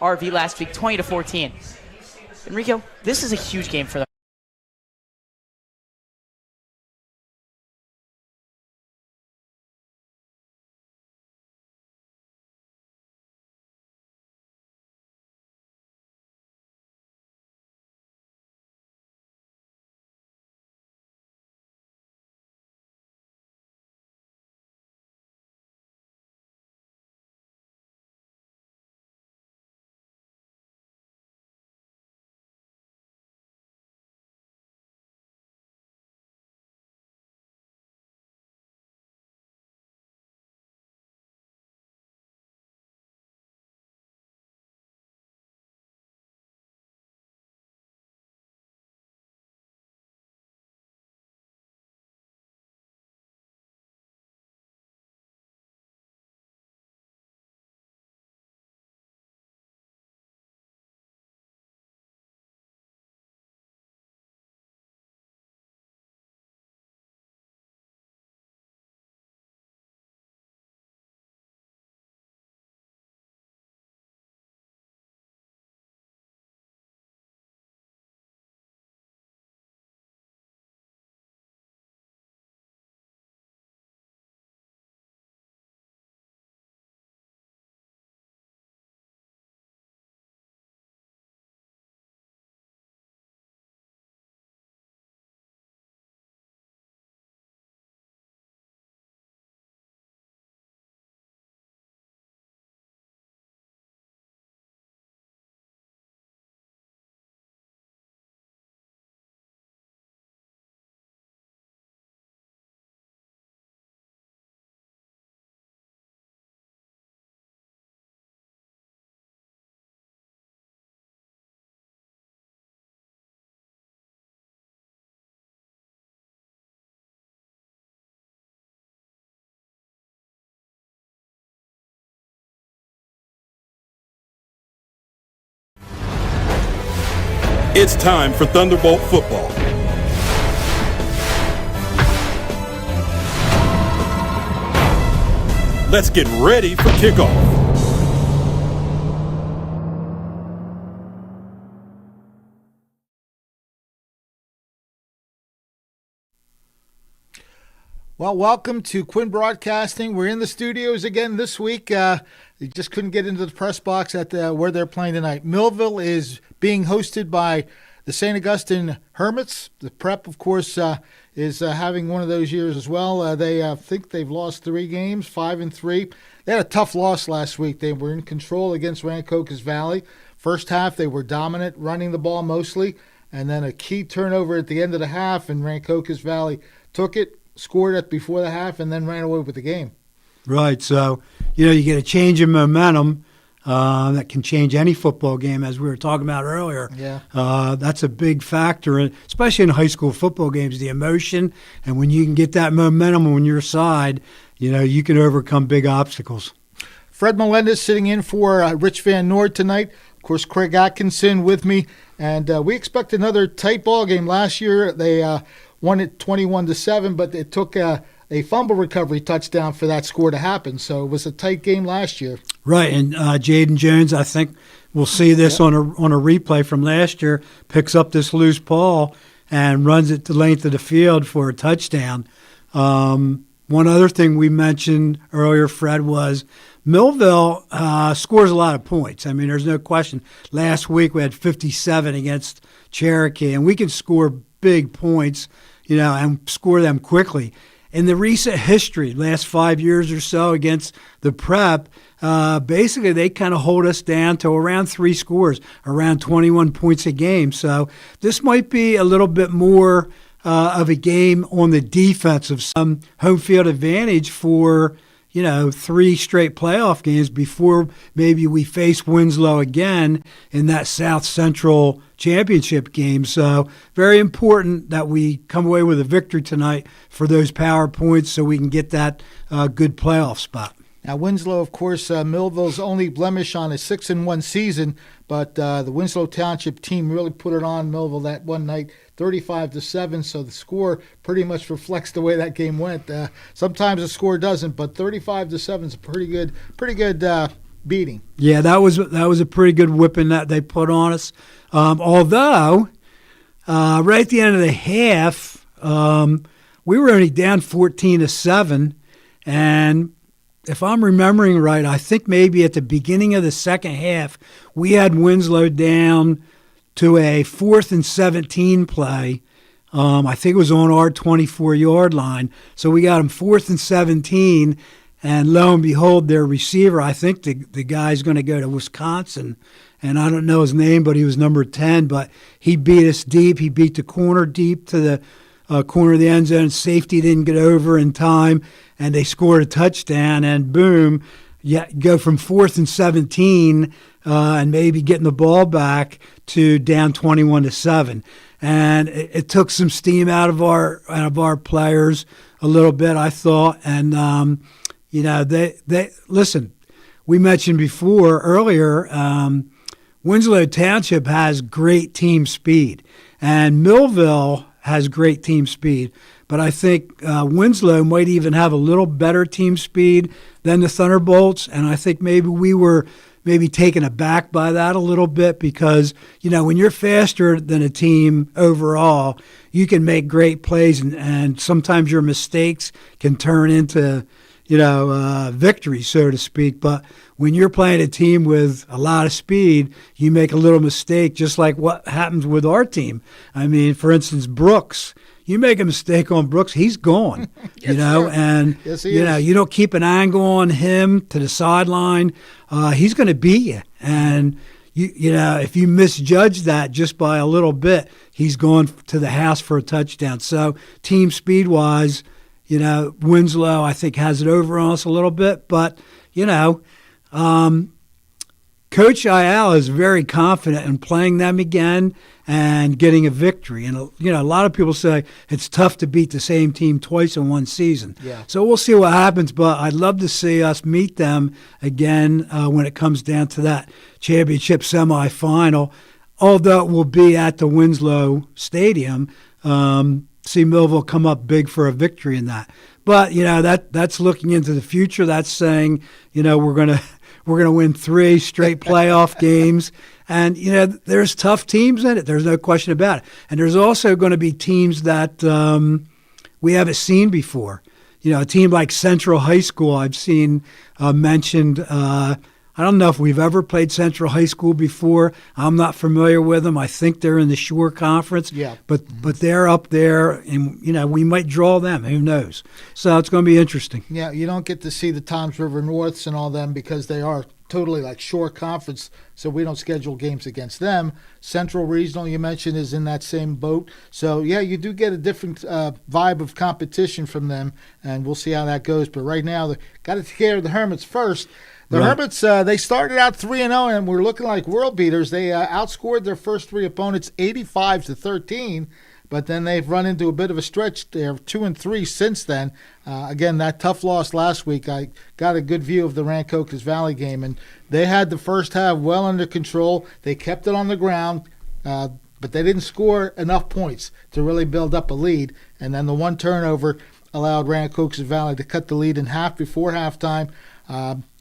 RV last week, 20-14. Enrico, this is a huge game for them. It's time for Thunderbolt football. Let's get ready for kickoff. Well, welcome to Quinn Broadcasting. We're in the studios again this week. You just couldn't get into the press box at where they're playing tonight. Millville is being hosted by the St. Augustine Hermits. The Prep, of course, is having one of those years as well. They think they've lost 3 games, 5-3. They had a tough loss last week. They were in control against Rancocas Valley. First half, they were dominant, running the ball mostly, and then a key turnover at the end of the half, and Rancocas Valley took it, scored it before the half, and then ran away with the game. Right, so, you get a change in momentum that can change any football game, as we were talking about earlier. Yeah. That's a big factor, especially in high school football games, the emotion, and when you can get that momentum on your side, you can overcome big obstacles. Fred Melendez sitting in for Rich Van Noord tonight. Of course, Craig Atkinson with me, and we expect another tight ball game. Last year, they won it 21-7, but it took a fumble recovery touchdown for that score to happen. So it was a tight game last year. Right, and Jaden Jones, I think we'll see this on a replay from last year, picks up this loose ball and runs it the length of the field for a touchdown. One other thing we mentioned earlier, Fred, was Millville scores a lot of points. I mean, there's no question. Last week we had 57 against Cherokee, and we can score big points, and score them quickly. In the recent history, last 5 years or so against the Prep, basically they kind of hold us down to around 3 scores, around 21 points a game. So this might be a little bit more of a game on the defensive some home field advantage for 3 straight playoff games before maybe we face Winslow again in that South Central championship game. So very important that we come away with a victory tonight for those power points so we can get that good playoff spot. Now, Winslow, of course, Millville's only blemish on a 6-1 season, but the Winslow Township team really put it on Millville that one night, 35-7. So the score pretty much reflects the way that game went. Sometimes the score doesn't, but 35-7 is a pretty good beating. Yeah, that was a pretty good whipping that they put on us. Although, right at the end of the half, we were only down 14-7, and if I'm remembering right, I think maybe at the beginning of the second half, we had Winslow down to a 4th and 17 play. I think it was on our 24-yard line. So we got them 4th and 17, and lo and behold, their receiver, I think the guy's going to go to Wisconsin, and I don't know his name, but he was number 10, but he beat us deep. He beat the corner deep to the corner of the end zone. Safety didn't get over in time, and they scored a touchdown, and boom, go from 4th and 17 and maybe getting the ball back to down 21-7. And it took some steam out of our players a little bit, I thought. And they listen. We mentioned earlier, Winslow Township has great team speed, and Millville has great team speed. But I think Winslow might even have a little better team speed than the Thunderbolts, and I think maybe we were taken aback by that a little bit because, when you're faster than a team overall, you can make great plays, and sometimes your mistakes can turn into, victory, so to speak. But when you're playing a team with a lot of speed, you make a little mistake, just like what happens with our team. I mean, for instance, Brooks. You make a mistake on Brooks, he's gone, and, yes, you don't keep an angle on him to the sideline, he's going to beat you. And, if you misjudge that just by a little bit, he's going to the house for a touchdown. So team speed-wise, Winslow, I think, has it over on us a little bit. But, Coach Ayala is very confident in playing them again and getting a victory. And, a lot of people say it's tough to beat the same team twice in one season. Yeah. So we'll see what happens, but I'd love to see us meet them again when it comes down to that championship semifinal, although it will be at the Winslow Stadium. See Millville come up big for a victory in that. But, that's looking into the future. That's saying, we're going to win 3 straight playoff games. And, there's tough teams in it. There's no question about it. And there's also going to be teams that we haven't seen before. A team like Central High School I've seen mentioned. I don't know if we've ever played Central High School before. I'm not familiar with them. I think they're in the Shore Conference. Yeah. But they're up there, and, we might draw them. Who knows? So it's going to be interesting. Yeah, you don't get to see the Toms River Norths and all them because they are totally like Shore Conference, so we don't schedule games against them. Central Regional, you mentioned, is in that same boat. So, yeah, you do get a different vibe of competition from them, and we'll see how that goes. But right now, they got to take care of the Hermits first. The Hermits, they started out 3-0, and we're looking like world beaters. They outscored their first 3 opponents 85-13, but then they've run into a bit of a stretch. They're 2-3 since then. Again, that tough loss last week, I got a good view of the Rancocas Valley game, and they had the first half well under control. They kept it on the ground, but they didn't score enough points to really build up a lead, and then the one turnover allowed Rancocas Valley to cut the lead in half before halftime.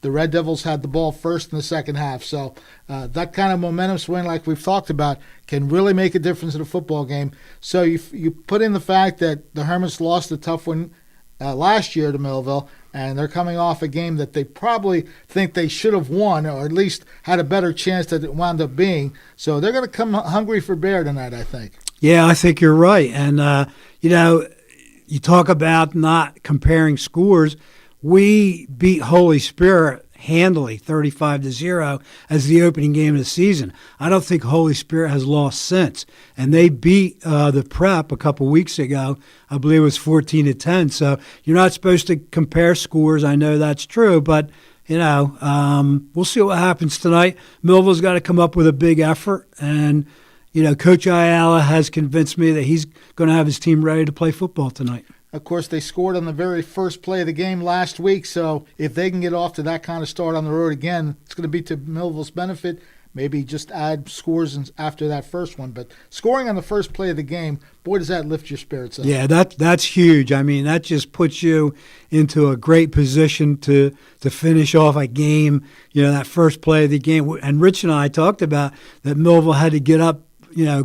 The Red Devils had the ball first in the second half. So that kind of momentum swing, like we've talked about, can really make a difference in a football game. So you put in the fact that the Hermits lost a tough one last year to Millville, and they're coming off a game that they probably think they should have won, or at least had a better chance than it wound up being. So they're going to come hungry for bear tonight, I think. Yeah, I think you're right. And, you talk about not comparing scores. We beat Holy Spirit handily, 35-0, as the opening game of the season. I don't think Holy Spirit has lost since. And they beat the Prep a couple weeks ago. I believe it was 14-10. So you're not supposed to compare scores. I know that's true, but we'll see what happens tonight. Millville's got to come up with a big effort, and Coach Ayala has convinced me that he's going to have his team ready to play football tonight. Of course, they scored on the very first play of the game last week, so if they can get off to that kind of start on the road again, it's going to be to Millville's benefit. maybe just add scores after that first one. But scoring on the first play of the game, boy, does that lift your spirits up. Yeah, that's huge. I mean, that just puts you into a great position to finish off a game, that first play of the game. And Rich and I talked about that Millville had to get up,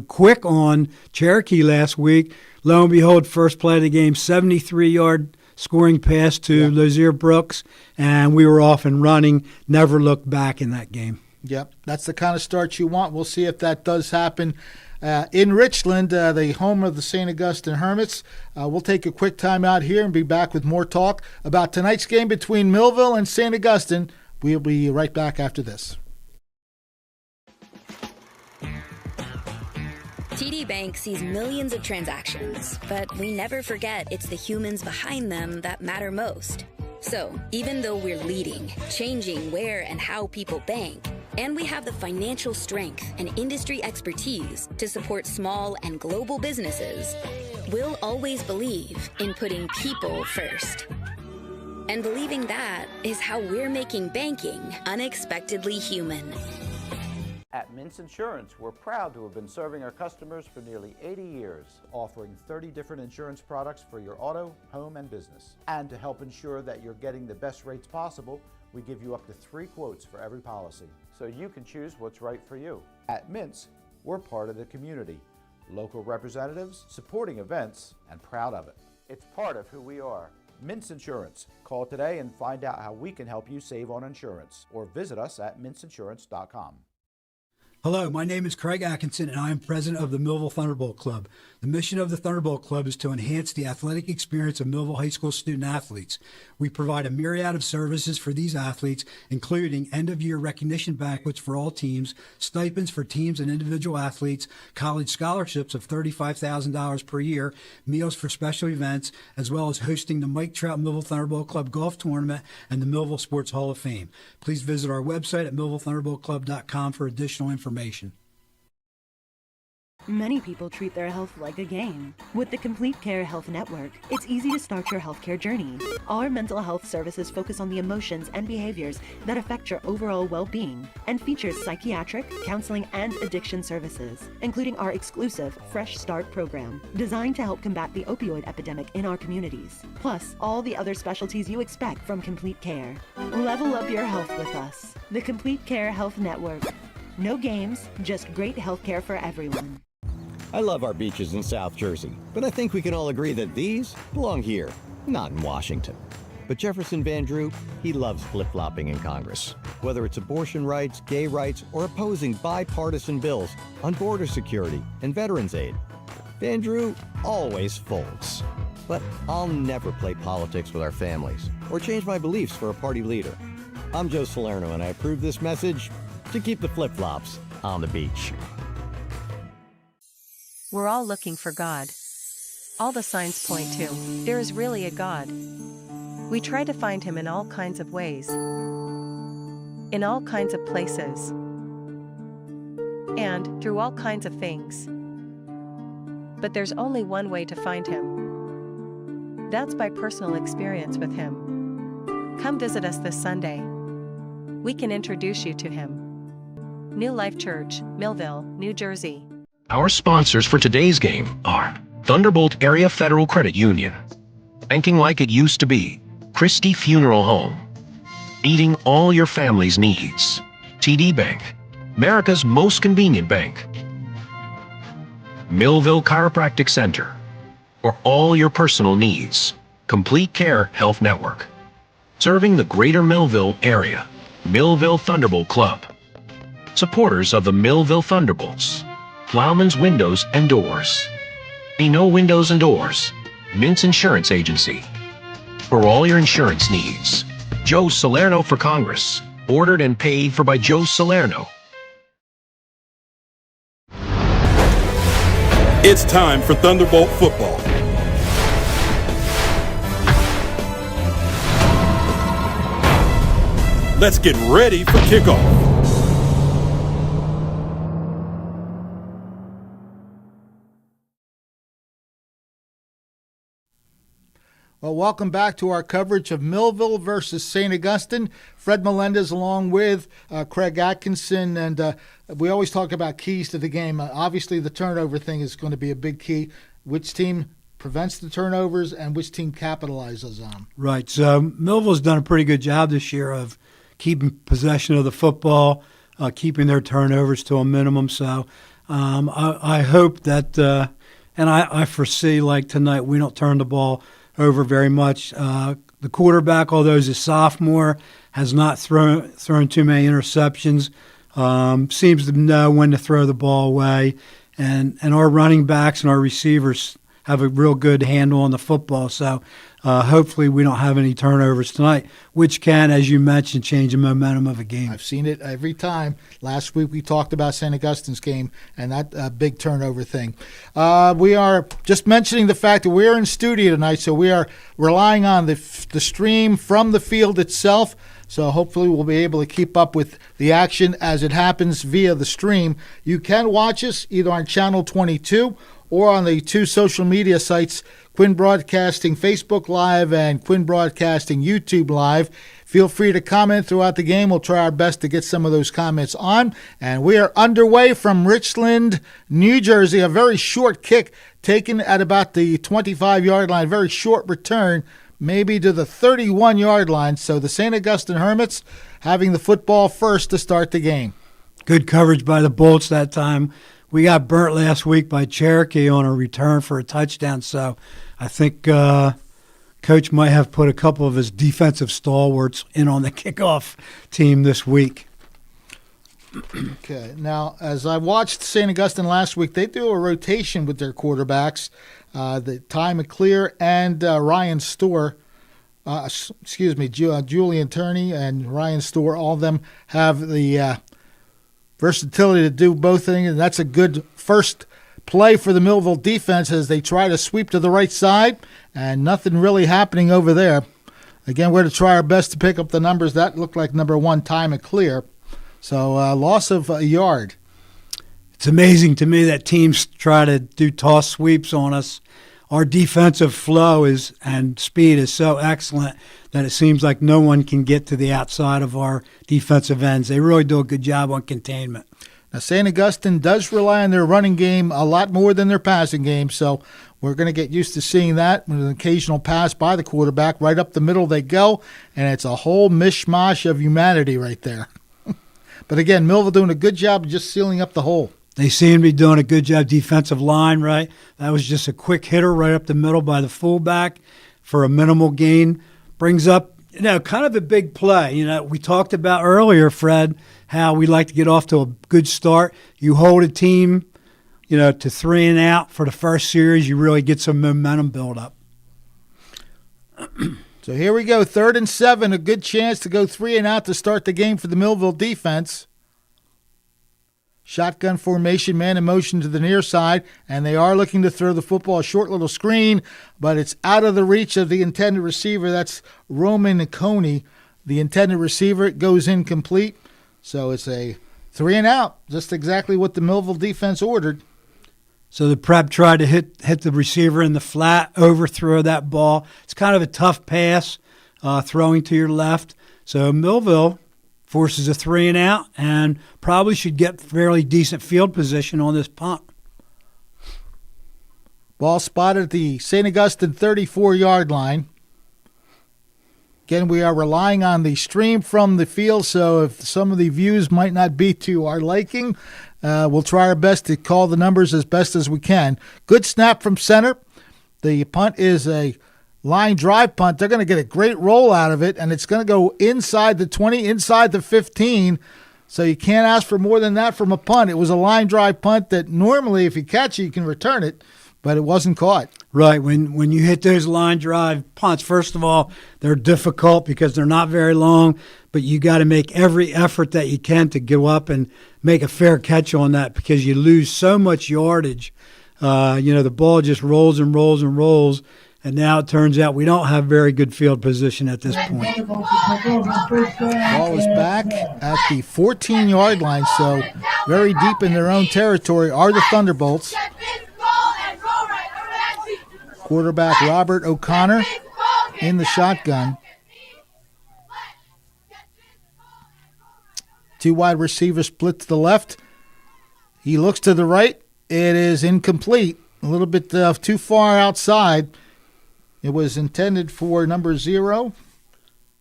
quick on Cherokee last week. Lo and behold, first play of the game, 73-yard scoring pass to Lotzier Brooks, and we were off and running, never looked back in that game. Yep, that's the kind of start you want. We'll see if that does happen. In Richland, the home of the St. Augustine Hermits. We'll take a quick time out here and be back with more talk about tonight's game between Millville and St. Augustine. We'll be right back after this. TD Bank sees millions of transactions, but we never forget it's the humans behind them that matter most. So, even though we're leading, changing where and how people bank, and we have the financial strength and industry expertise to support small and global businesses, we'll always believe in putting people first. And believing that is how we're making banking unexpectedly human. At Mintz Insurance, we're proud to have been serving our customers for nearly 80 years, offering 30 different insurance products for your auto, home, and business. And to help ensure that you're getting the best rates possible, we give you up to 3 quotes for every policy, so you can choose what's right for you. At Mintz, we're part of the community, local representatives, supporting events, and proud of it. It's part of who we are. Mintz Insurance. Call today and find out how we can help you save on insurance, or visit us at mintzinsurance.com. Hello, my name is Craig Atkinson, and I am president of the Millville Thunderbolt Club. The mission of the Thunderbolt Club is to enhance the athletic experience of Millville High School student athletes. We provide a myriad of services for these athletes, including end-of-year recognition banquets for all teams, stipends for teams and individual athletes, college scholarships of $35,000 per year, meals for special events, as well as hosting the Mike Trout Millville Thunderbolt Club Golf Tournament and the Millville Sports Hall of Fame. Please visit our website at millvillethunderboltclub.com for additional information. Many people treat their health like a game. With the Complete Care Health Network, it's easy to start your healthcare journey. Our mental health services focus on the emotions and behaviors that affect your overall well-being and features psychiatric, counseling, and addiction services, including our exclusive Fresh Start program, designed to help combat the opioid epidemic in our communities, plus all the other specialties you expect from Complete Care. Level up your health with us. The Complete Care Health Network. No games, just great healthcare for everyone. I love our beaches in South Jersey, but I think we can all agree that these belong here, not in Washington. But Jefferson Van Drew, he loves flip-flopping in Congress. Whether it's abortion rights, gay rights, or opposing bipartisan bills on border security and veterans aid, Van Drew always folds. But I'll never play politics with our families or change my beliefs for a party leader. I'm Joe Salerno, and I approve this message to keep the flip-flops on the beach. We're all looking for God. All the signs point to, there is really a God. We try to find him in all kinds of ways, in all kinds of places, and through all kinds of things. But there's only one way to find him. That's by personal experience with him. Come visit us this Sunday. We can introduce you to him. New Life Church, Millville, New Jersey. Our sponsors for today's game are Thunderbolt Area Federal Credit Union, Banking Like It Used to Be, Christie Funeral Home, Meeting All Your Family's Needs, TD Bank, America's Most Convenient Bank, Millville Chiropractic Center, for all your personal needs, Complete Care Health Network, serving the greater Millville area, Millville Thunderbolt Club, supporters of the Millville Thunderbolts, Plowman's Windows and Doors, Eno Windows and Doors, Mintz Insurance Agency. For all your insurance needs, Joe Salerno for Congress, ordered and paid for by Joe Salerno. It's time for Thunderbolt football. Let's get ready for kickoff. Well, welcome back to our coverage of Millville versus St. Augustine. Fred Melendez along with Craig Atkinson, and we always talk about keys to the game. Obviously, the turnover thing is going to be a big key. Which team prevents the turnovers and which team capitalizes on them? Right. So Millville's done a pretty good job this year of keeping possession of the football, keeping their turnovers to a minimum. So I hope that, and I foresee like tonight we don't turn the ball over very much. The quarterback, although he's a sophomore, has not thrown too many interceptions. Seems to know when to throw the ball away, and our running backs and our receivers have a real good handle on the football. So hopefully we don't have any turnovers tonight, which can, as you mentioned, change the momentum of a game. I've seen it every time. Last week we talked about St. Augustine's game and that big turnover thing. We are just mentioning the fact that we're in studio tonight, so we are relying on the stream from the field itself. So hopefully we'll be able to keep up with the action as it happens via the stream. You can watch us either on Channel 22 or on the two social media sites, Quinn Broadcasting Facebook Live and Quinn Broadcasting YouTube Live. Feel free to comment throughout the game. We'll try our best to get some of those comments on. And we are underway from Richland, New Jersey. A very short kick taken at about the 25-yard line. Very short return, maybe to the 31-yard line. So the St. Augustine Hermits having the football first to start the game. Good coverage by the Bolts that time. We got burnt last week by Cherokee on a return for a touchdown, so I think Coach might have put a couple of his defensive stalwarts in on the kickoff team this week. Okay. Now, as I watched St. Augustine last week, they do a rotation with their quarterbacks, the Ty McClear and Ryan Storr. Julian Turney and Ryan Storr, all of them have the versatility to do both things, and that's a good first play for the Millville defense as they try to sweep to the right side, and nothing really happening over there. Again, we're to try our best to pick up the numbers. That looked like number 1, Ty McClear. So loss of a yard. It's amazing to me that teams try to do toss sweeps on us. Our defensive flow and speed is so excellent that it seems like no one can get to the outside of our defensive ends. They really do a good job on containment. Now, St. Augustine does rely on their running game a lot more than their passing game, so we're going to get used to seeing that with an occasional pass by the quarterback. Right up the middle they go, and it's a whole mishmash of humanity right there. But again, Millville doing a good job of just sealing up the hole. They seem to be doing a good job defensive line, right? That was just a quick hitter right up the middle by the fullback for a minimal gain. Brings up, kind of a big play. We talked about earlier, Fred, how we like to get off to a good start. You hold a team, to 3 and out for the first series, you really get some momentum build up. So here we go, 3rd and 7, a good chance to go 3 and out to start the game for the Millville defense. Shotgun formation, man in motion to the near side, and they are looking to throw the football, a short little screen, but it's out of the reach of the intended receiver. That's Roman Coney, the intended receiver. It goes incomplete, so it's a 3 and out, just exactly what the Millville defense ordered. So the prep tried to hit the receiver in the flat, overthrow that ball. It's kind of a tough pass, throwing to your left. So Millville forces a 3 and out and probably should get fairly decent field position on this punt. Ball spotted at the St. Augustine 34-yard line. Again, we are relying on the stream from the field, so if some of the views might not be to our liking, we'll try our best to call the numbers as best as we can. Good snap from center. The punt is a line drive punt. They're going to get a great roll out of it, and it's going to go inside the 20, inside the 15. So you can't ask for more than that from a punt. It was a line drive punt that normally if you catch it, you can return it, but it wasn't caught. Right. When you hit those line drive punts, first of all, they're difficult because they're not very long, but you got to make every effort that you can to go up and make a fair catch on that because you lose so much yardage. The ball just rolls and rolls and rolls. And now it turns out we don't have very good field position at this point. Ball is back at the 14-yard line, so very deep in their own territory are the Thunderbolts. Quarterback Robert O'Connor in the shotgun. Two wide receivers split to the left. He looks to the right. It is incomplete. A little bit too far outside. It was intended for number 0.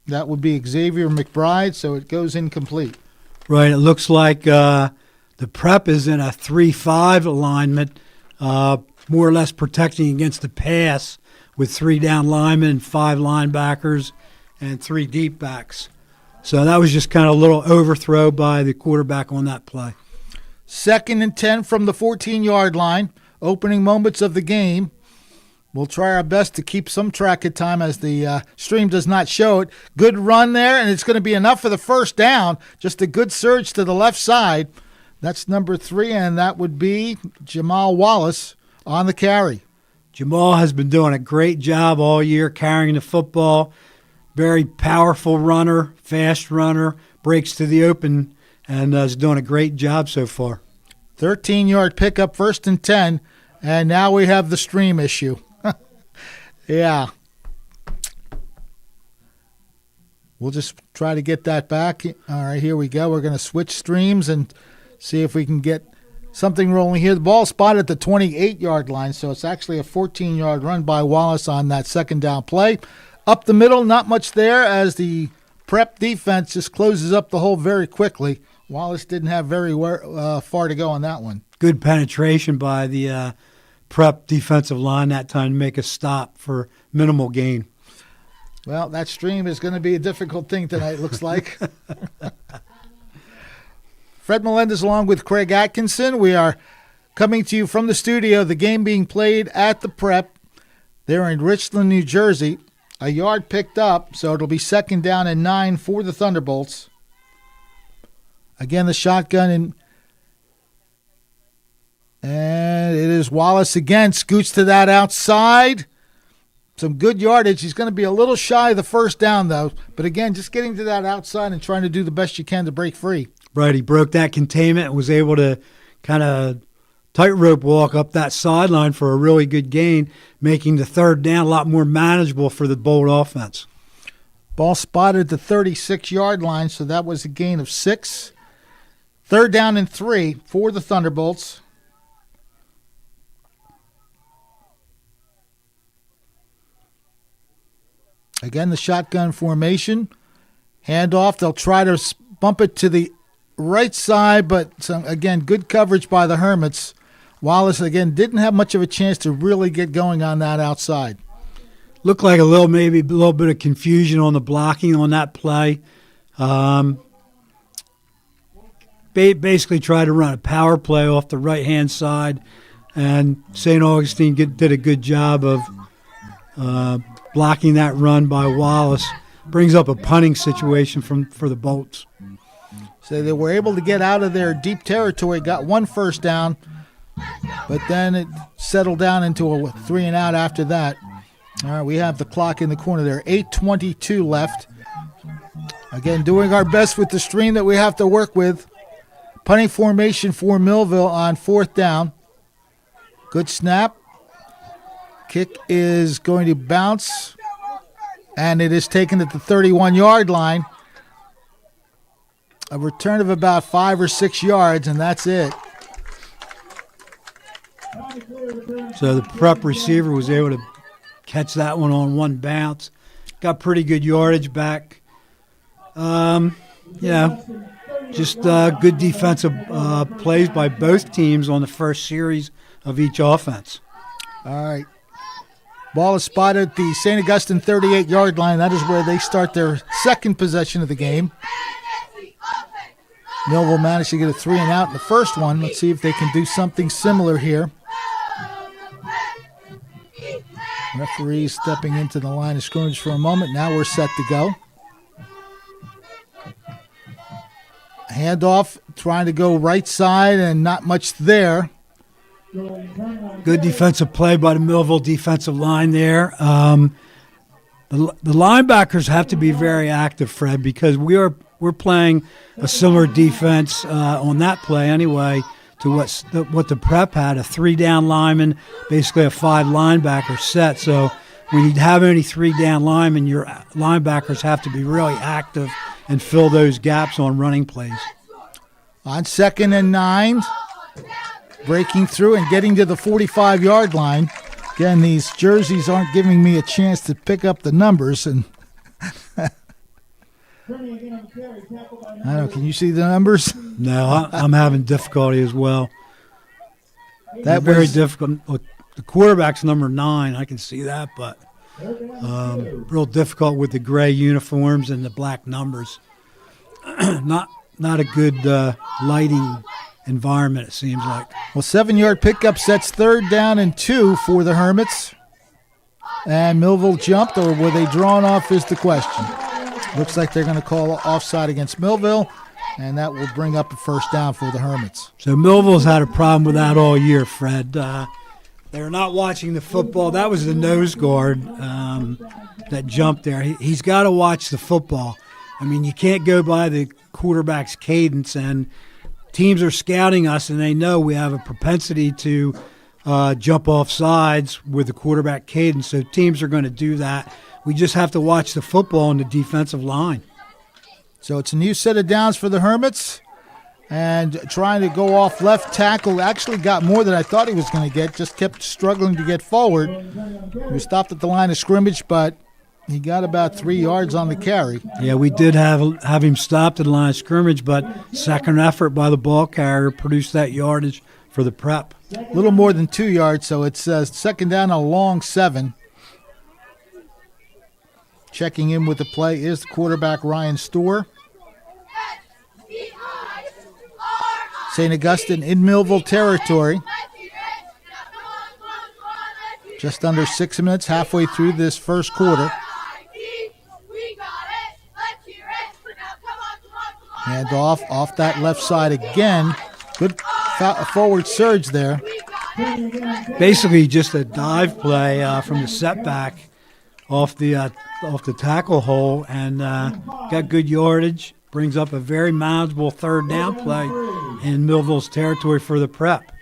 That would be Xavier McBride, so it goes incomplete. Right. It looks like the prep is in a 3-5 alignment, more or less protecting against the pass with 3 down linemen, 5 linebackers, and 3 deep backs. So that was just kind of a little overthrow by the quarterback on that play. 2nd and 10 from the 14-yard line. Opening moments of the game. We'll try our best to keep some track of time as the stream does not show it. Good run there, and it's going to be enough for the first down. Just a good surge to the left side. That's number 3, and that would be Jamal Wallace on the carry. Jamal has been doing a great job all year carrying the football. Very powerful runner, fast runner, breaks to the open, and is doing a great job so far. 13-yard pickup, 1st and 10, and now we have the stream issue. Yeah. We'll just try to get that back. All right, here we go. We're going to switch streams and see if we can get something rolling here. The ball spotted at the 28-yard line, so it's actually a 14-yard run by Wallace on that 2nd down play. Up the middle, not much there as the prep defense just closes up the hole very quickly. Wallace didn't have very far to go on that one. Good penetration by the prep defensive line that time to make a stop for minimal gain. Well, that stream is going to be a difficult thing tonight, looks like. Fred Melendez along with Craig Atkinson. We are coming to you from the studio, the game being played at the prep. They're in Richland, New Jersey. A yard picked up, so it'll be 2nd down and 9 for the Thunderbolts. Again, the shotgun, and it is Wallace again. Scoots to that outside. Some good yardage. He's going to be a little shy of the first down, though. But again, just getting to that outside and trying to do the best you can to break free. Right, he broke that containment and was able to kind of tightrope walk up that sideline for a really good gain, making the 3rd down a lot more manageable for the Bolt offense. Ball spotted at the 36-yard line, so that was a gain of 6. 3rd down and 3 for the Thunderbolts. Again, the shotgun formation. Handoff. They'll try to bump it to the right side, but again, good coverage by the Hermits. Wallace, again, didn't have much of a chance to really get going on that outside. Looked like maybe a little bit of confusion on the blocking on that play. Basically tried to run a power play off the right-hand side, and St. Augustine did a good job of blocking that run by Wallace. Brings up a punting situation for the Bolts. So they were able to get out of their deep territory, got 1 first down, but then it settled down into a 3-and-out after that. All right, we have the clock in the corner there. 8:22 left. Again, doing our best with the stream that we have to work with. Punting formation for Millville on 4th down. Good snap. Kick is going to bounce, and it is taken at the 31-yard line. A return of about 5 or 6 yards, and that's it. So the prep receiver was able to catch that one on 1 bounce. Got pretty good yardage back. Just good defensive plays by both teams on the first series of each offense. All right. Ball is spotted at the St. Augustine 38-yard line. That is where they start their 2nd possession of the game. Millville managed to get a 3-and-out in the first one. Let's see if they can do something similar here. Referee stepping into the line of scrimmage for a moment. Now we're set to go. Handoff, trying to go right side, and not much there. Good defensive play by the Millville defensive line there. The linebackers have to be very active, Fred, because we're playing a similar defense on that play anyway to what the prep had, a 3-down lineman, basically a 5 linebacker set. So when you have only 3 down linemen, your linebackers have to be really active and fill those gaps on running plays. On 2nd and 9, breaking through and getting to the 45-yard line. Again, these jerseys aren't giving me a chance to pick up the numbers. And I don't know, can you see the numbers? No, I'm having difficulty as well. That very was difficult. Look, the quarterback's number 9. I can see that, but real difficult with the gray uniforms and the black numbers. Not a good lighting environment, it seems like. Well, 7-yard pickup sets 3rd down and 2 for the Hermits. And Millville jumped, or were they drawn off is the question. Looks like they're going to call offside against Millville, and that will bring up a 1st down for the Hermits. So Millville's had a problem with that all year, Fred. They're not watching the football. That was the nose guard that jumped there. He's got to watch the football. I mean, you can't go by the quarterback's cadence, and teams are scouting us, and they know we have a propensity to jump off sides with the quarterback cadence, so teams are going to do that. We just have to watch the football on the defensive line. So it's a new set of downs for the Hermits, and trying to go off left tackle. Actually got more than I thought he was going to get, just kept struggling to get forward. He was stopped at the line of scrimmage, but he got about 3 yards on the carry. Yeah, we did have him stopped at the line of scrimmage, but second effort by the ball carrier produced that yardage for the prep. A little more than 2 yards, so it's 2nd down, a long 7. Checking in with the play is the quarterback, Ryan Storr. St. Augustine in Millville territory. Just under 6 minutes, halfway through this first quarter. And off that left side again. Good forward surge there. Basically just a dive play from the setback off the tackle hole, and got good yardage. Brings up a very manageable 3rd down play in Millville's territory for the prep.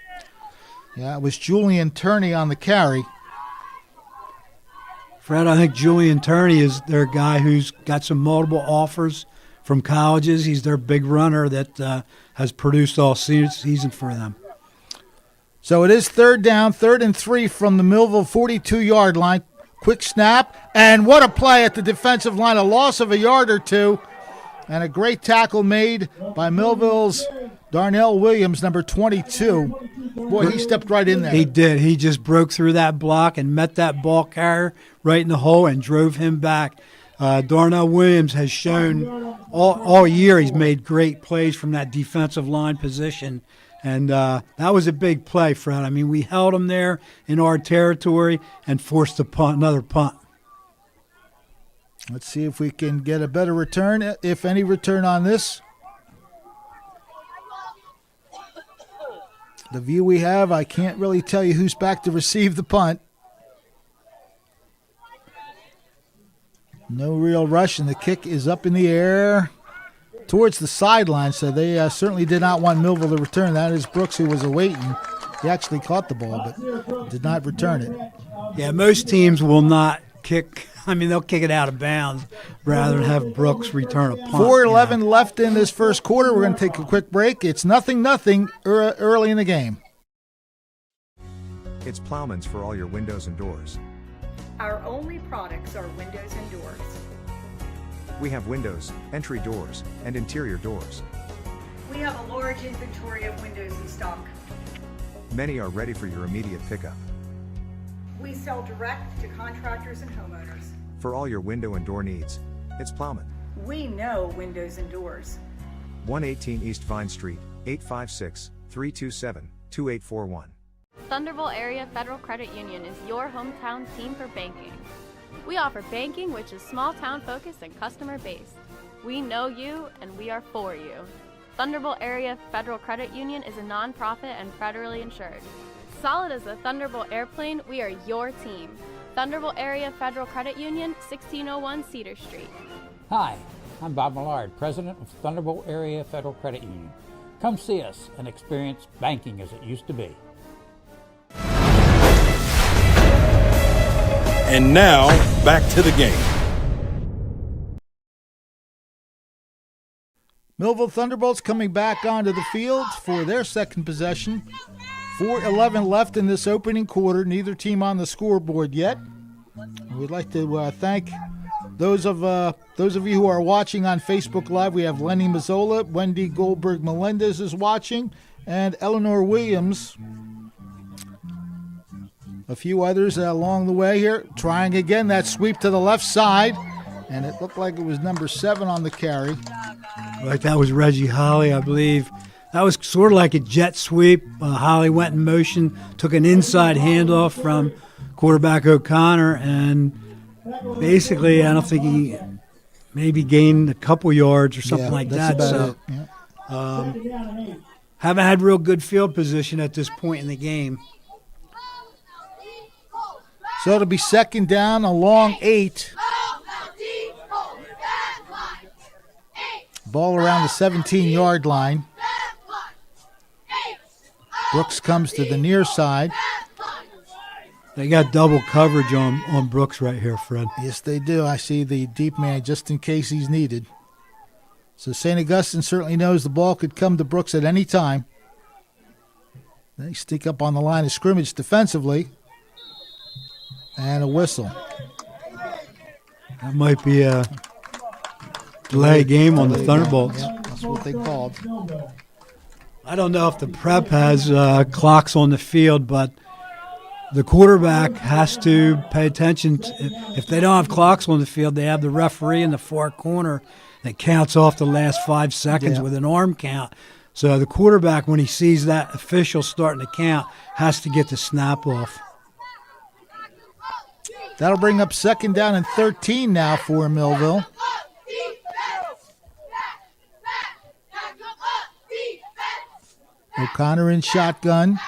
Yeah, it was Julian Turney on the carry. Fred, I think Julian Turney is their guy who's got some multiple offers from colleges. He's their big runner that has produced all season for them. So it is 3rd down, 3rd and 3 from the Millville 42-yard line. Quick snap, and what a play at the defensive line. A loss of a yard or two, and a great tackle made by Millville's Darnell Williams, number 22. Boy, he stepped right in there. He did. He just broke through that block and met that ball carrier right in the hole and drove him back. Darnell Williams has shown all year he's made great plays from that defensive line position. And that was a big play, Fred. I mean, we held him there in our territory and forced a punt, another punt. Let's see if we can get a better return, if any return on this. The view we have, I can't really tell you who's back to receive the punt. No real rush, and the kick is up in the air towards the sideline, so they certainly did not want Millville to return. That is Brooks, who was awaiting. He actually caught the ball, but did not return it. Yeah, most teams will not kick. I mean, they'll kick it out of bounds rather than have Brooks return a punt. 4:11 left in this first quarter. We're going to take a quick break. It's 0-0 early in the game. It's Plowman's for all your windows and doors. Our only products are windows and doors. We have windows, entry doors, and interior doors. We have a large inventory of windows in stock. Many are ready for your immediate pickup. We sell direct to contractors and homeowners. For all your window and door needs, it's Plowman. We know windows and doors. 118 East Vine Street, 856-327-2841. Thunderbolt Area Federal Credit Union is your hometown team for banking. We offer banking which is small town focused and customer based. We know you and we are for you. Thunderbolt Area Federal Credit Union is a nonprofit and federally insured. Solid as a Thunderbolt airplane, we are your team. Thunderbolt Area Federal Credit Union, 1601 Cedar Street. Hi, I'm Bob Millard, President of Thunderbolt Area Federal Credit Union. Come see us and experience banking as it used to be. And now, back to the game. Millville Thunderbolts coming back onto the field for their second possession. 4:11 left in this opening quarter. Neither team on the scoreboard yet. We'd like to thank those of you who are watching on Facebook Live. We have Lenny Mazzola, Wendy Goldberg Melendez is watching, and Eleanor Williams. A few others along the way here. Trying again that sweep to the left side, and it looked like it was number 7 on the carry. Right, that was Reggie Holly, I believe. That was sort of like a jet sweep. Holly went in motion, took an inside handoff from quarterback O'Connor, and basically, I don't think he maybe gained a couple yards or something like that. So, haven't had real good field position at this point in the game. So it'll be second down, a long 8. Ball around the 17-yard line. Brooks comes to the near side. They got double coverage on Brooks right here, Fred. Yes, they do. I see the deep man just in case he's needed. So St. Augustine certainly knows the ball could come to Brooks at any time. They stick up on the line of scrimmage defensively. And a whistle. That might be a delay game on the Thunderbolts. Yeah, that's what they called. I don't know if the prep has clocks on the field, but the quarterback has to pay attention. If they don't have clocks on the field, they have the referee in the far corner that counts off the last 5 seconds with an arm count. So the quarterback, when he sees that official starting to count, has to get the snap off. That'll bring up second down and 13 now for Millville. O'Connor in shotgun.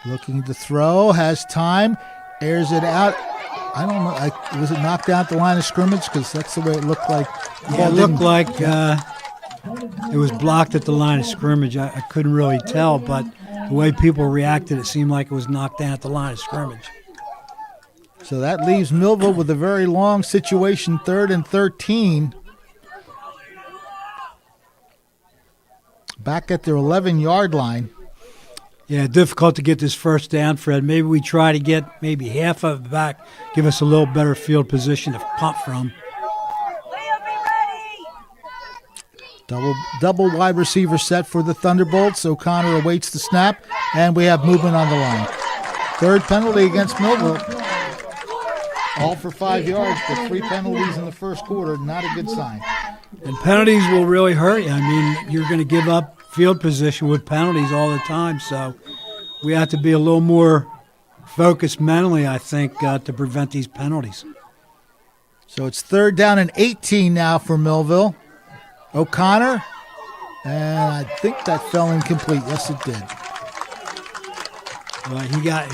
Looking to throw, has time, airs it out. I don't know, was it knocked out the line of scrimmage? Because that's the way it looked like. Yeah, it looked like it was blocked at the line of scrimmage. I couldn't really tell, but the way people reacted, it seemed like it was knocked down at the line of scrimmage. So that leaves Millville with a very long situation, 3rd and 13. Back at their 11-yard line. Yeah, difficult to get this first down, Fred. Maybe we try to get maybe half of it back, give us a little better field position to punt from. Double wide receiver set for the Thunderbolts. O'Connor awaits the snap, and we have movement on the line. 3rd penalty against Millville. All for 5 yards, but 3 penalties in the first quarter. Not a good sign. And penalties will really hurt you. I mean, you're going to give up field position with penalties all the time, so we have to be a little more focused mentally, I think, to prevent these penalties. So it's 3rd down and 18 now for Millville. O'Connor, and I think that fell incomplete. Yes, it did.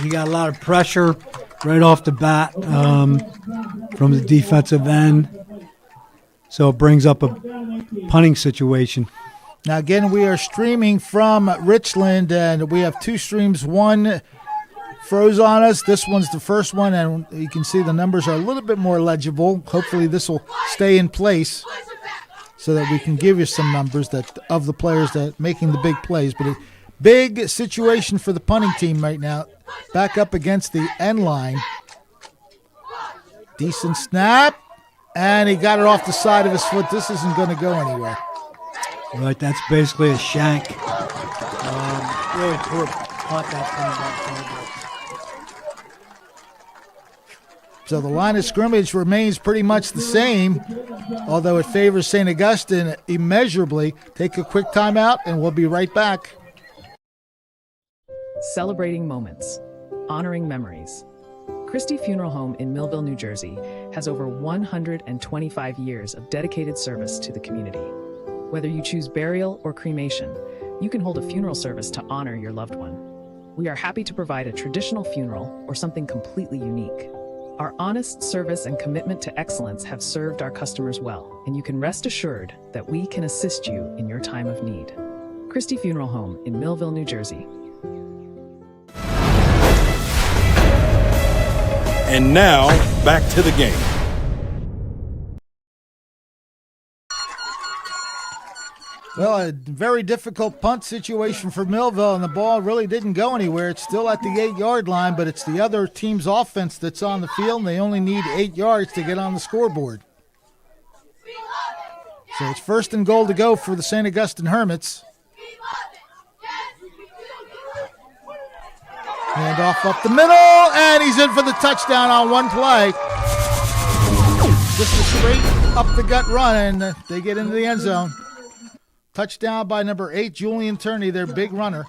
He got a lot of pressure right off the bat from the defensive end, so it brings up a punting situation. Now, again, we are streaming from Richland, and we have 2 streams. One froze on us. This one's the first one, and you can see the numbers are a little bit more legible. Hopefully this will stay in place so that we can give you some numbers that of the players that making the big plays. But a big situation for the punting team right now. Back up against the end line. Decent snap, and he got it off the side of his foot. This isn't going to go anywhere. Right, that's basically a shank. Really poor punt that time. So the line of scrimmage remains pretty much the same, although it favors St. Augustine immeasurably. Take a quick timeout, and we'll be right back. Celebrating moments, honoring memories. Christie Funeral Home in Millville, New Jersey has over 125 years of dedicated service to the community. Whether you choose burial or cremation, you can hold a funeral service to honor your loved one. We are happy to provide a traditional funeral or something completely unique. Our honest service and commitment to excellence have served our customers well, and you can rest assured that we can assist you in your time of need. Christie Funeral Home in Millville, New Jersey. And now, back to the game. Well, a very difficult punt situation for Millville, and the ball really didn't go anywhere. It's still at the 8-yard line, but it's the other team's offense that's on the field, and they only need 8 yards to get on the scoreboard. So it's 1st and goal to go for the St. Augustine Hermits. Hand off up the middle, and he's in for the touchdown on one play. Just a straight up the gut run, and they get into the end zone. Touchdown by number 8, Julian Turney, their big runner.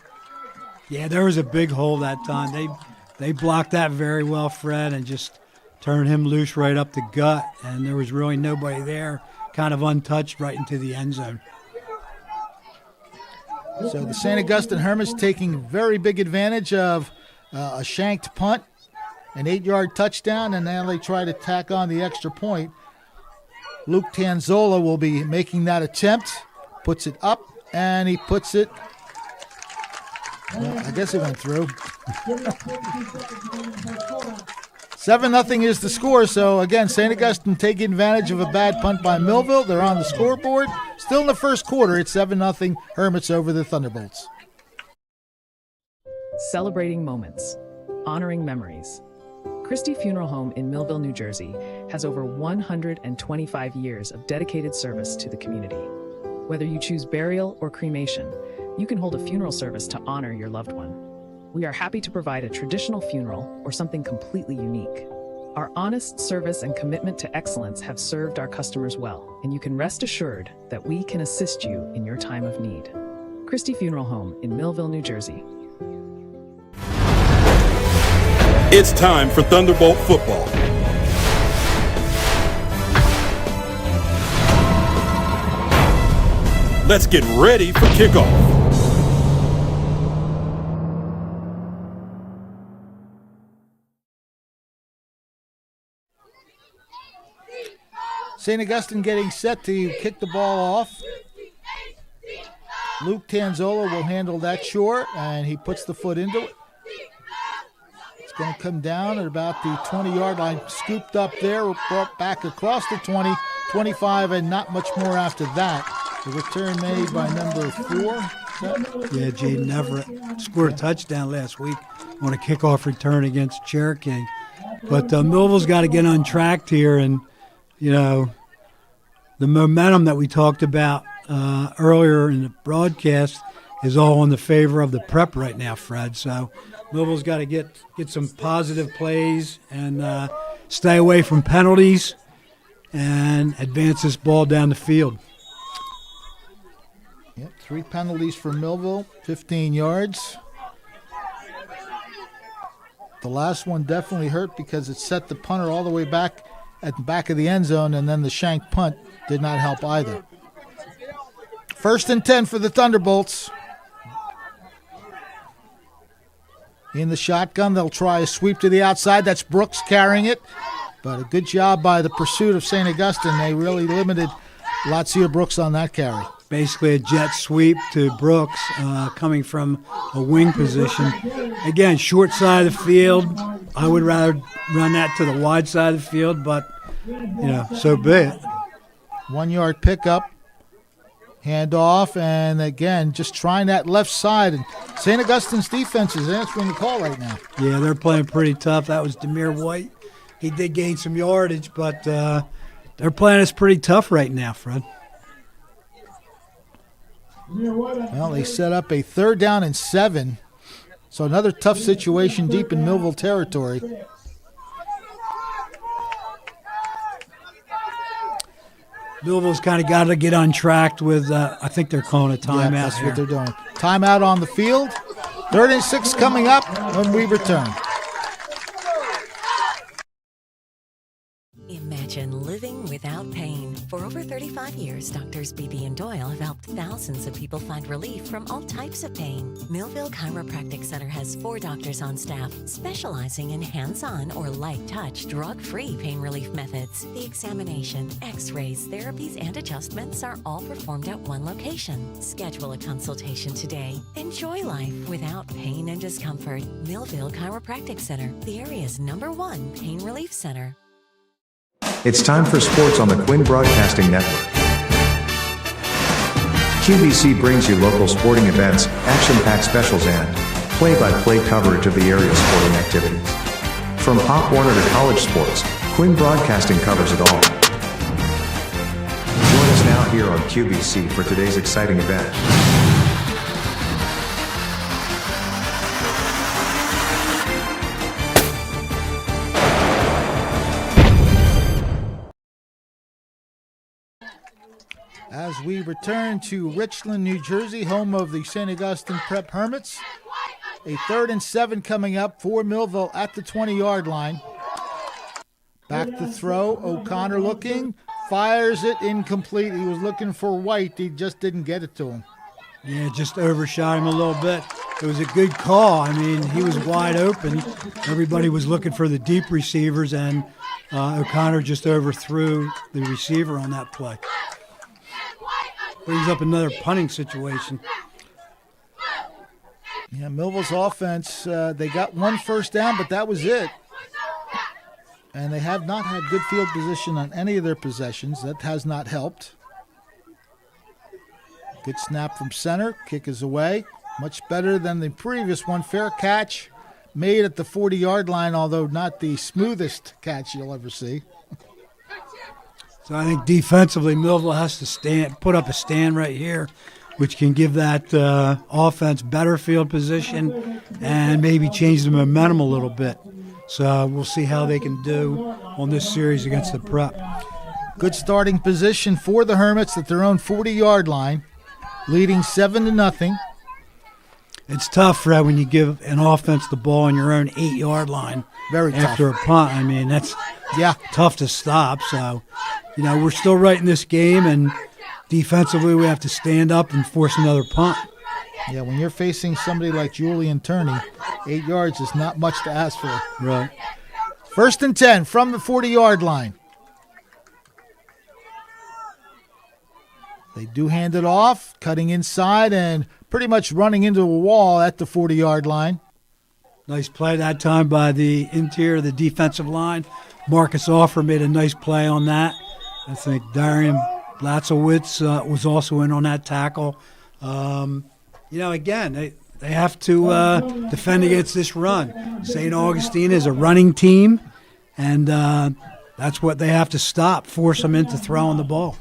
Yeah, there was a big hole that time. They blocked that very well, Fred, and just turned him loose right up the gut, and there was really nobody there, kind of untouched right into the end zone. So the St. Augustine Hermits taking very big advantage of a shanked punt, an 8-yard touchdown, and now they try to tack on the extra point. Luke Tanzola will be making that attempt. Puts it up, and he puts it, well, I guess it went through. 7-0 is the score, so again, St. Augustine taking advantage of a bad punt by Millville. They're on the scoreboard. Still in the first quarter, it's 7-0 Hermits over the Thunderbolts. Celebrating moments, honoring memories. Christie Funeral Home in Millville, New Jersey has over 125 years of dedicated service to the community. Whether you choose burial or cremation, you can hold a funeral service to honor your loved one. We are happy to provide a traditional funeral or something completely unique. Our honest service and commitment to excellence have served our customers well, and you can rest assured that we can assist you in your time of need. Christie Funeral Home in Millville, New Jersey. It's time for Thunderbolt football. Let's get ready for kickoff. St. Augustine getting set to kick the ball off. Luke Tanzola will handle that short, and he puts the foot into it. It's going to come down at about the 20-yard line, scooped up there, brought back across the 20, 25, and not much more after that. The return made by number 4. Yeah, Jaden Everett scored a touchdown last week on a kickoff return against Cherokee. But Millville's got to get untracked here, and, you know, the momentum that we talked about earlier in the broadcast is all in the favor of the prep right now, Fred. So Millville's got to get some positive plays and stay away from penalties and advance this ball down the field. Yep, 3 penalties for Millville, 15 yards. The last one definitely hurt because it set the punter all the way back at the back of the end zone, and then the shank punt did not help either. 1st and 10 for the Thunderbolts. In the shotgun, they'll try a sweep to the outside. That's Brooks carrying it. But a good job by the pursuit of St. Augustine. They really limited Lotzier Brooks on that carry. Basically a jet sweep to Brooks coming from a wing position. Again, short side of the field. I would rather run that to the wide side of the field, but, you know, so be it. 1-yard pickup. Hand off, and again, just trying that left side. And St. Augustine's defense is answering the call right now. Yeah, they're playing pretty tough. That was Demir White. He did gain some yardage, but they're playing us pretty tough right now, Fred. Well, they set up a 3rd down and 7. So another tough situation deep in Millville territory. Millville's kind of got to get untracked with, I think they're calling a timeout. Yeah, that's here. what they're doing. Timeout on the field. 3rd and 6 coming up when we return. Imagine living without pain. For over 35 years, Doctors Beebe and Doyle have helped thousands of people find relief from all types of pain. Millville Chiropractic Center has 4 doctors on staff specializing in hands-on or light-touch, drug-free pain relief methods. The examination, x-rays, therapies, and adjustments are all performed at one location. Schedule a consultation today. Enjoy life without pain and discomfort. Millville Chiropractic Center, the area's #1 pain relief center. It's time for sports on the Quinn Broadcasting Network. QBC brings you local sporting events, action-packed specials, and play-by-play coverage of the area's sporting activities. From Pop Warner to college sports, Quinn Broadcasting covers it all. Join us now here on QBC for today's exciting event. As we return to Richland, New Jersey, home of the St. Augustine Prep Hermits. A 3rd and 7 coming up for Millville at the 20-yard line. Back to throw. O'Connor looking. Fires it incomplete. He was looking for White. He just didn't get it to him. Yeah, just overshot him a little bit. It was a good call. I mean, he was wide open. Everybody was looking for the deep receivers, and O'Connor just overthrew the receiver on that play. Brings up another punting situation. Yeah, Millville's offense, they got 1 first down, but that was it. And they have not had good field position on any of their possessions. That has not helped. Good snap from center. Kick is away. Much better than the previous one. Fair catch made at the 40-yard line, although not the smoothest catch you'll ever see. So I think defensively, Millville has to put up a stand right here, which can give that offense better field position and maybe change the momentum a little bit. So we'll see how they can do on this series against the Prep. Good starting position for the Hermits at their own 40-yard line, leading 7-0. It's tough, Fred, when you give an offense the ball on your own 8-yard line. Very tough. After a punt. I mean, that's tough to stop. So, we're still right in this game, and defensively we have to stand up and force another punt. Yeah, when you're facing somebody like Julian Turney, 8 yards is not much to ask for. Right. 1st and 10 from the 40-yard line. They do hand it off, cutting inside and pretty much running into a wall at the 40-yard line. Nice play that time by the interior of the defensive line. Marcus Offer made a nice play on that. I think Darian Blatzowitz was also in on that tackle. Again, they have to defend against this run. St. Augustine is a running team, and that's what they have to stop, force them into throwing the ball.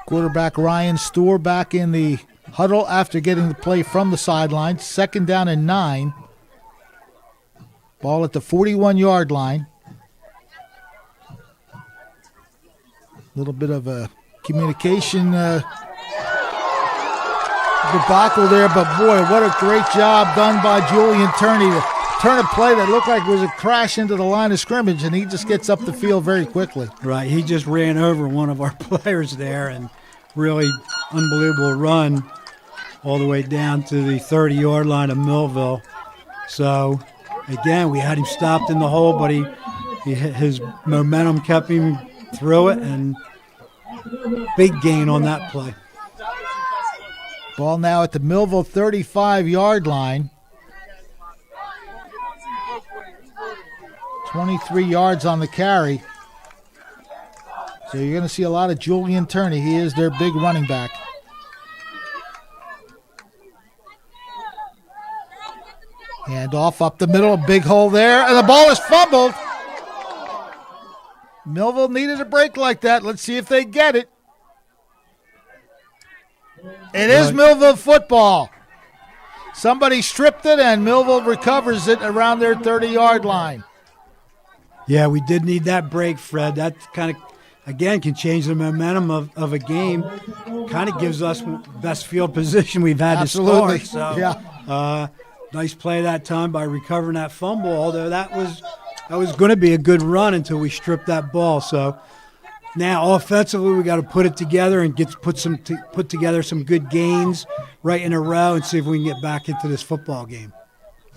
Quarterback Ryan Stohr back in the huddle after getting the play from the sideline. 2nd down and 9. Ball at the 41-yard line. Little bit of a communication debacle there, but boy, what a great job done by Julian Turney to turn a play that looked like it was a crash into the line of scrimmage, and he just gets up the field very quickly. Right, he just ran over one of our players there, and really unbelievable run all the way down to the 30-yard line of Millville. So, again, we had him stopped in the hole, but his momentum kept him through it, and big gain on that play. Ball now at the Millville 35-yard line. 23 yards on the carry. So you're going to see a lot of Julian Turney. He is their big running back. Hand off up the middle, a big hole there, and the ball is fumbled. Millville needed a break like that. Let's see if they get it. It is Millville football. Somebody stripped it, and Millville recovers it around their 30-yard line. Yeah, we did need that break, Fred. That kind of, again, can change the momentum of a game. Kind of gives us best field position we've had Absolutely. to start. So, yeah. Nice play that time by recovering that fumble, although that was going to be a good run until we stripped that ball. So, Now, offensively, we got to put it together and put together some good gains right in a row and see if we can get back into this football game.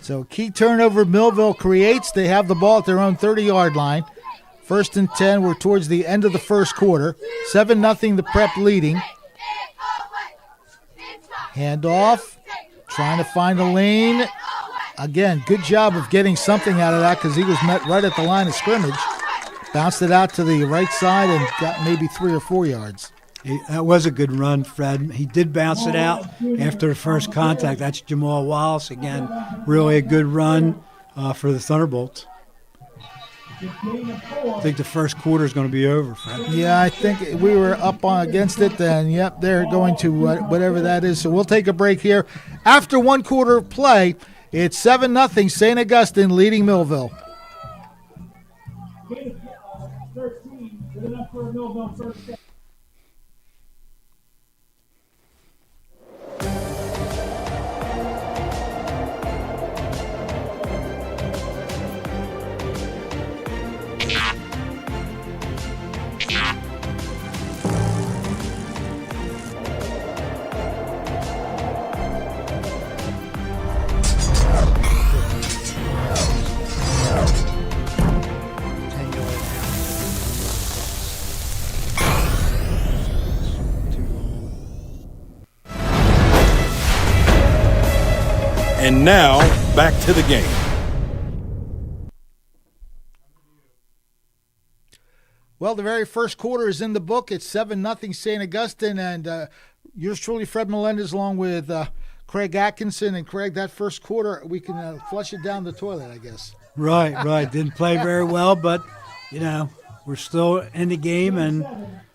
So key turnover Millville creates. They have the ball at their own 30-yard line. 1st and 10. We're towards the end of the first quarter. 7-0 the Prep leading. Handoff. Trying to find a lane. Again, good job of getting something out of that because he was met right at the line of scrimmage. Bounced it out to the right side and got maybe 3 or 4 yards. That was a good run, Fred. He did bounce it out after the first contact. That's Jamal Wallace again. Really a good run for the Thunderbolts. I think the first quarter is going to be over, Fred. Yeah, I think we were up against it, and yep, they're going to whatever that is. So we'll take a break here. After 1 quarter of play, it's 7-0 St. Augustine leading Millville. 13, good enough for a Millville first down. And now, back to the game. Well, the very first quarter is in the book. It's 7-0 St. Augustine, and yours truly, Fred Melendez, along with Craig Atkinson. And Craig, that first quarter, we can flush it down the toilet, I guess. Right. Didn't play very well, but, we're still in the game and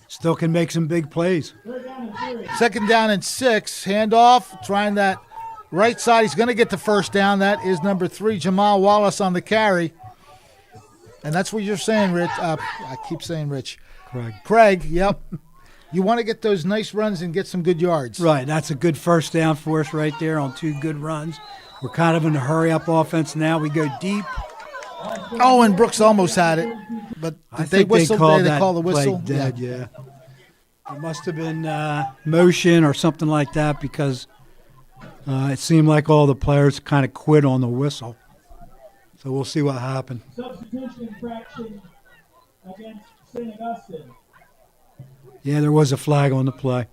still can make some big plays. 2nd down and 6. Handoff, trying that right side. He's going to get the first down. That is number 3, Jamal Wallace on the carry. And that's what you're saying, Rich. I keep saying Rich. Craig, yep. You want to get those nice runs and get some good yards. Right, that's a good first down for us right there on 2 good runs. We're kind of in a hurry-up offense now. We go deep. Oh, and Brooks almost had it. But did they whistle? Did they call the whistle? Play dead, yeah. It must have been motion or something like that because it seemed like all the players kind of quit on the whistle. So we'll see what happened. Substitution infraction against St. Augustine. Yeah, there was a flag on the play.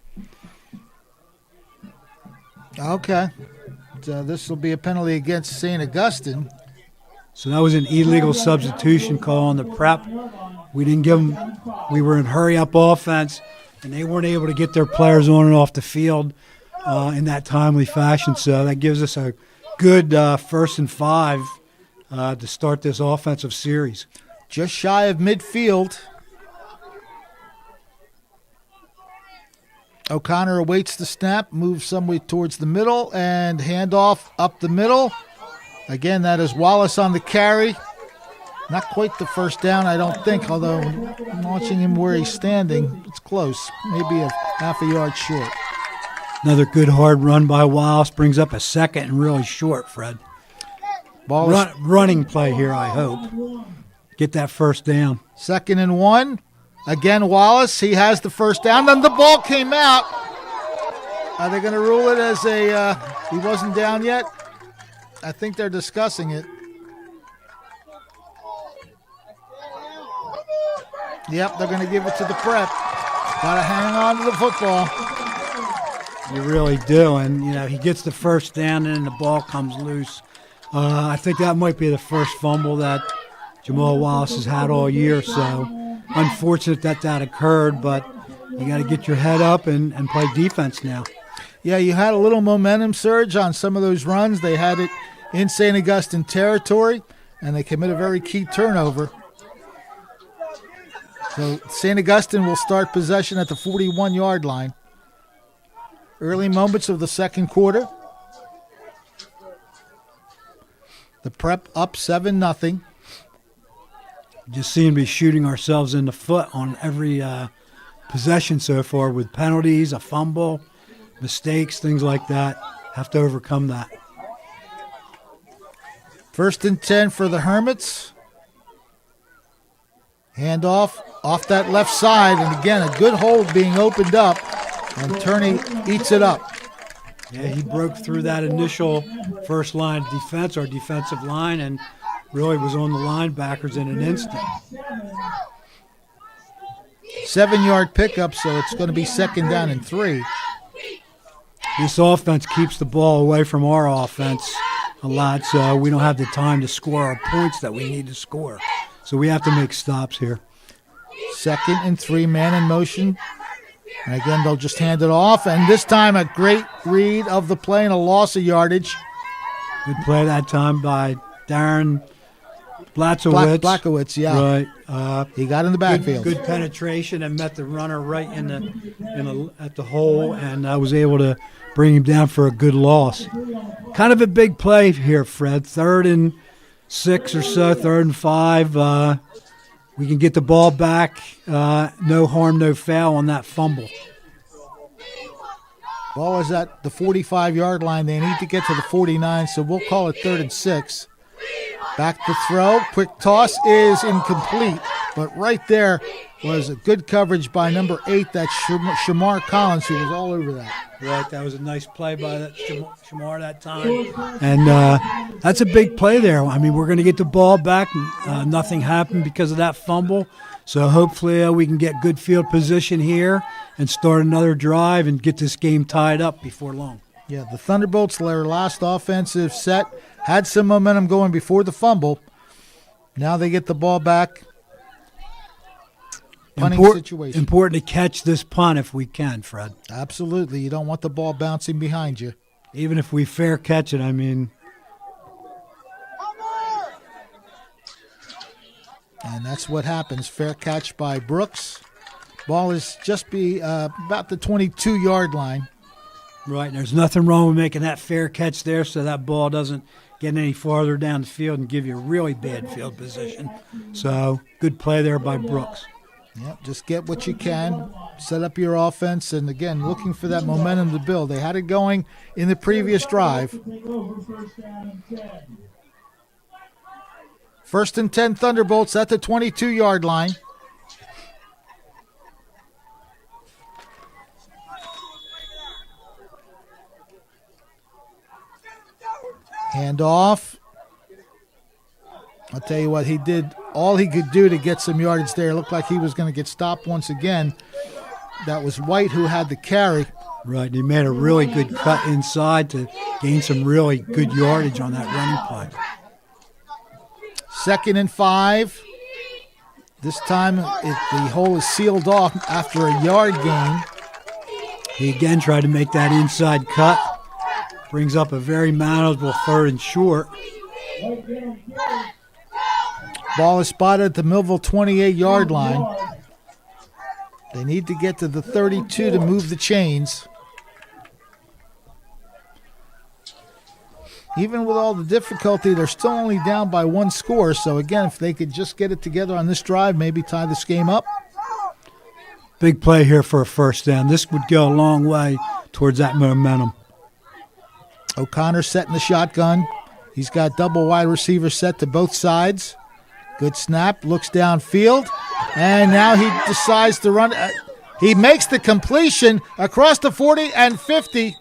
Okay. So this will be a penalty against St. Augustine. So that was an illegal substitution call on the Prep. We didn't give them – we were in hurry-up offense, and they weren't able to get their players on and off the field in that timely fashion. So that gives us a good 1st and 5 to start this offensive series. Just shy of midfield. O'Connor awaits the snap, moves some way towards the middle, and handoff up the middle. Again, that is Wallace on the carry. Not quite the first down, I don't think, although I'm watching him where he's standing. It's close, maybe a half a yard short. Another good hard run by Wallace brings up a 2nd and really short, Fred. Running play here, I hope. Get that first down. 2nd and 1. Again, Wallace, he has the first down. Then the ball came out. Are they going to rule it as he wasn't down yet? I think they're discussing it. Yep, they're going to give it to the Prep. Got to hang on to the football. You really do. And, he gets the first down and the ball comes loose. I think that might be the first fumble that Jamal Wallace has had all year. So unfortunate that occurred, but you got to get your head up and play defense now. Yeah, you had a little momentum surge on some of those runs. They had it in St. Augustine territory, and they commit a very key turnover. So St. Augustine will start possession at the 41-yard line. Early moments of the second quarter. The Prep up 7-0. Just seem to be shooting ourselves in the foot on every possession so far with penalties, a fumble, mistakes, things like that. Have to overcome that. 1st and 10 for the Hermits. Handoff off that left side, and again, a good hole being opened up, and Turney eats it up. Yeah, he broke through that initial first line defense, or defensive line, and really was on the linebackers in an instant. 7-yard pickup, so it's going to be 2nd down and 3. This offense keeps the ball away from our offense a lot, so we don't have the time to score our points that we need to score. So we have to make stops here. 2nd and 3, man in motion. And again, they'll just hand it off. And this time, a great read of the play and a loss of yardage. Good play that time by Darren Blackowitz. Yeah. Right. He got in the backfield. Good penetration and met the runner right at the hole, and I was able to bring him down for a good loss. Kind of a big play here, Fred. 3rd and 6 or so, 3rd and 5. We can get the ball back. No harm, no foul on that fumble. Ball is at the 45-yard line. They need to get to the 49, so we'll call it 3rd and 6. Back to throw. Quick toss is incomplete, but right there was a good coverage by number 8, that's Shamar Collins, who was all over that. Right, that was a nice play by that Shamar that time. And that's a big play there. I mean, we're going to get the ball back. Nothing happened because of that fumble. So hopefully we can get good field position here and start another drive and get this game tied up before long. Yeah, the Thunderbolts, their last offensive set, had some momentum going before the fumble. Now they get the ball back. Punting situation. Important to catch this punt if we can, Fred. Absolutely. You don't want the ball bouncing behind you. Even if we fair catch it, I mean. And that's what happens. Fair catch by Brooks. Ball is just about the 22-yard line. Right, and there's nothing wrong with making that fair catch there so that ball doesn't get any farther down the field and give you a really bad field position. So, good play there by Brooks. Yep, just get what you can, set up your offense, and again, looking for that momentum to build. They had it going in the previous drive. 1st and 10 Thunderbolts at the 22-yard line. Hand off. I'll tell you what, he did all he could do to get some yardage there. It looked like he was going to get stopped once again. That was White who had the carry. Right, and he made a really good cut inside to gain some really good yardage on that running play. 2nd and 5. This time the hole is sealed off after a yard gain. He again tried to make that inside cut. Brings up a very manageable 3rd and short. Ball is spotted at the Millville 28-yard line. They need to get to the 32 to move the chains. Even with all the difficulty, they're still only down by 1 score. So, again, if they could just get it together on this drive, maybe tie this game up. Big play here for a 1st down. This would go a long way towards that momentum. O'Connor setting the shotgun. He's got double wide receiver set to both sides. Good snap, looks downfield, and now he decides to run. He makes the completion across the 40 and 50.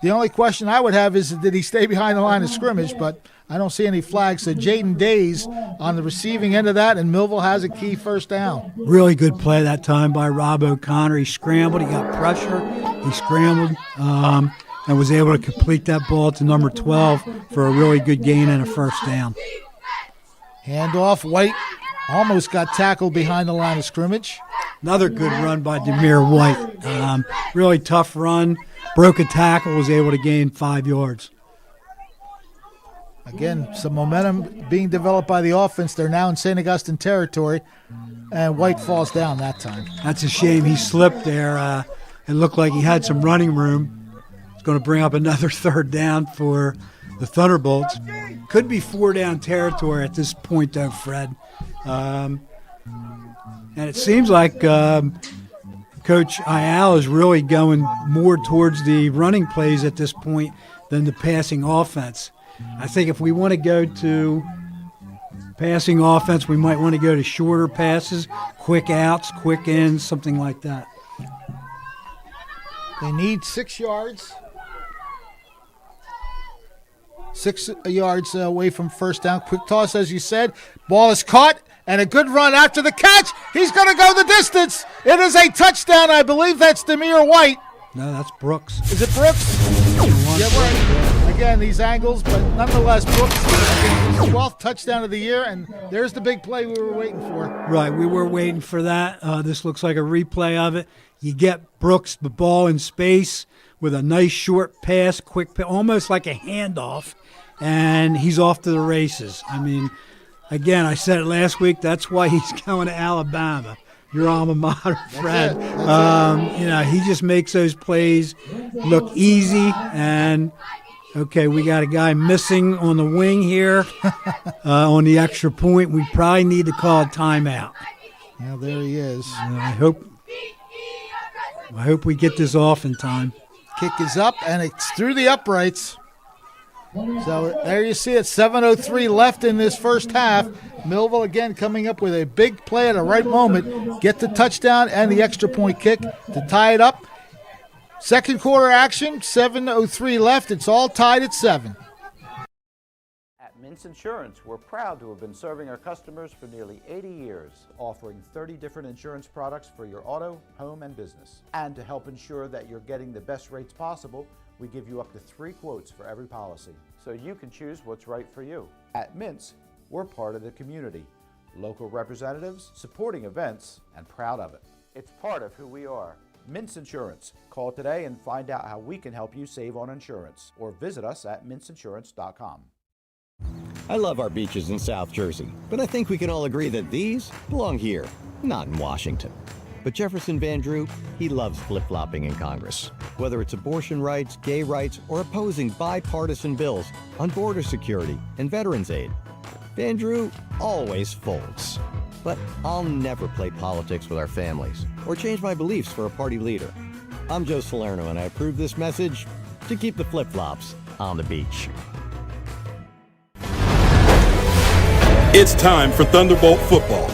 The only question I would have is, did he stay behind the line of scrimmage? But I don't see any flags. So Jaden Days on the receiving end of that, and Millville has a key 1st down. Really good play that time by Rob O'Connor. He scrambled, he got pressure, he scrambled, and was able to complete that ball to number 12 for a really good gain and a 1st down. Handoff. White almost got tackled behind the line of scrimmage. Another good run by Demir White. Really tough run. Broke a tackle, was able to gain 5 yards. Again, some momentum being developed by the offense. They're now in St. Augustine territory, and White falls down that time. That's a shame. He slipped there. It looked like he had some running room. It's going to bring up another 3rd down for the Thunderbolts. Could be 4-down territory at this point, though, Fred. And it seems like Coach Ayala is really going more towards the running plays at this point than the passing offense. I think if we want to go to passing offense, we might want to go to shorter passes, quick outs, quick ins, something like that. They need 6 yards. 6 yards away from first down. Quick toss, as you said. Ball is caught, and a good run after the catch. He's going to go the distance. It is a touchdown. I believe that's Demir White. No, that's Brooks. Is it Brooks? Yeah, right. Again, these angles, but nonetheless, Brooks, his 12th touchdown of the year, and there's the big play we were waiting for. Right, we were waiting for that. This looks like a replay of it. You get Brooks the ball in space with a nice short pass, quick pass, almost like a handoff, and he's off to the races. I mean, again, I said it last week, that's why he's going to Alabama. Your alma mater, Fred. You know, he just makes those plays look easy. And, okay, we got a guy missing on the wing here on the extra point. We probably need to call a timeout. Well, there he is. I hope we get this off in time. Kick is up, and it's through the uprights. So there you see it, 7:03 left in this first half. Millville again coming up with a big play at the right moment. Get the touchdown and the extra point kick to tie it up. Second quarter action, 7:03 left. It's all tied at 7. At Mintz Insurance, we're proud to have been serving our customers for nearly 80 years, offering 30 different insurance products for your auto, home, and business. And to help ensure that you're getting the best rates possible, we give you up to 3 quotes for every policy, so you can choose what's right for you. At Mintz, we're part of the community, local representatives, supporting events, and proud of it. It's part of who we are. Mintz Insurance. Call today and find out how we can help you save on insurance, or visit us at mintzinsurance.com. I love our beaches in South Jersey, but I think we can all agree that these belong here, not in Washington. But Jefferson Van Drew, he loves flip-flopping in Congress. Whether it's abortion rights, gay rights, or opposing bipartisan bills on border security and veterans aid, Van Drew always folds. But I'll never play politics with our families or change my beliefs for a party leader. I'm Joe Salerno, and I approve this message to keep the flip-flops on the beach. It's time for Thunderbolt football.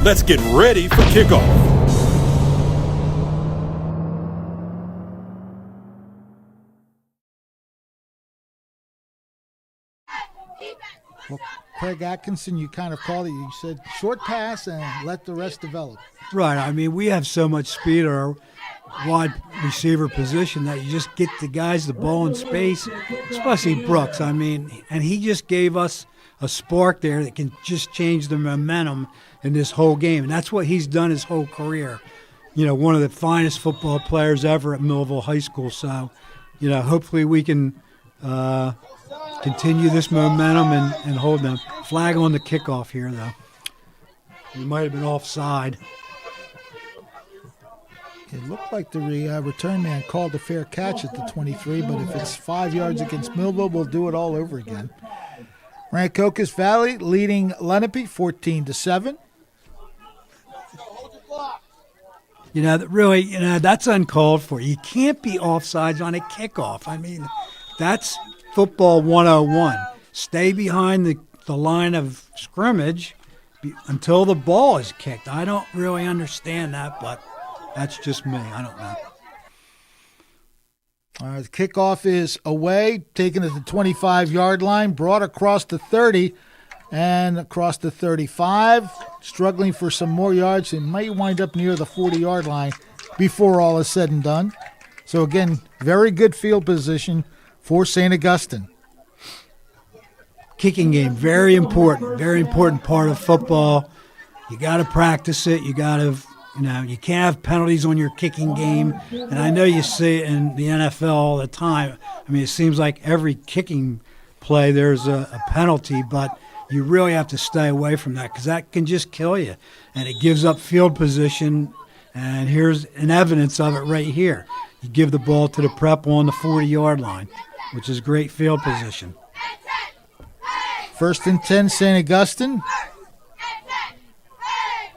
Let's get ready for kickoff. Well, Craig Atkinson, you kind of called it. You said short pass and let the rest develop. Right. I mean, we have so much speed at our wide receiver position that you just get the guys the ball in space, especially Brooks. I mean, and he just gave us a spark there that can just change the momentum in this whole game. And that's what he's done his whole career. You know, one of the finest football players ever at Millville High School. So, you know, hopefully we can continue this momentum and hold them. Flag on the kickoff here, though. We might have been offside. It looked like the return man called a fair catch at the 23, but if it's 5 yards against Millville, we'll do it all over again. Rancocas Valley leading Lenape 14-7. You know, really, you know, that's uncalled for. You can't be offsides on a kickoff. I mean, that's football 101. Stay behind the line of scrimmage until the ball is kicked. I don't really understand that, but that's just me. I don't know. All right, the kickoff is away, taken at the 25-yard line, brought across the 30 and across the 35. Struggling for some more yards and might wind up near the 40-yard line before all is said and done. So, again, very good field position for St. Augustine. Kicking game, very important part of football. You got to practice it. You got to, you know, you can't have penalties on your kicking game. And I know you see it in the NFL all the time. I mean, it seems like every kicking play there's a penalty, but you really have to stay away from that because that can just kill you. And it gives up field position, and here's an evidence of it right here. You give the ball to the prep on the 40-yard line, which is great field position. 1st and 10, St. Augustine.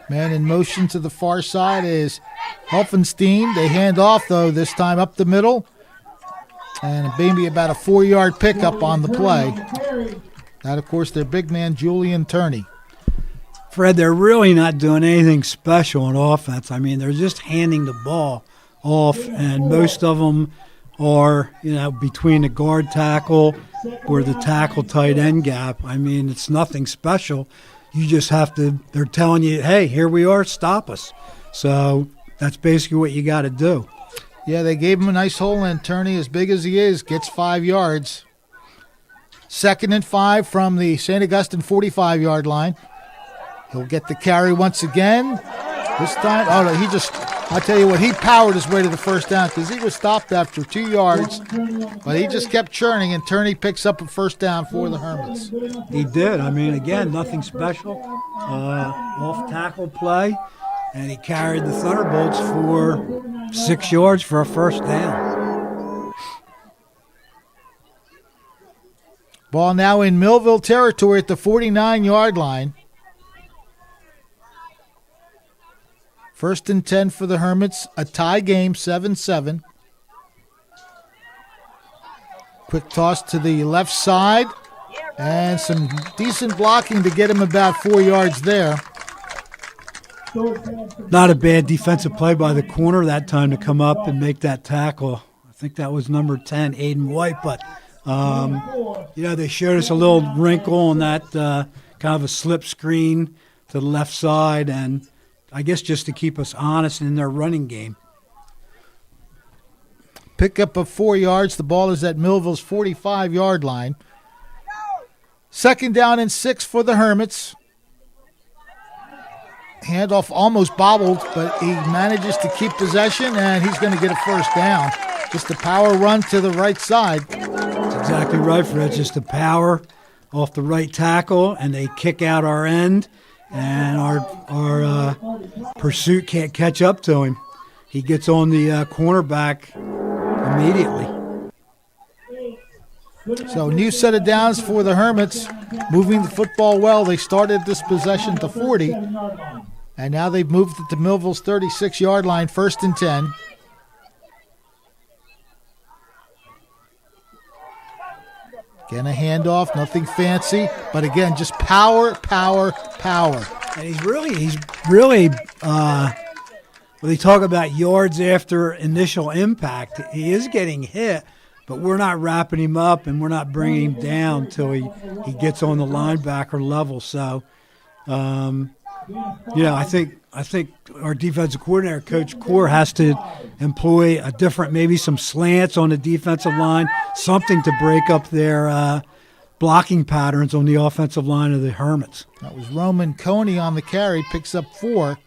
Man in motion to the far side is Helfenstein. They hand off, though, this time up the middle. And maybe about a 4-yard pickup on the play. That, of course, their big man, Julian Turney. Fred, they're really not doing anything special on offense. I mean, they're just handing the ball off, and most of them are, between the guard tackle or the tackle tight end gap. I mean, it's nothing special. You just have to, they're telling you, hey, here we are, stop us. So that's basically what you got to do. Yeah, they gave him a nice hole, and Turney, as big as he is, gets 5 yards. 2nd and 5 from the St. Augustine 45-yard line. He'll get the carry once again. This time, I'll tell you what, he powered his way to the first down because he was stopped after 2 yards, but he just kept churning, and Turney picks up a first down for the Hermits. He did. I mean, again, nothing special. Off-tackle play, and he carried the Thunderbolts for 6 yards for a first down. Ball now in Millville territory at the 49-yard line. 1st and 10 for the Hermits. A tie game, 7-7. Quick toss to the left side. And some decent blocking to get him about 4 yards there. Not a bad defensive play by the corner that time to come up and make that tackle. I think that was number 10, Aiden White. But, they showed us a little wrinkle on that kind of a slip screen to the left side, and I guess just to keep us honest in their running game. Pickup of 4 yards. The ball is at Millville's 45-yard line. 2nd down and 6 for the Hermits. Handoff almost bobbled, but he manages to keep possession, and he's going to get a first down. Just a power run to the right side. That's exactly right, Fred. Just a power off the right tackle, and they kick out our end, and our pursuit can't catch up to him. He gets on the cornerback immediately. So new set of downs for the Hermits, moving the football well. They started this possession to 40, and now they've moved it to Millville's 36-yard line, 1st and 10. Again, a handoff, nothing fancy, but again, just power. And he's really, when they talk about yards after initial impact, he is getting hit, but we're not wrapping him up and we're not bringing him down until he gets on the linebacker level. So, I think our defensive coordinator, Coach Core, has to employ maybe some slants on the defensive line, something to break up their blocking patterns on the offensive line of the Hermits. That was Roman Coney on the carry, picks up 4.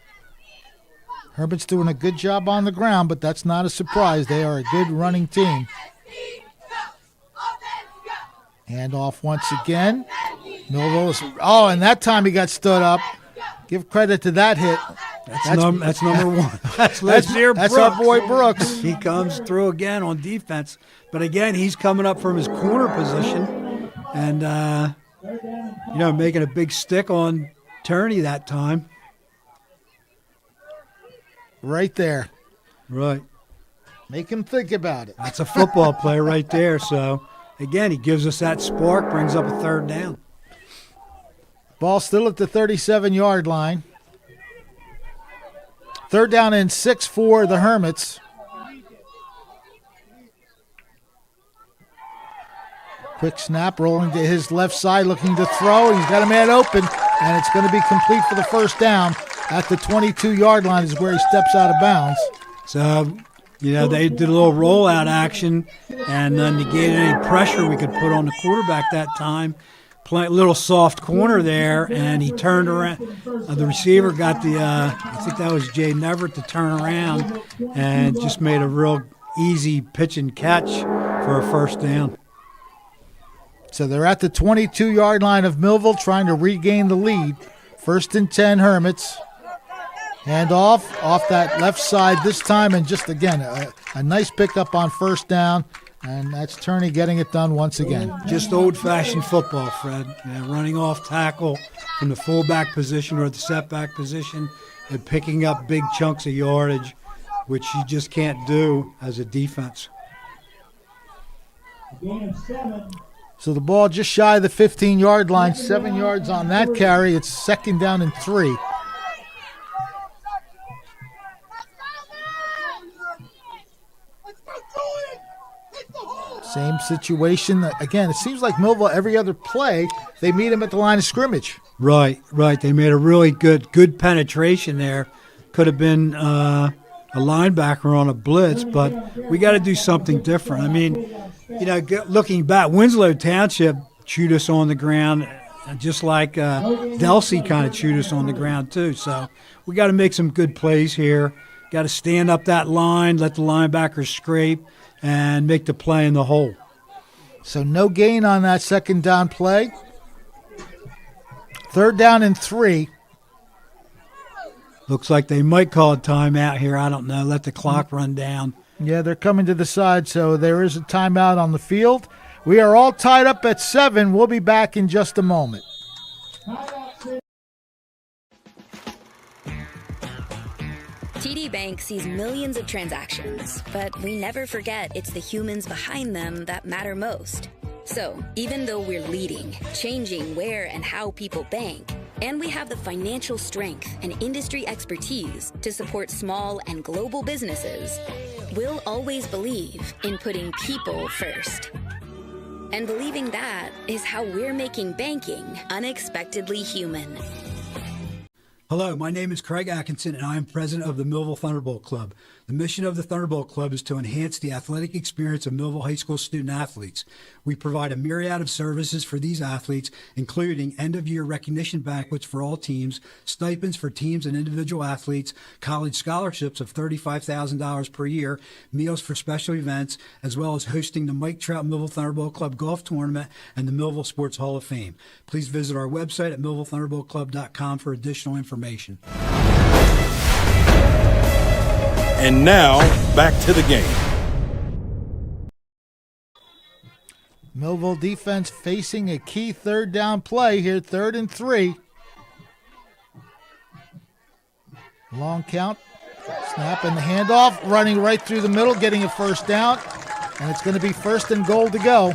Hermits doing a good job on the ground, but that's not a surprise. They are a good running team. Handoff once again. Millville and that time he got stood up. Give credit to that hit. That's number 1. That's Lotzier Brooks. That's our boy Brooks. He comes through again on defense. But again, he's coming up from his corner position and, making a big stick on Turney that time. Right there. Right. Make him think about it. That's a football play right there. So, again, he gives us that spark, brings up a 3rd down. Ball still at the 37-yard line. 3rd down and 6 for the Hermits. Quick snap, rolling to his left side, looking to throw. He's got a man open, and it's going to be complete for the first down. At the 22-yard line is where he steps out of bounds. So, they did a little rollout action and negated any pressure we could put on the quarterback that time. A little soft corner there, and he turned around. The receiver got I think that was Jay Neverett, to turn around and just made a real easy pitch and catch for a first down. So they're at the 22-yard line of Millville trying to regain the lead. 1st and 10 Hermits. Hand off that left side this time, and just again a nice pickup on first down, and that's Turney getting it done once again. Just old-fashioned football, Fred. Running off tackle from the fullback position or the setback position and picking up big chunks of yardage, which you just can't do as a defense. Gain of 7. So the ball just shy of the 15-yard line, 7 yards on that carry. It's 2nd down and 3. Same situation. Again, it seems like Millville, every other play, they meet him at the line of scrimmage. Right. They made a really good penetration there. Could have been a linebacker on a blitz, but we got to do something different. I mean, looking back, Winslow Township chewed us on the ground, just like Delsey kind of chewed us on the ground too. So we got to make some good plays here. Got to stand up that line, let the linebackers scrape, and make the play in the hole. So no gain on that 2nd down play. 3rd down and 3. Looks like they might call a timeout here. I don't know. Let the clock run down. Yeah, they're coming to the side, so there is a timeout on the field. We are all tied up at 7. We'll be back in just a moment. TD Bank sees millions of transactions, but we never forget it's the humans behind them that matter most. So, even though we're leading, changing where and how people bank, and we have the financial strength and industry expertise to support small and global businesses, we'll always believe in putting people first. And believing that is how we're making banking unexpectedly human. Hello, my name is Craig Atkinson, and I am president of the Millville Thunderbolt Club. The mission of the Thunderbolt Club is to enhance the athletic experience of Millville High School student athletes. We provide a myriad of services for these athletes, including end-of-year recognition banquets for all teams, stipends for teams and individual athletes, college scholarships of $35,000 per year, meals for special events, as well as hosting the Mike Trout Millville Thunderbolt Club Golf Tournament and the Millville Sports Hall of Fame. Please visit our website at millvillethunderboltclub.com for additional information. And now, back to the game. Millville defense facing a key 3rd down play here, 3rd and 3. Long count, snap and the handoff, running right through the middle, getting a 1st down, and it's going to be 1st and goal to go.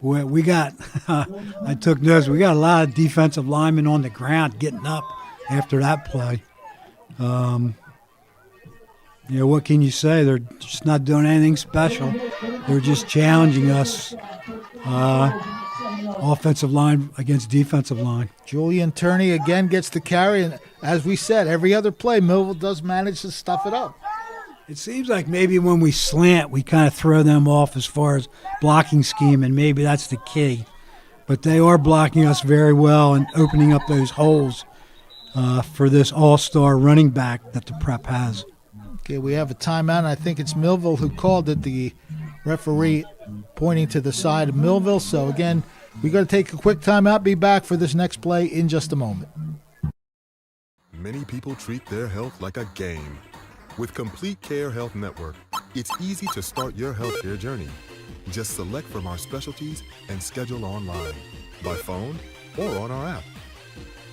We got, I took notes, we got a lot of defensive linemen on the ground getting up after that play. What can you say? They're just not doing anything special. They're just challenging us, offensive line against defensive line. Julian Turney again gets the carry, and as we said, every other play, Millville does manage to stuff it up. It seems like maybe when we slant, we kind of throw them off as far as blocking scheme, and maybe that's the key. But they are blocking us very well and opening up those holes for this all-star running back that the prep has. Okay, we have a timeout, and I think it's Millville who called it, the referee pointing to the side of Millville. So, again, we got to take a quick timeout, be back for this next play in just a moment. Many people treat their health like a game. With Complete Care Health Network, it's easy to start your healthcare journey. Just select from our specialties and schedule online, by phone, or on our app.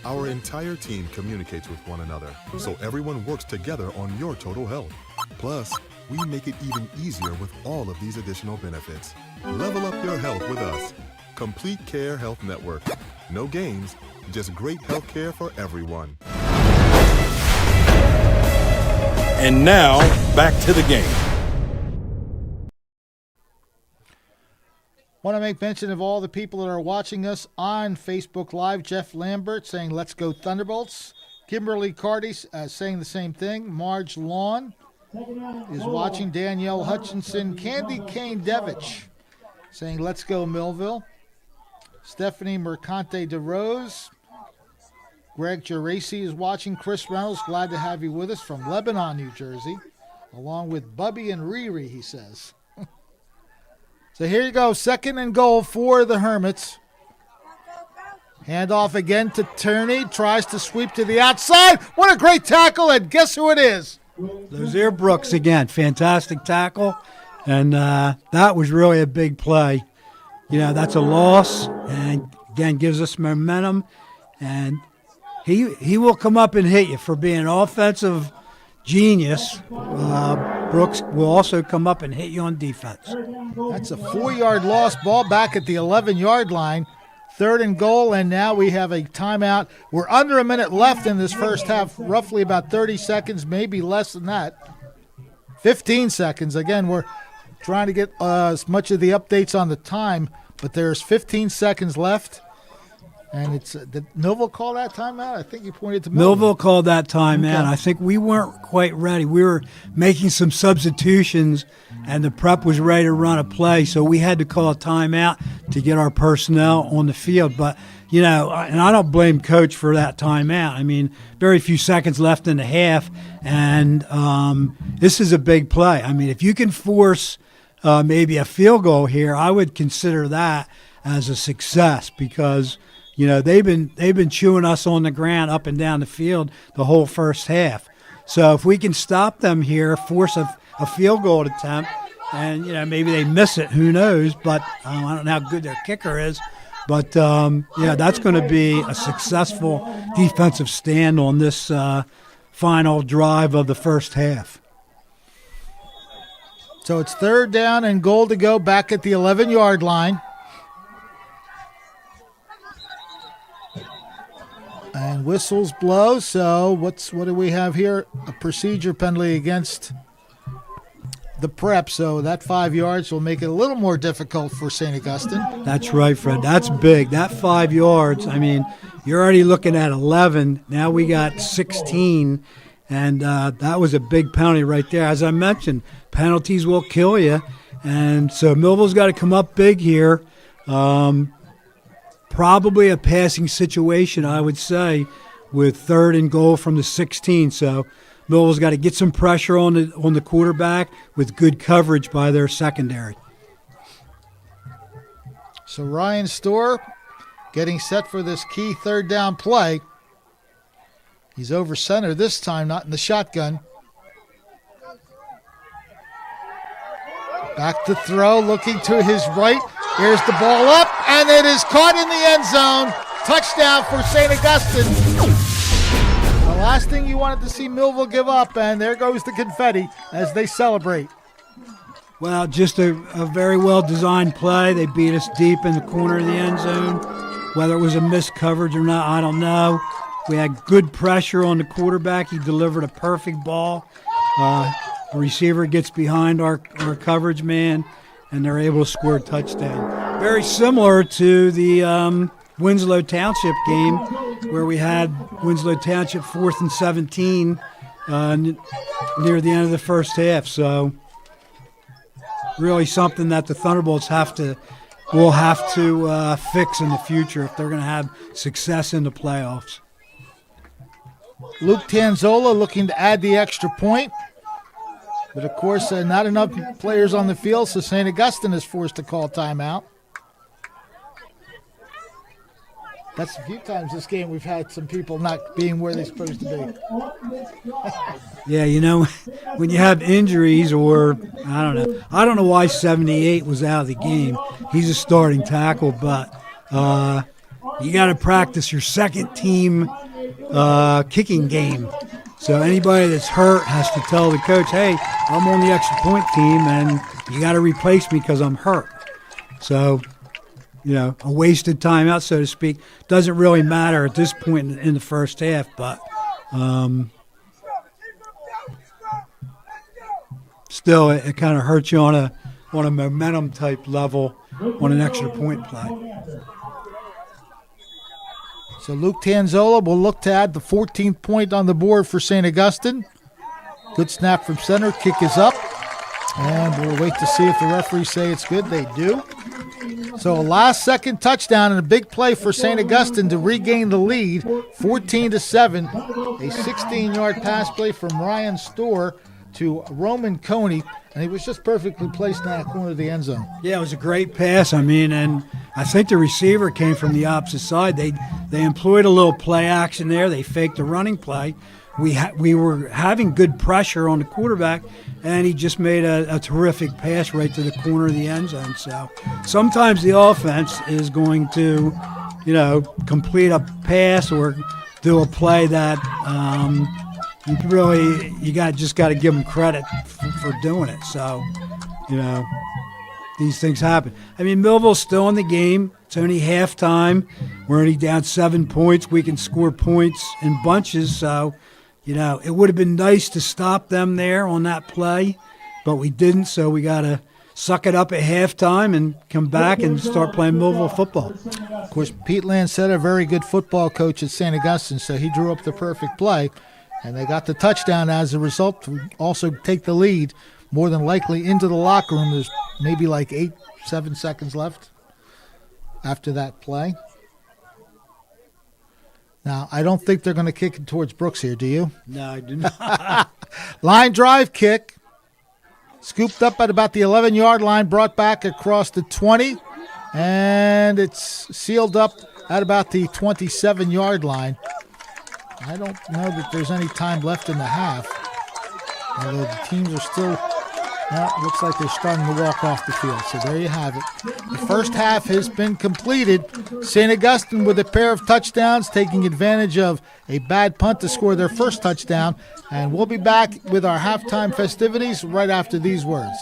Our entire team communicates with one another, so everyone works together on your total health. Plus, we make it even easier with all of these additional benefits. Level up your health with us. Complete Care Health Network. No games, just great health care for everyone. And now, back to the game. Want to make mention of all the people that are watching us on Facebook Live. Jeff Lambert saying, "Let's go Thunderbolts." Kimberly Carty saying the same thing. Marge Lawn is watching. Danielle Hutchinson. Candy Kane Devich saying, "Let's go Millville." Stephanie Mercante DeRose. Greg Geraci is watching. Chris Reynolds, glad to have you with us from Lebanon, New Jersey, along with Bubby and Riri, he says. So here you go, 2nd and goal for the Hermits. Handoff again to Turney, tries to sweep to the outside. What a great tackle, and guess who it is? Lotzier Brooks again, fantastic tackle, and that was really a big play. That's a loss, and again gives us momentum, and he will come up and hit you for being an offensive genius, Brooks will also come up and hit you on defense. That's a 4-yard loss, ball back at the 11-yard line. 3rd and goal, and now we have a timeout. We're under a minute left in this first half, roughly about 30 seconds, maybe less than that. 15 seconds. Again, we're trying to get as much of the updates on the time, but there's 15 seconds left. And did Millville call that timeout? I think you pointed to Millville called that timeout. Okay. I think we weren't quite ready. We were making some substitutions, and the prep was ready to run a play, so we had to call a timeout to get our personnel on the field. But, and I don't blame Coach for that timeout. I mean, very few seconds left in the half, and this is a big play. I mean, if you can force maybe a field goal here, I would consider that as a success because – they've been chewing us on the ground up and down the field the whole first half. So if we can stop them here, force a field goal attempt, and maybe they miss it, who knows? But I don't know how good their kicker is. But that's going to be a successful defensive stand on this final drive of the first half. So it's 3rd down and goal to go back at the 11-yard line. And whistles blow, so what do we have here? A procedure penalty against the prep, so that 5 yards will make it a little more difficult for St. Augustine. That's right, Fred. That's big. That 5 yards, I mean, you're already looking at 11. Now we got 16, and that was a big penalty right there. As I mentioned, penalties will kill you, and so Millville's got to come up big here. Probably a passing situation, I would say, with 3rd and goal from the 16. So Millville's got to get some pressure on the quarterback with good coverage by their secondary. So Ryan Storr getting set for this key 3rd down play. He's over center this time, not in the shotgun. Back to throw, looking to his right. Here's the ball up, and it is caught in the end zone. Touchdown for St. Augustine. The last thing you wanted to see Millville give up, and there goes the confetti as they celebrate. Well, just a very well-designed play. They beat us deep in the corner of the end zone. Whether it was a missed coverage or not, I don't know. We had good pressure on the quarterback. He delivered a perfect ball. The receiver gets behind our coverage man, and they're able to score a touchdown. Very similar to the Winslow Township game where we had Winslow Township 4th and 17 near the end of the first half. So really something that the Thunderbolts will have to fix in the future if they're going to have success in the playoffs. Luke Tanzola looking to add the extra point. But, of course, not enough players on the field, so St. Augustine is forced to call timeout. That's a few times this game we've had some people not being where they're supposed to be. Yeah, when you have injuries or, I don't know why 78 was out of the game. He's a starting tackle, but you got to practice your second team kicking game. So anybody that's hurt has to tell the coach, hey, I'm on the extra point team, and you got to replace me because I'm hurt. So, a wasted timeout, so to speak. Doesn't really matter at this point in the first half, but still it kind of hurts you on a momentum type level on an extra point play. So Luke Tanzola will look to add the 14th point on the board for St. Augustine. Good snap from center. Kick is up. And we'll wait to see if the referees say it's good. They do. So a last-second touchdown and a big play for St. Augustine to regain the lead, 14-7. A 16-yard pass play from Ryan Storr to Roman Coney, and he was just perfectly placed in that corner of the end zone. Yeah, it was a great pass. And I think the receiver came from the opposite side. They employed a little play action there. They faked a running play. We were having good pressure on the quarterback, and he just made a terrific pass right to the corner of the end zone. So sometimes the offense is going to, complete a pass or do a play that you just got to give them credit for doing it. So, these things happen. I mean, Millville's still in the game. It's only halftime. We're only down 7 points. We can score points in bunches. So, it would have been nice to stop them there on that play, but we didn't. So we got to suck it up at halftime and come back and start playing Millville football. Of course, Pete Lancetta, a very good football coach at St. Augustine, so he drew up the perfect play, and they got the touchdown as a result to also take the lead more than likely into the locker room. There's maybe like 7 seconds left after that play. Now, I don't think they're going to kick it towards Brooks here, do you? No, I do not. Line drive kick. Scooped up at about the 11-yard line, brought back across the 20, and it's sealed up at about the 27-yard line. I don't know that there's any time left in the half, although the teams are still, looks like they're starting to walk off the field. So there you have it. The first half has been completed. St. Augustine with a pair of touchdowns, taking advantage of a bad punt to score their first touchdown. And we'll be back with our halftime festivities right after these words.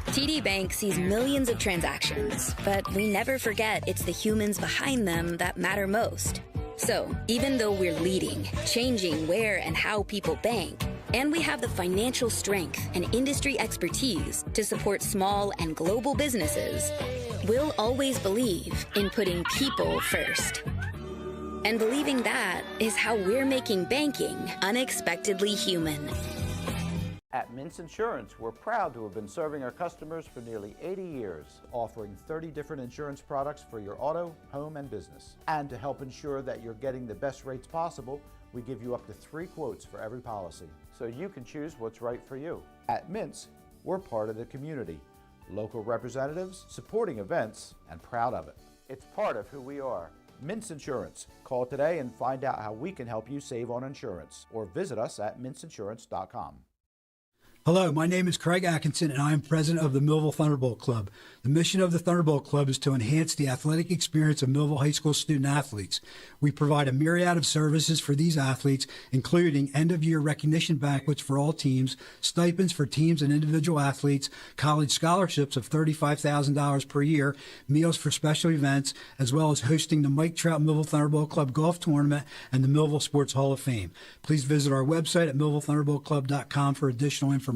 TD Bank sees millions of transactions, but we never forget it's the humans behind them that matter most. So, even though we're leading, changing where and how people bank, and we have the financial strength and industry expertise to support small and global businesses, we'll always believe in putting people first. And believing that is how we're making banking unexpectedly human. At Mintz Insurance, we're proud to have been serving our customers for nearly 80 years, offering 30 different insurance products for your auto, home, and business. And to help ensure that you're getting the best rates possible, we give you up to 3 quotes for every policy, so you can choose what's right for you. At Mintz, we're part of the community, local representatives, supporting events, and proud of it. It's part of who we are. Mintz Insurance. Call today and find out how we can help you save on insurance, or visit us at mintzinsurance.com. Hello, my name is Craig Atkinson, and I am president of the Millville Thunderbolt Club. The mission of the Thunderbolt Club is to enhance the athletic experience of Millville High School student athletes. We provide a myriad of services for these athletes, including end-of-year recognition banquets for all teams, stipends for teams and individual athletes, college scholarships of $35,000 per year, meals for special events, as well as hosting the Mike Trout Millville Thunderbolt Club Golf Tournament and the Millville Sports Hall of Fame. Please visit our website at millvillethunderboltclub.com for additional information.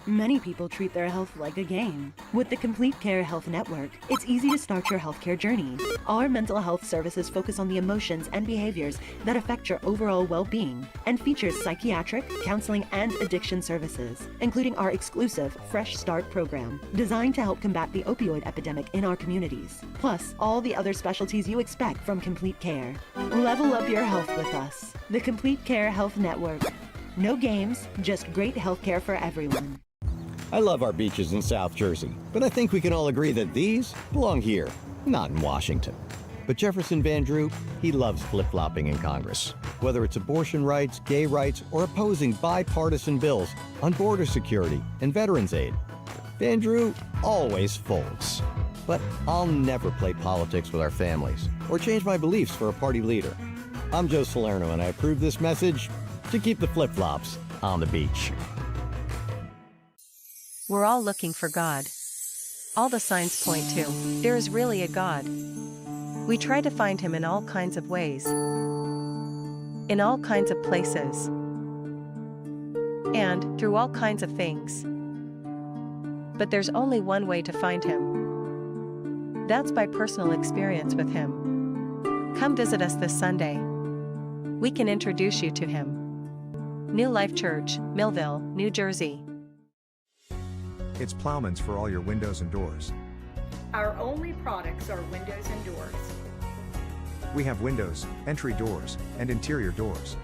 Many people treat their health like a game. With the Complete Care Health Network, it's easy to start your healthcare journey. Our mental health services focus on the emotions and behaviors that affect your overall well-being and features psychiatric, counseling, and addiction services, including our exclusive Fresh Start program, designed to help combat the opioid epidemic in our communities, plus all the other specialties you expect from Complete Care. Level up your health with us. The Complete Care Health Network. No games, just great healthcare for everyone. I love our beaches in South Jersey, but I think we can all agree that these belong here, not in Washington. But Jefferson Van Drew, he loves flip-flopping in Congress. Whether it's abortion rights, gay rights, or opposing bipartisan bills on border security and veterans aid, Van Drew always folds. But I'll never play politics with our families or change my beliefs for a party leader. I'm Joe Salerno, and I approve this message to keep the flip-flops on the beach. We're all looking for God. All the signs point to, there is really a God. We try to find him in all kinds of ways, in all kinds of places, and through all kinds of things. But there's only one way to find him. That's by personal experience with him. Come visit us this Sunday. We can introduce you to him. New Life Church, Millville, New Jersey. It's Plowman's for all your windows and doors. Our only products are windows and doors. We have windows, entry doors, and interior doors.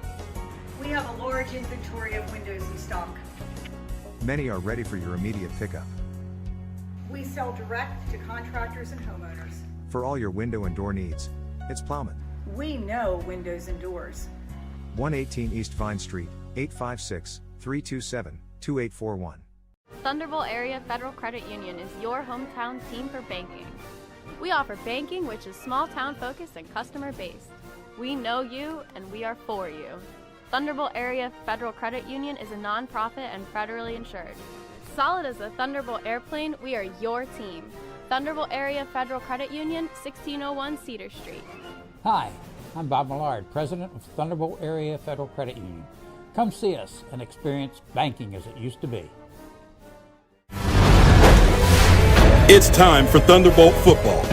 We have a large inventory of windows in stock. Many are ready for your immediate pickup. We sell direct to contractors and homeowners. For all your window and door needs, it's Plowman. We know windows and doors. 118 East Vine Street, 856-327-2841. Thunderbolt Area Federal Credit Union is your hometown team for banking. We We offer banking, which is small town focused and customer based. We know you, and we are for you. Thunderbolt Area Federal Credit Union is a nonprofit and federally insured. Solid as a Thunderbolt airplane, we are your team. Thunderbolt Area Federal Credit Union, 1601 Cedar Street. Hi, I'm Bob Millard, President of Thunderbolt Area Federal Credit Union. Come see us and experience banking as it used to be. It's time for Thunderbolt football.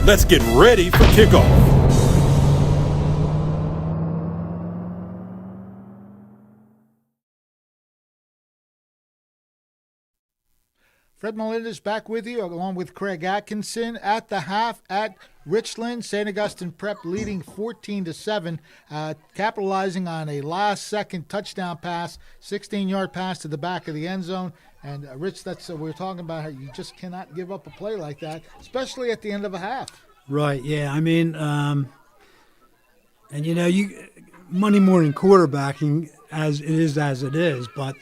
Let's get ready for kickoff. Fred Melendez back with you, along with Craig Atkinson at the half at Richland. St. Augustine Prep leading 14-7, capitalizing on a last-second touchdown pass, 16-yard pass to the back of the end zone. And, Rich, that's we're talking about how you just cannot give up a play like that, especially at the end of a half. Right, yeah. I mean, and, you know, Monday morning quarterbacking as it is, but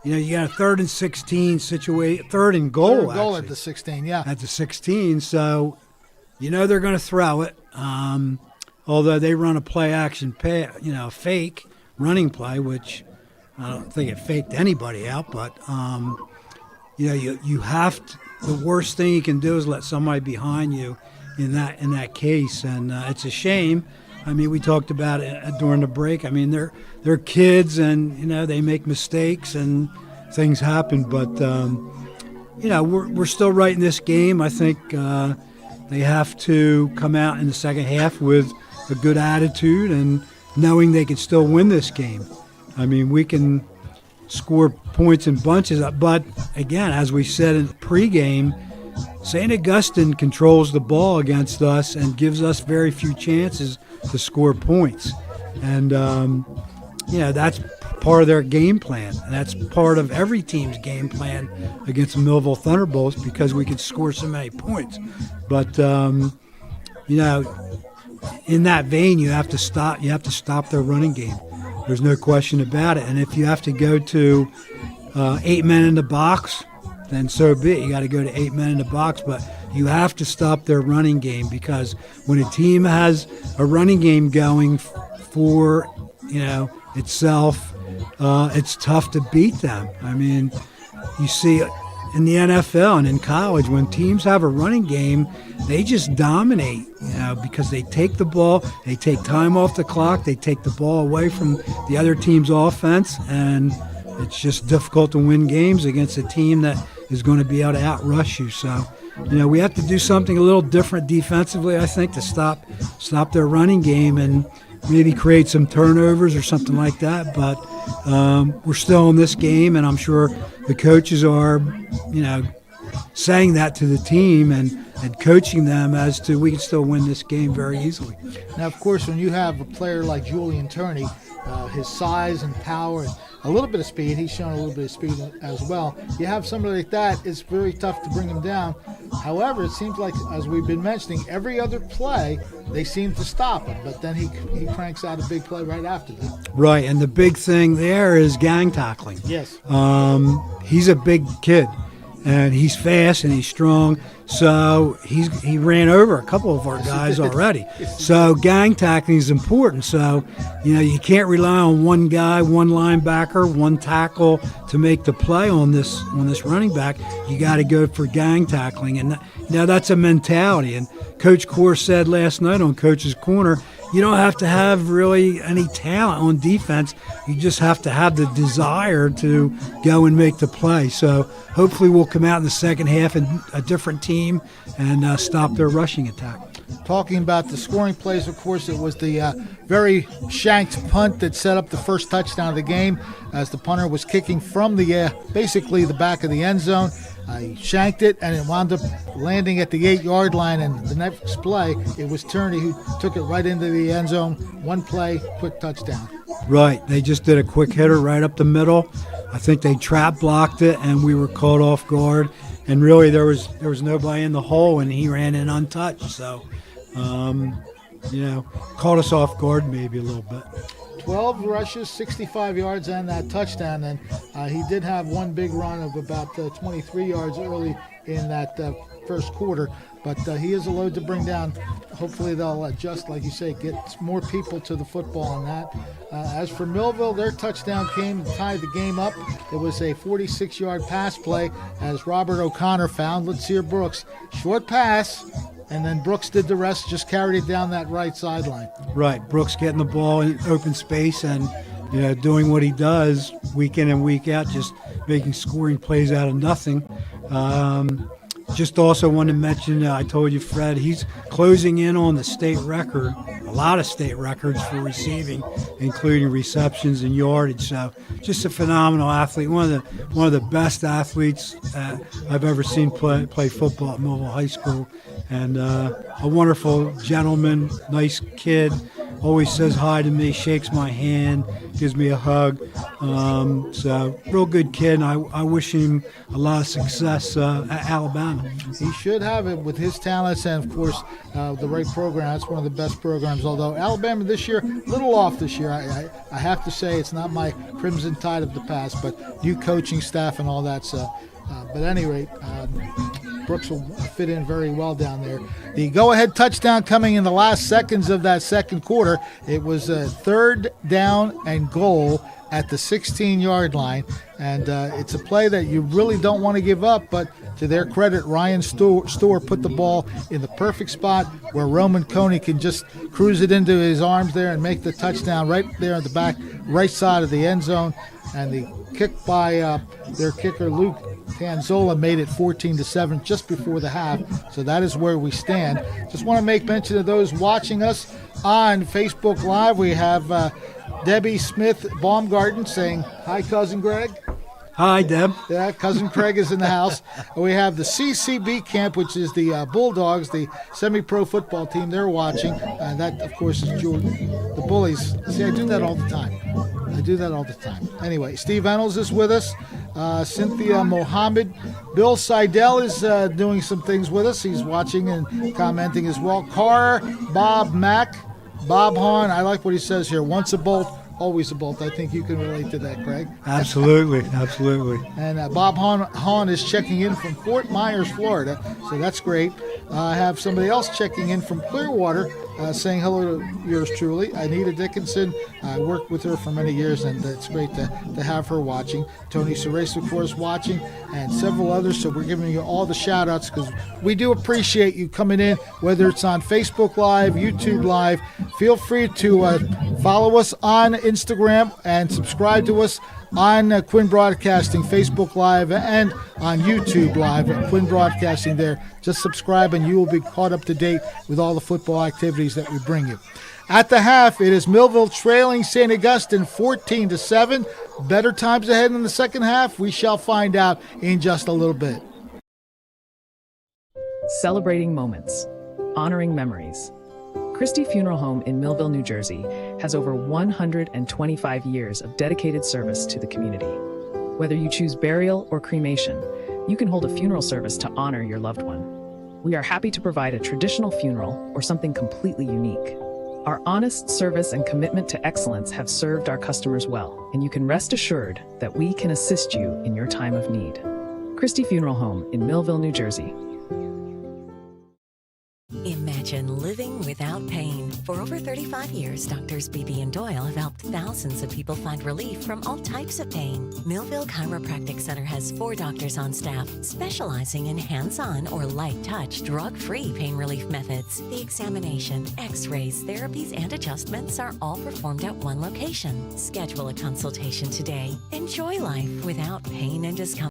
you know, you got a 3rd and 16 situation, 3rd and goal. 3rd and goal at the 16, yeah. At the 16, so you know they're going to throw it. Although they run a play action, fake running play, which I don't think it faked anybody out. But you know, you have to. The worst thing you can do is let somebody behind you in that case, and it's a shame. I mean, we talked about it during the break. I mean, they're kids, and you know they make mistakes and things happen. But you know, we're still right in this game. I think they have to come out in the second half with a good attitude and knowing they can still win this game. I mean, we can score points in bunches, but again, as we said in the pregame, St. Augustine controls the ball against us and gives us very few chances to score points. And, you know, that's part of their game plan. And that's part of every team's game plan against the Millville Thunderbolts because we could score so many points. But, you know, in that vein, you have to stop their running game. There's no question about it. And if you have to go to 8 men in the box, then so be it. You got to go to 8 men in the box, but you have to stop their running game because when a team has a running game going for, you know, itself, it's tough to beat them. I mean, you see in the NFL and in college, when teams have a running game, they just dominate, you know, because they take the ball, they take time off the clock, they take the ball away from the other team's offense, and it's just difficult to win games against a team that is going to be able to outrush you. So, you know, we have to do something a little different defensively, I think, to stop their running game and maybe create some turnovers or something like that. But we're still in this game, and I'm sure the coaches are, you know, saying that to the team and coaching them as to we can still win this game very easily. Now, of course, when you have a player like Julian Turney, his size and power and a little bit of speed, he's shown a little bit of speed as well. You have somebody like that, it's very tough to bring him down. However, it seems like, as we've been mentioning, every other play, they seem to stop him, but then he cranks out a big play right after that. Right, and the big thing there is gang tackling. Yes. He's a big kid, and he's fast and he's strong. So he ran over a couple of our guys already. So gang tackling is important. So, you know, you can't rely on one guy, one linebacker, one tackle to make the play on this running back. You got to go for gang tackling, and you know that's a mentality. And Coach Core said last night on Coach's Corner, you don't have to have really any talent on defense. You just have to have the desire to go and make the play. So hopefully we'll come out in the second half and a different team and stop their rushing attack. Talking about the scoring plays, of course, it was the very shanked punt that set up the first touchdown of the game as the punter was kicking from the basically the back of the end zone. He shanked it, and it wound up landing at the 8-yard line, and the next play, it was Turney who took it right into the end zone. One play, quick touchdown. Right. They just did a quick hitter right up the middle. I think they trap blocked it, and we were caught off guard. And really, there was nobody in the hole, and he ran in untouched. So, you know, caught us off guard maybe a little bit. 12 rushes, 65 yards, and that touchdown. And he did have one big run of about 23 yards early in that first quarter. But he is a load to bring down. Hopefully they'll adjust, like you say, get more people to the football on that. As for Millville, their touchdown came to tie the game up. It was a 46-yard pass play as Robert O'Connor found Lotzier Brooks. Short pass, and then Brooks did the rest, just carried it down that right sideline. Right, Brooks getting the ball in open space and doing what he does week in and week out, just making scoring plays out of nothing. Just also want to mention, I told you, Fred, he's closing in on the state record, a lot of state records for receiving, including receptions and yardage. So just a phenomenal athlete, one of the best athletes I've ever seen play football at Millville High School, and a wonderful gentleman, nice kid. Always says hi to me, shakes my hand, gives me a hug. So real good kid, and I wish him a lot of success at Alabama. He should have it with his talents and, of course, the right program. That's one of the best programs, although Alabama this year, a little off this year. I have to say it's not my Crimson Tide of the past, but new coaching staff and all that. So, but at any rate, Brooks will fit in very well down there. The go-ahead touchdown coming in the last seconds of that second quarter. It was a 3rd down and goal at the 16-yard line. And it's a play that you really don't want to give up, but to their credit, Ryan Storr put the ball in the perfect spot where Roman Coney can just cruise it into his arms there and make the touchdown right there on the back right side of the end zone. And the kick by their kicker, Luke Tanzola, made it 14-7 just before the half. So that is where we stand. Just want to make mention of those watching us on Facebook Live. We have Debbie Smith Baumgarten saying, "Hi, Cousin Greg." Hi, Deb. Yeah, Cousin Craig is in the house. We have the CCB camp, which is the Bulldogs, the semi-pro football team. They're watching. That, of course, is Jordan. The Bullies. See, I do that all the time. Anyway, Steve Ennels is with us. Cynthia Mohammed. Bill Seidel is doing some things with us. He's watching and commenting as well. Carr, Bob Mack, Bob Hahn. I like what he says here. Once a Bolt, always a Bolt. I think you can relate to that, Craig. Absolutely. And Bob Hahn is checking in from Fort Myers, Florida, so that's great. I have somebody else checking in from Clearwater, saying hello to yours truly, Anita Dickinson. I worked with her for many years, and it's great to have her watching. Tony Cereso, of course, watching, and several others, so we're giving you all the shout-outs because we do appreciate you coming in, whether it's on Facebook Live, YouTube Live. Feel free to follow us on Instagram and subscribe to us on Quinn Broadcasting, Facebook Live, and on YouTube Live, Quinn Broadcasting there. Just subscribe and you will be caught up to date with all the football activities that we bring you. At the half, it is Millville trailing St. Augustine 14-7. Better times ahead in the second half? We shall find out in just a little bit. Celebrating moments, honoring memories. Christie Funeral Home in Millville, New Jersey has over 125 years of dedicated service to the community. Whether you choose burial or cremation, you can hold a funeral service to honor your loved one. We are happy to provide a traditional funeral or something completely unique. Our honest service and commitment to excellence have served our customers well, and you can rest assured that we can assist you in your time of need. Christie Funeral Home in Millville, New Jersey. Imagine living without pain. For over 35 years, Doctors Beebe and Doyle have helped thousands of people find relief from all types of pain. Millville Chiropractic Center has 4 doctors on staff specializing in hands-on or light-touch, drug-free pain relief methods. The examination, x-rays, therapies, and adjustments are all performed at one location. Schedule a consultation today. Enjoy life without pain and discomfort.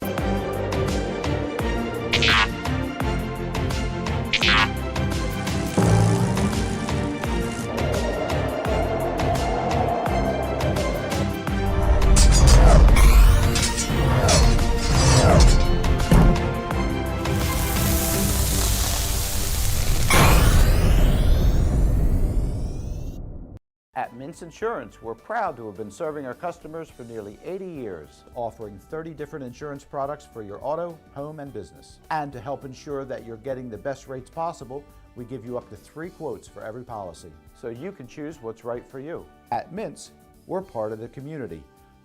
At Mintz Insurance, we're proud to have been serving our customers for nearly 80 years, offering 30 different insurance products for your auto, home, and business. And to help ensure that you're getting the best rates possible, we give you up to 3 quotes for every policy, so you can choose what's right for you. At Mintz, we're part of the community.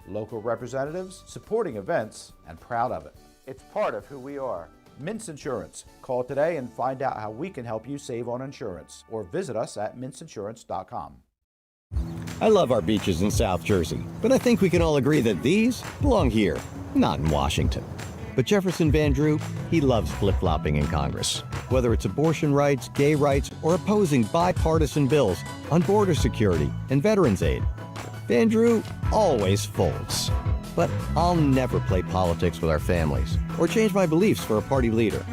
Local representatives, supporting events, and proud of it. It's part of who we are. Mintz Insurance. Call today and find out how we can help you save on insurance, or visit us at mintzinsurance.com. I love our beaches in South Jersey, but I think we can all agree that these belong here, not in Washington. But Jefferson Van Drew, he loves flip-flopping in Congress. Whether it's abortion rights, gay rights, or opposing bipartisan bills on border security and veterans aid, Van Drew always folds. But I'll never play politics with our families or change my beliefs for a party leader.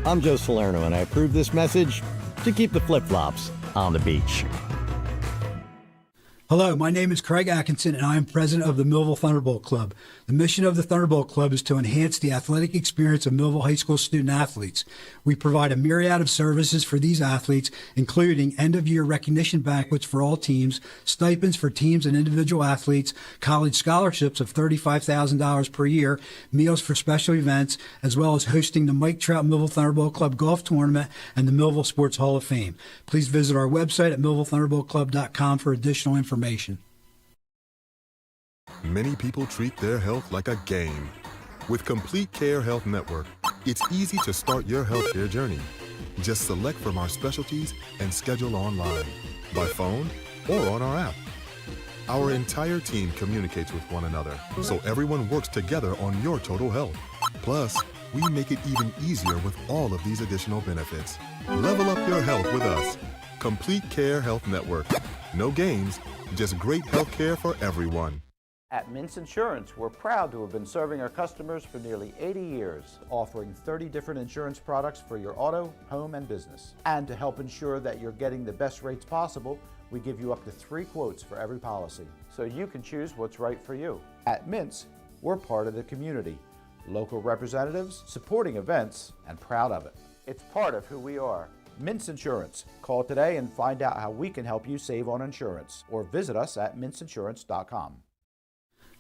I'm Joe Salerno, and I approve this message to keep the flip-flops on the beach. Hello, my name is Craig Atkinson, and I am president of the Millville Thunderbolt Club. The mission of the Thunderbolt Club is to enhance the athletic experience of Millville High School student athletes. We provide a myriad of services for these athletes, including end-of-year recognition banquets for all teams, stipends for teams and individual athletes, college scholarships of $35,000 per year, meals for special events, as well as hosting the Mike Trout Millville Thunderbolt Club Golf Tournament and the Millville Sports Hall of Fame. Please visit our website at millvillethunderboltclub.com for additional information. Many people treat their health like a game. With Complete Care Health Network, it's easy to start your healthcare journey. Just select from our specialties and schedule online, by phone, or on our app. Our entire team communicates with one another, so everyone works together on your total health. Plus, we make it even easier with all of these additional benefits. Level up your health with us. Complete Care Health Network. No games, just great health care for everyone. At Mintz Insurance, we're proud to have been serving our customers for nearly 80 years, offering 30 different insurance products for your auto, home, and business. And to help ensure that you're getting the best rates possible, we give you up to 3 quotes for every policy, so you can choose what's right for you. At Mintz, we're part of the community. Local representatives, supporting events, and proud of it. It's part of who we are. Mintz Insurance. Call today and find out how we can help you save on insurance, or visit us at mintzinsurance.com.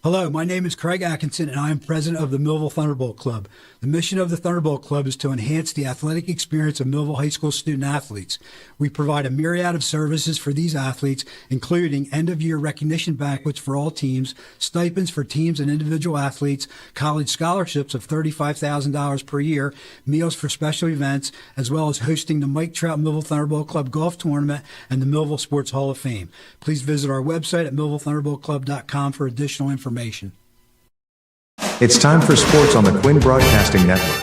Hello, my name is Craig Atkinson, and I am president of the Millville Thunderbolt Club. The mission of the Thunderbolt Club is to enhance the athletic experience of Millville High School student athletes. We provide a myriad of services for these athletes, including end-of-year recognition banquets for all teams, stipends for teams and individual athletes, college scholarships of $35,000 per year, meals for special events, as well as hosting the Mike Trout Millville Thunderbolt Club Golf Tournament and the Millville Sports Hall of Fame. Please visit our website at millvillethunderboltclub.com for additional information. It's time for sports on the Quinn Broadcasting Network.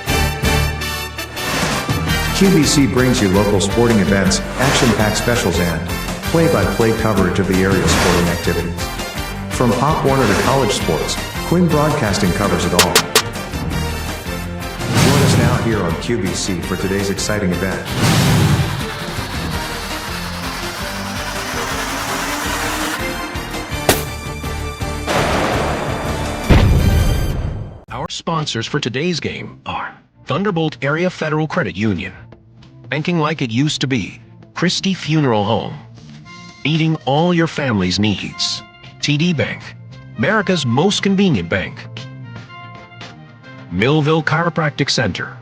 QBC brings you local sporting events, action-packed specials, and play-by-play coverage of the area's sporting activities. From Pop Warner to college sports, Quinn Broadcasting covers it all. Join us now here on QBC for today's exciting event. Our sponsors for today's game are Thunderbolt Area Federal Credit Union, Banking Like It Used to Be, Christie Funeral Home, Meeting All Your Family's Needs, TD Bank, America's most convenient bank, Millville Chiropractic Center,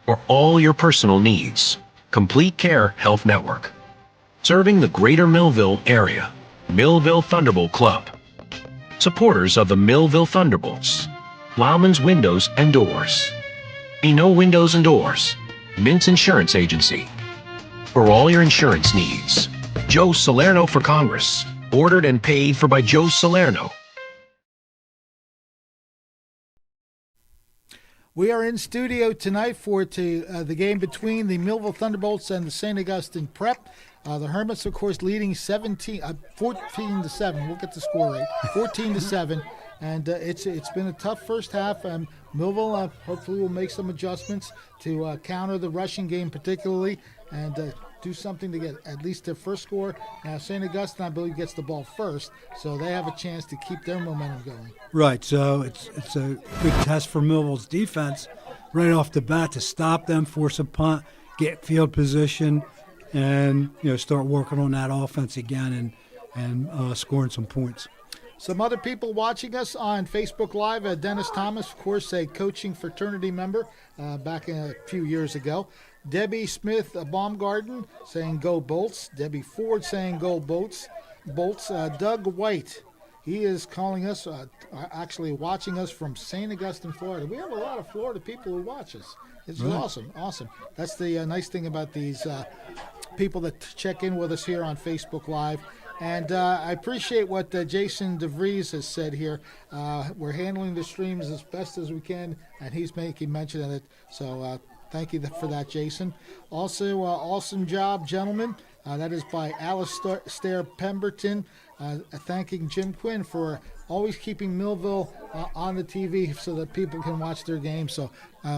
for all your personal needs, Complete Care Health Network, serving the greater Millville area, Millville Thunderbolt Club, supporters of the Millville Thunderbolts, Lauman's Windows and Doors, Eno Windows and Doors, Mintz Insurance Agency. For all your insurance needs, Joe Salerno for Congress. Ordered and paid for by Joe Salerno. We are in studio tonight for the game between the Millville Thunderbolts and the St. Augustine Prep. The Hermits, of course, leading 14-7. We'll get the score right. 14-7. And it's been a tough first half. Millville hopefully will make some adjustments to counter the rushing game particularly and do something to get at least their first score. Now, St. Augustine, I believe, gets the ball first, so they have a chance to keep their momentum going. Right, so it's a good test for Millville's defense right off the bat to stop them, force a punt, get field position, and start working on that offense again and scoring some points. Some other people watching us on Facebook Live, Dennis Thomas, of course, a coaching fraternity member back a few years ago. Debbie Smith Baumgarten saying go Bolts. Debbie Ford saying go Bolts. Doug White, He is calling us, actually watching us from St. Augustine, Florida. We have a lot of Florida people who watch us. It's Right. awesome. That's the nice thing about these people that check in with us here on Facebook Live. And I appreciate what Jason DeVries has said here. We're handling the streams as best as we can, and he's making mention of it. So thank you for that, Jason. Also, awesome job, gentlemen. That is by Alistair Pemberton, thanking Jim Quinn for always keeping Millville on the TV so that people can watch their games. So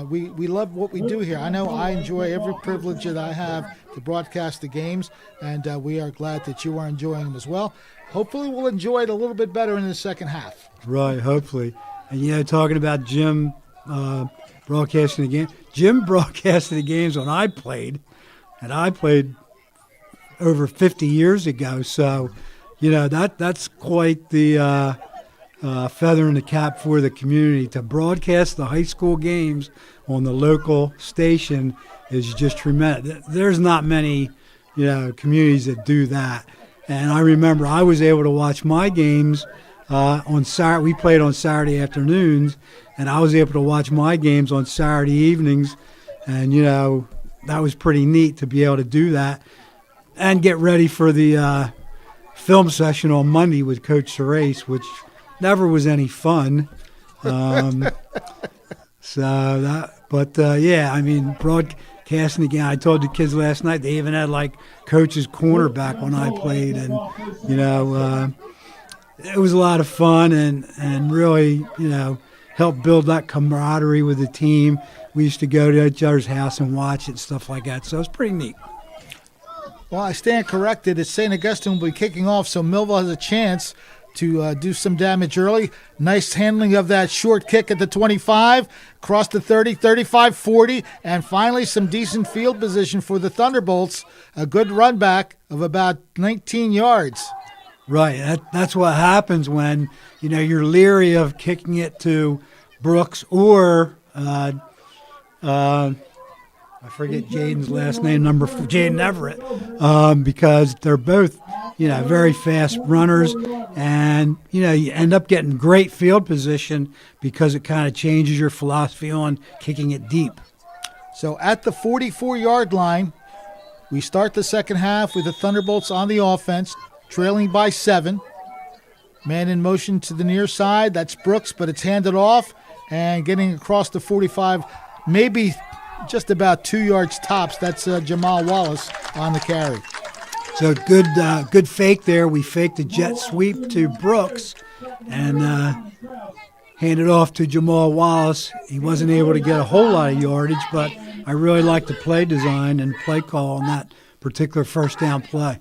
we love what we do here. I know I enjoy every privilege that I have to broadcast the games, and we are glad that you are enjoying them as well. Hopefully we'll enjoy it a little bit better in the second half. Right, hopefully. And, talking about Jim broadcasting the game, Jim broadcasted the games when I played, and I played over 50 years ago. So, that's quite the feather in the cap for the community. To broadcast the high school games on the local station is just tremendous. There's not many, communities that do that. And I remember I was able to watch my games on Saturday. We played on Saturday afternoons, and I was able to watch my games on Saturday evenings. And, that was pretty neat to be able to do that and get ready for the film session on Monday with Coach Serace, which never was any fun. Broadcasting again. I told the kids last night they even had like Coach's cornerback when I played, and it was a lot of fun and really helped build that camaraderie with the team. We used to go to each other's house and watch it, stuff like that. So it was pretty neat. Well, I stand corrected. It's St. Augustine will be kicking off, so Millville has a chance to do some damage early. Nice handling of that short kick at the 25, across the 30, 35, 40, and finally some decent field position for the Thunderbolts. A good run back of about 19 yards. Right. That's what happens when, you're leery of kicking it to Brooks or I forget Jaden's last name, Jaden Everett, because they're both, very fast runners, and, you end up getting great field position because it kind of changes your philosophy on kicking it deep. So at the 44-yard line, we start the second half with the Thunderbolts on the offense, trailing by 7. Man in motion to the near side, that's Brooks, but it's handed off, and getting across the 45, maybe just about 2 yards tops. That's Jamal Wallace on the carry. So good fake there. We faked a jet sweep to Brooks and handed off to Jamal Wallace. He wasn't able to get a whole lot of yardage, but I really like the play design and play call on that particular first down play.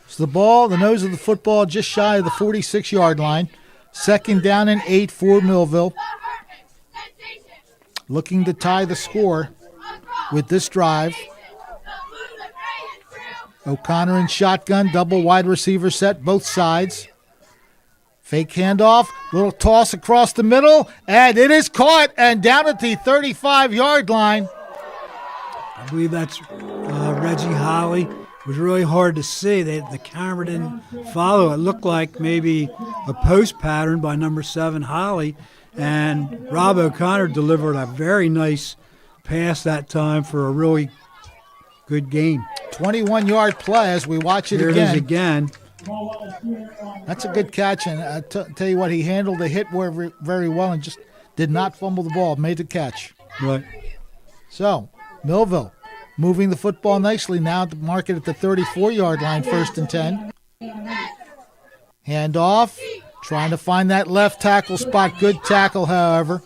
So the nose of the football just shy of the 46-yard line. Second down and 8 for Millville. Looking to tie the score with this drive. O'Connor in shotgun, double wide receiver set, both sides. Fake handoff, little toss across the middle, and it is caught and down at the 35-yard line. I believe that's Reggie Holly. It was really hard to see. The camera didn't follow. It looked like maybe a post pattern by number 7, Holly. And Rob O'Connor delivered a very nice pass that time for a really good game. 21-yard play as we watch it Here again. It is again. That's a good catch, and I tell you what, he handled the hit very well and just did not fumble the ball, made the catch. Right. So, Millville moving the football nicely now to mark it at the 34-yard line, 1st and 10. Hand off. Trying to find that left tackle spot. Good tackle, however.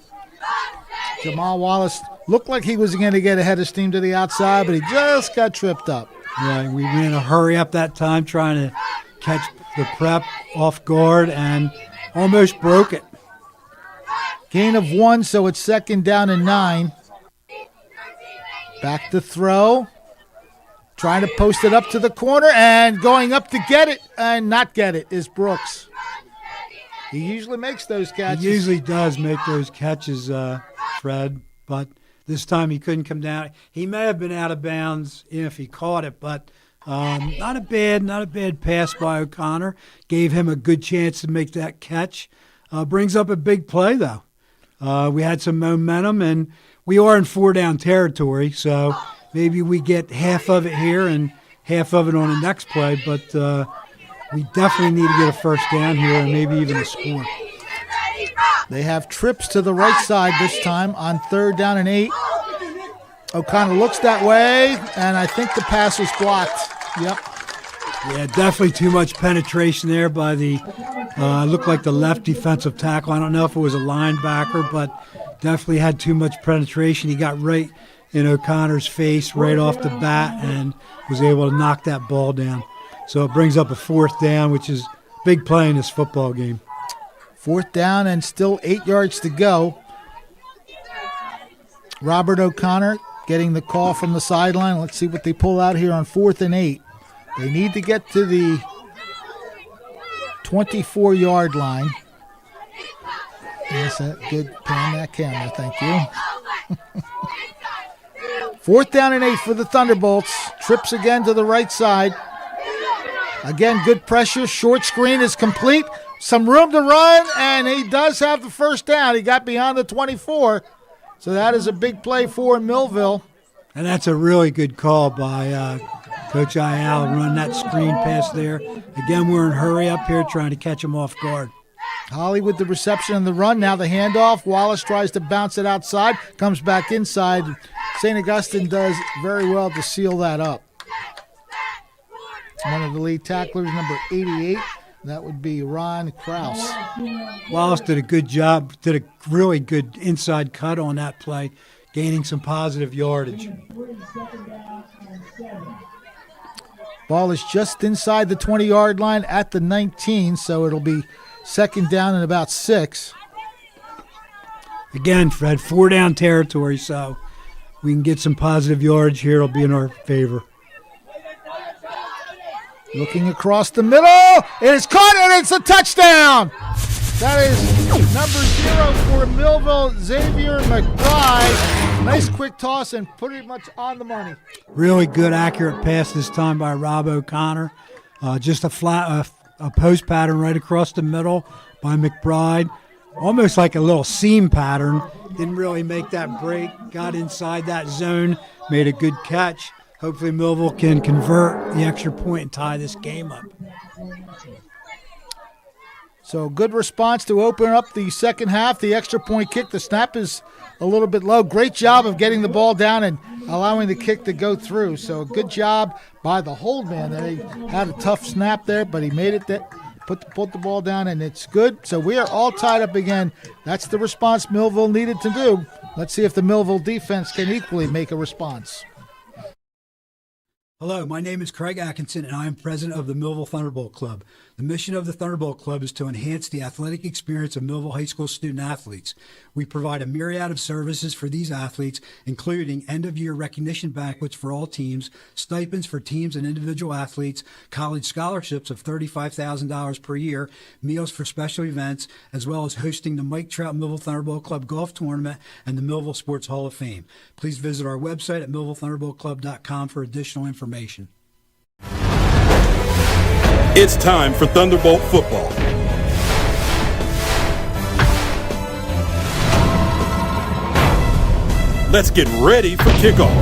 Jamal Wallace looked like he was going to get ahead of steam to the outside, but he just got tripped up. Right, we ran a hurry up that time trying to catch the prep off guard and almost broke it. Gain of 1, so it's 2nd down and 9. Back to throw. Trying to post it up to the corner and going up to get it and not get it is Brooks. He usually makes those catches. He usually does make those catches, Fred, but this time he couldn't come down. He may have been out of bounds if he caught it, but Not a bad pass by O'Connor. Gave him a good chance to make that catch. Brings up a big play, though. We had some momentum, and we are in 4-down territory, so maybe we get half of it here and half of it on the next play, but we definitely need to get a first down here and maybe even a score. They have trips to the right side this time on 3rd down and 8. O'Connor looks that way, and I think the pass was blocked. Yep. Yeah, definitely too much penetration there by the, looked like the left defensive tackle. I don't know if it was a linebacker, but definitely had too much penetration. He got right in O'Connor's face right off the bat and was able to knock that ball down. So it brings up a 4th down, which is a big play in this football game. 4th down and still 8 yards to go. Robert O'Connor getting the call from the sideline. Let's see what they pull out here on 4th and 8. They need to get to the 24-yard line. Yes, good pan that camera, thank you. 4th down and 8 for the Thunderbolts. Trips again to the right side. Again, good pressure. Short screen is complete. Some room to run, and he does have the first down. He got beyond the 24. So that is a big play for Millville. And that's a really good call by Coach Ayala, run that screen pass there. Again, we're in hurry up here trying to catch him off guard. Holly with the reception and the run. Now the handoff. Wallace tries to bounce it outside. Comes back inside. St. Augustine does very well to seal that up. One of the lead tacklers, number 88. That would be Ron Krause. Wallace did a good job, did a really good inside cut on that play, gaining some positive yardage. Ball is just inside the 20-yard line at the 19, so it'll be 2nd down and about 6. Again, Fred, 4-down territory, so we can get some positive yardage here. It'll be in our favor. Looking across the middle. It is caught, and it's a touchdown. That is number 0 for Millville, Xavier McBride. Nice quick toss and pretty much on the money. Really good, accurate pass this time by Rob O'Connor. Just a flat, a post pattern right across the middle by McBride. Almost like a little seam pattern. Didn't really make that break. Got inside that zone. Made a good catch. Hopefully Millville can convert the extra point and tie this game up. So good response to open up the second half. The extra point kick, the snap is a little bit low. Great job of getting the ball down and allowing the kick to go through. So good job by the hold man. They had a tough snap there, but he made it, put the ball down, and it's good. So we are all tied up again. That's the response Millville needed to do. Let's see if the Millville defense can equally make a response. Hello, my name is Craig Atkinson, and I am president of the Millville Thunderbolt Club. The mission of the Thunderbolt Club is to enhance the athletic experience of Millville High School student-athletes. We provide a myriad of services for these athletes, including end-of-year recognition banquets for all teams, stipends for teams and individual athletes, college scholarships of $35,000 per year, meals for special events, as well as hosting the Mike Trout Millville Thunderbolt Club Golf Tournament and the Millville Sports Hall of Fame. Please visit our website at millvillethunderboltclub.com for additional information. It's time for Thunderbolt football. Let's get ready for kickoff.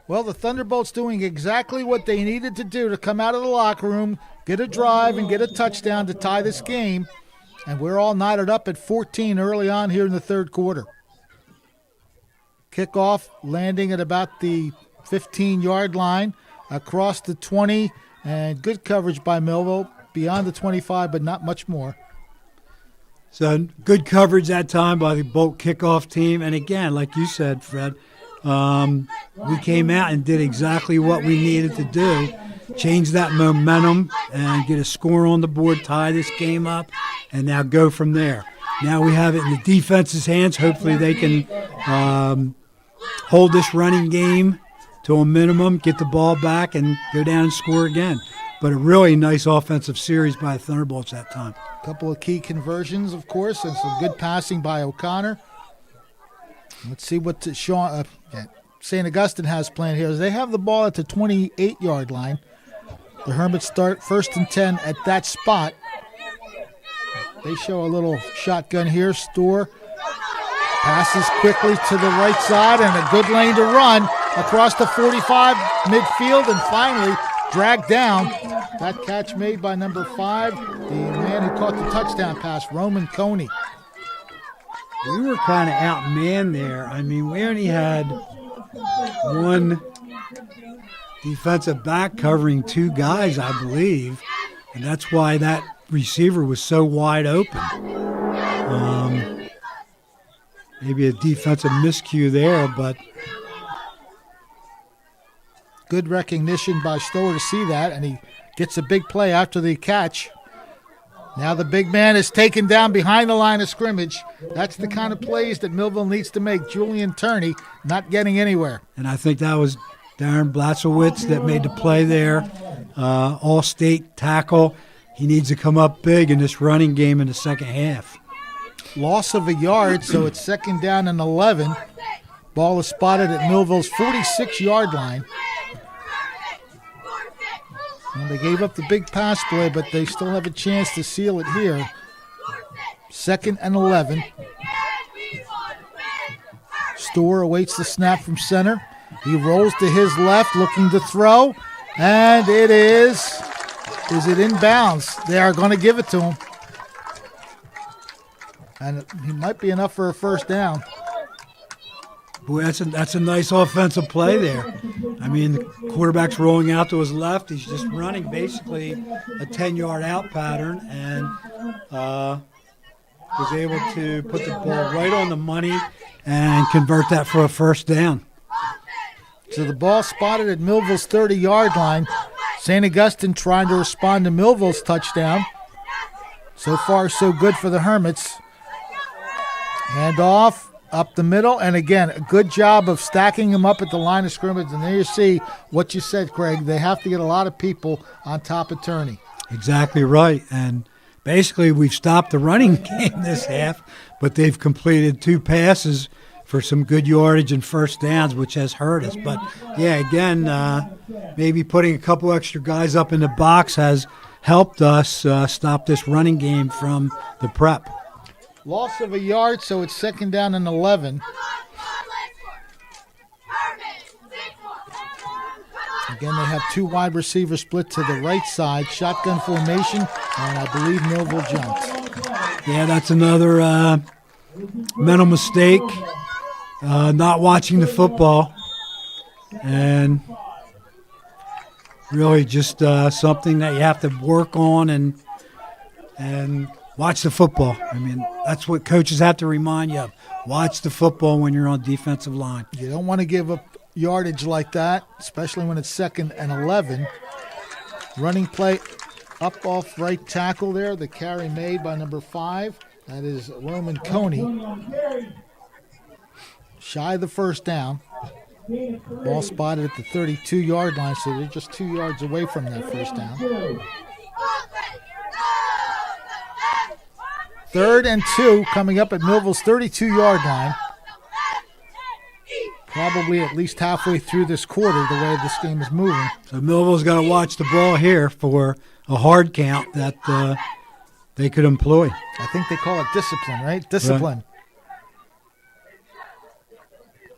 Well, the Thunderbolts doing exactly what they needed to do to come out of the locker room, get a drive, and get a touchdown to tie this game. And we're all knotted up at 14 early on here in the third quarter. Kickoff landing at about the 15-yard line, across the 20, and good coverage by Millville, beyond the 25, but not much more. So good coverage that time by the Bolt kickoff team. And again, like you said, Fred, we came out and did exactly what we needed to do, change that momentum and get a score on the board, tie this game up, and now go from there. Now we have it in the defense's hands. Hopefully they can hold this running game to a minimum, get the ball back, and go down and score again. But a really nice offensive series by the Thunderbolts that time. A couple of key conversions, of course, and some good passing by O'Connor. Let's see what St. Augustine has planned here. They have the ball at the 28-yard line. The Hermits start 1st and 10 at that spot. They show a little shotgun here. Store passes quickly to the right side and a good lane to run across the 45 midfield and finally dragged down. That catch made by number 5, the man who caught the touchdown pass, Roman Coney. We were kind of outmanned there. I mean, we only had one defensive back covering 2 guys, I believe, and that's why that receiver was so wide open. Maybe a defensive miscue there, but good recognition by Stower to see that, and he gets a big play after the catch. Now the big man is taken down behind the line of scrimmage. That's the kind of plays that Millville needs to make. Julian Turney not getting anywhere. And I think that was Darren Blatzowitz that made the play there. All-state tackle. He needs to come up big in this running game in the second half. Loss of a yard, so it's 2nd down and 11. Ball is spotted at Millville's 46-yard line. And they gave up the big pass play, but they still have a chance to seal it here. 2nd and 11. Store awaits the snap from center. He rolls to his left, looking to throw. And it is it in bounds? They are going to give it to him. And he might be enough for a 1st down. Boy, that's a nice offensive play there. I mean, the quarterback's rolling out to his left. He's just running basically a 10-yard out pattern and was able to put the ball right on the money and convert that for a 1st down. So the ball spotted at Millville's 30-yard line. St. Augustine trying to respond to Millville's touchdown. So far, so good for the Hermits. Hand off. Up the middle, and again, a good job of stacking them up at the line of scrimmage. And there you see what you said, Craig. They have to get a lot of people on top of Turney. Exactly right. And basically, we've stopped the running game this half, but they've completed 2 passes for some good yardage and 1st downs, which has hurt us. But, yeah, again, maybe putting a couple extra guys up in the box has helped us stop this running game from the prep. Loss of a yard, so it's 2nd down and 11. Again, they have 2 wide receivers split to the right side. Shotgun formation, and I believe Millville jumped. Yeah, that's another mental mistake, not watching the football. And really just something that you have to work on and watch the football. I mean, that's what coaches have to remind you of. Watch the football when you're on defensive line. You don't want to give up yardage like that, especially when it's 2nd and 11. Running play up off right tackle there. The carry made by number 5. That is Roman Coney. Shy of the 1st down. Ball spotted at the 32-yard line, so they're just 2 yards away from that 1st down. 3rd and 2 coming up at Millville's 32-yard line. Probably at least halfway through this quarter, the way this game is moving. So Millville's got to watch the ball here for a hard count that they could employ. I think they call it discipline, right? Discipline. Right.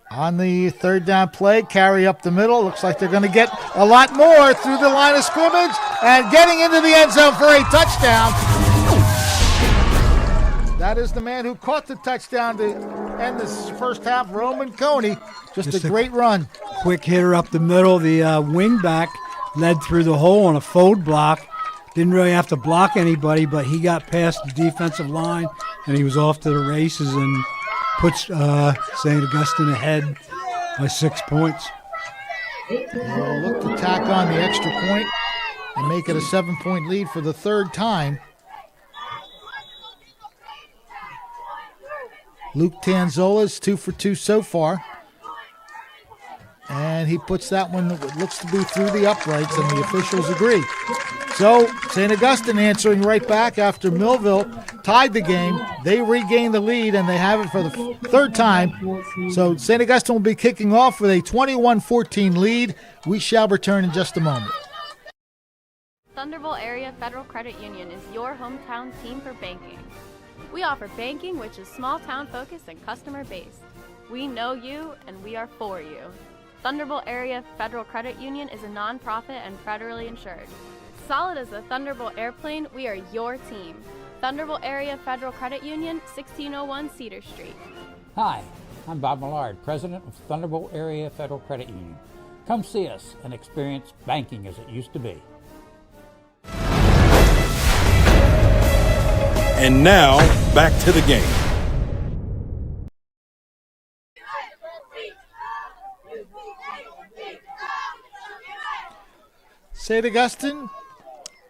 On the 3rd down play, carry up the middle. Looks like they're going to get a lot more through the line of scrimmage and getting into the end zone for a touchdown. That is the man who caught the touchdown to end this 1st half, Roman Coney. Just a great run. Quick hitter up the middle. The wingback led through the hole on a fold block. Didn't really have to block anybody, but he got past the defensive line, and he was off to the races and puts St. Augustine ahead by 6 points. They'll look to tack on the extra point and make it a 7-point lead for the 3rd time. Luke Tanzola's 2 for 2 so far. And he puts that one, that looks to be through the uprights, and the officials agree. So St. Augustine answering right back after Millville tied the game. They regain the lead, and they have it for the third time. So St. Augustine will be kicking off with a 21-14 lead. We shall return in just a moment. Thunderbolt Area Federal Credit Union is your hometown team for banking. We offer banking which is small town focused and customer based. We know you and we are for you. Thunderbolt Area Federal Credit Union is a non-profit and federally insured. Solid as the Thunderbolt airplane, we are your team. Thunderbolt Area Federal Credit Union, 1601 Cedar Street. Hi, I'm Bob Millard, President of Thunderbolt Area Federal Credit Union. Come see us and experience banking as it used to be. And now, back to the game. St. Augustine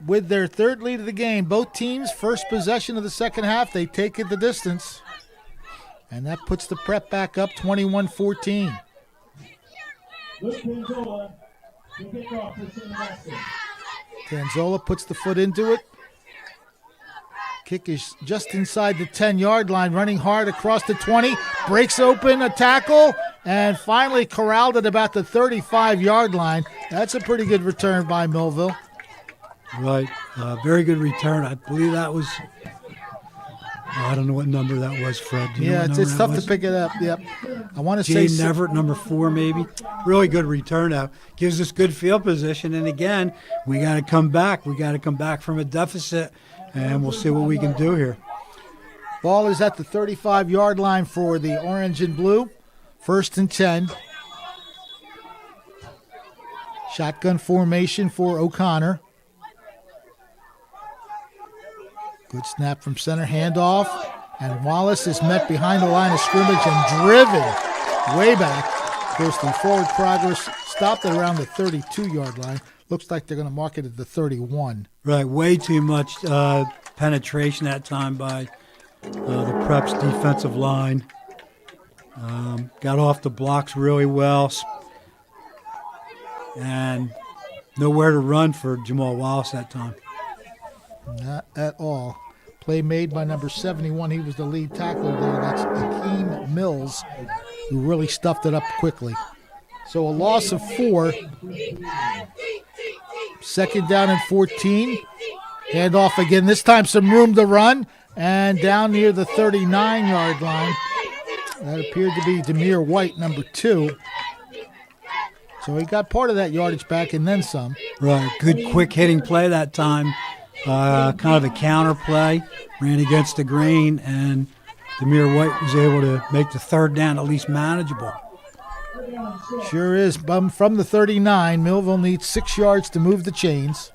with their third lead of the game. Both teams, first possession of the second half, they take it the distance. And that puts the Prep back up 21-14. Tanzola puts the foot into it. Kick is just inside the 10-yard line, running hard across the 20, breaks open a tackle, and finally corralled at about the 35-yard line. That's a pretty good return by Millville. Right. Very good return. I believe that was, I don't know what number that was, Fred. Do you know what it's number tough to pick it up. Yep. I want to say Gene Everett, number 4, maybe. Really good return out. Gives us good field position. And again, we got to come back. We got to come back from a deficit, and we'll see what we can do here. Ball is at the 35-yard line for the orange and blue. 1st and 10. Shotgun formation for O'Connor. Good snap from center, handoff, and Wallace is met behind the line of scrimmage and driven way back. Of course, the forward progress stopped at around the 32-yard line. Looks like they're going to mark it at the 31. Right, way too much penetration that time by the Prep's defensive line. Got off the blocks really well. And nowhere to run for Jamal Wallace that time. Not at all. Play made by number 71. He was the lead tackler there. That's Akeem Mills, who really stuffed it up quickly. So a loss of 4. 2nd down and 14. Handoff again. This time some room to run. And down near the 39-yard line. That appeared to be Demir White, number 2. So he got part of that yardage back and then some. Right. Good quick hitting play that time. Kind of a counter play. Ran against the grain, and Demir White was able to make the 3rd down at least manageable. Sure is. From the 39, Millville needs 6 yards to move the chains.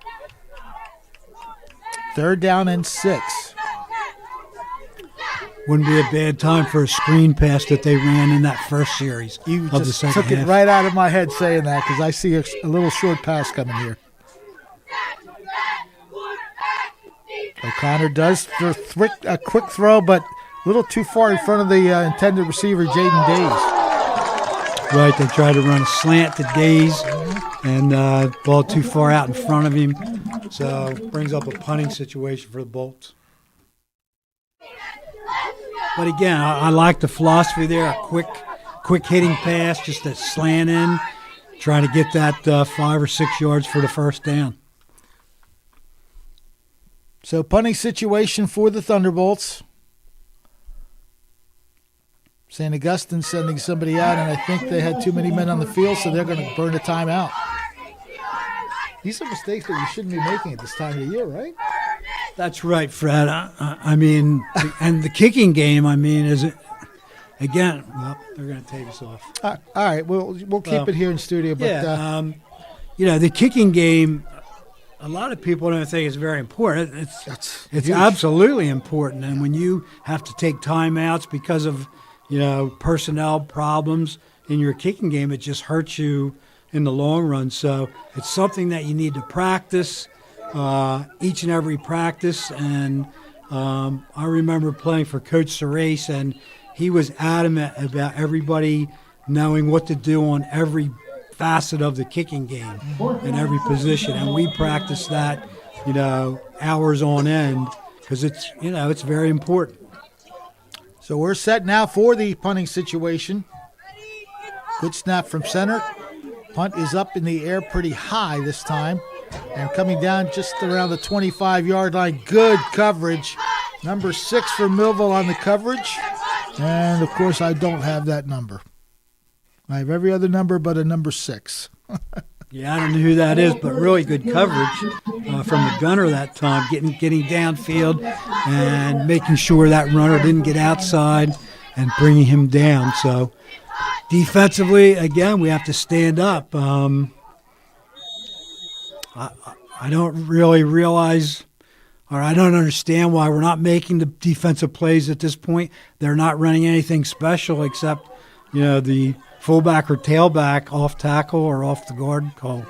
3rd down and 6. Wouldn't be a bad time for a screen pass that they ran in that first series. You of the just second took it half. right out of my head saying that because I see a little short pass coming here. O'Connor does a quick throw, but a little too far in front of the intended receiver, Jaden Days. Right, they tried to run a slant to Days, and ball too far out in front of him. So brings up a punting situation for the Bolts. But again, I like the philosophy there, a quick hitting pass, just a slant in, trying to get that 5 or 6 yards for the 1st down. So punting situation for the Thunderbolts. St. Augustine sending somebody out, and I think they had too many men on the field, so they're going to burn a timeout. These are mistakes that you shouldn't be making at this time of the year, right? That's right, Fred. I mean, and the kicking game, I mean, is it, again, well, they're going to take us off. All right, we'll keep it here in studio. But, yeah, the kicking game, a lot of people don't think it's very important. It's absolutely important. And when you have to take timeouts because of, personnel problems in your kicking game, it just hurts you in the long run. So it's something that you need to practice each and every practice. And I remember playing for Coach Serace, and he was adamant about everybody knowing what to do on every facet of the kicking game in every position, and we practice that, hours on end because it's very important. So we're set now for the punting situation. Good snap from center. Punt is up in the air pretty high this time. And coming down just around the 25-yard line. Good coverage. Number 6 for Millville on the coverage. And, of course, I don't have that number. I have every other number but a number 6. Yeah, I don't know who that is, but really good coverage from the gunner that time, getting downfield and making sure that runner didn't get outside and bringing him down. So defensively, again, we have to stand up. I don't really realize, or I don't understand why we're not making the defensive plays at this point. They're not running anything special except, the fullback or tailback off tackle or off the guard call.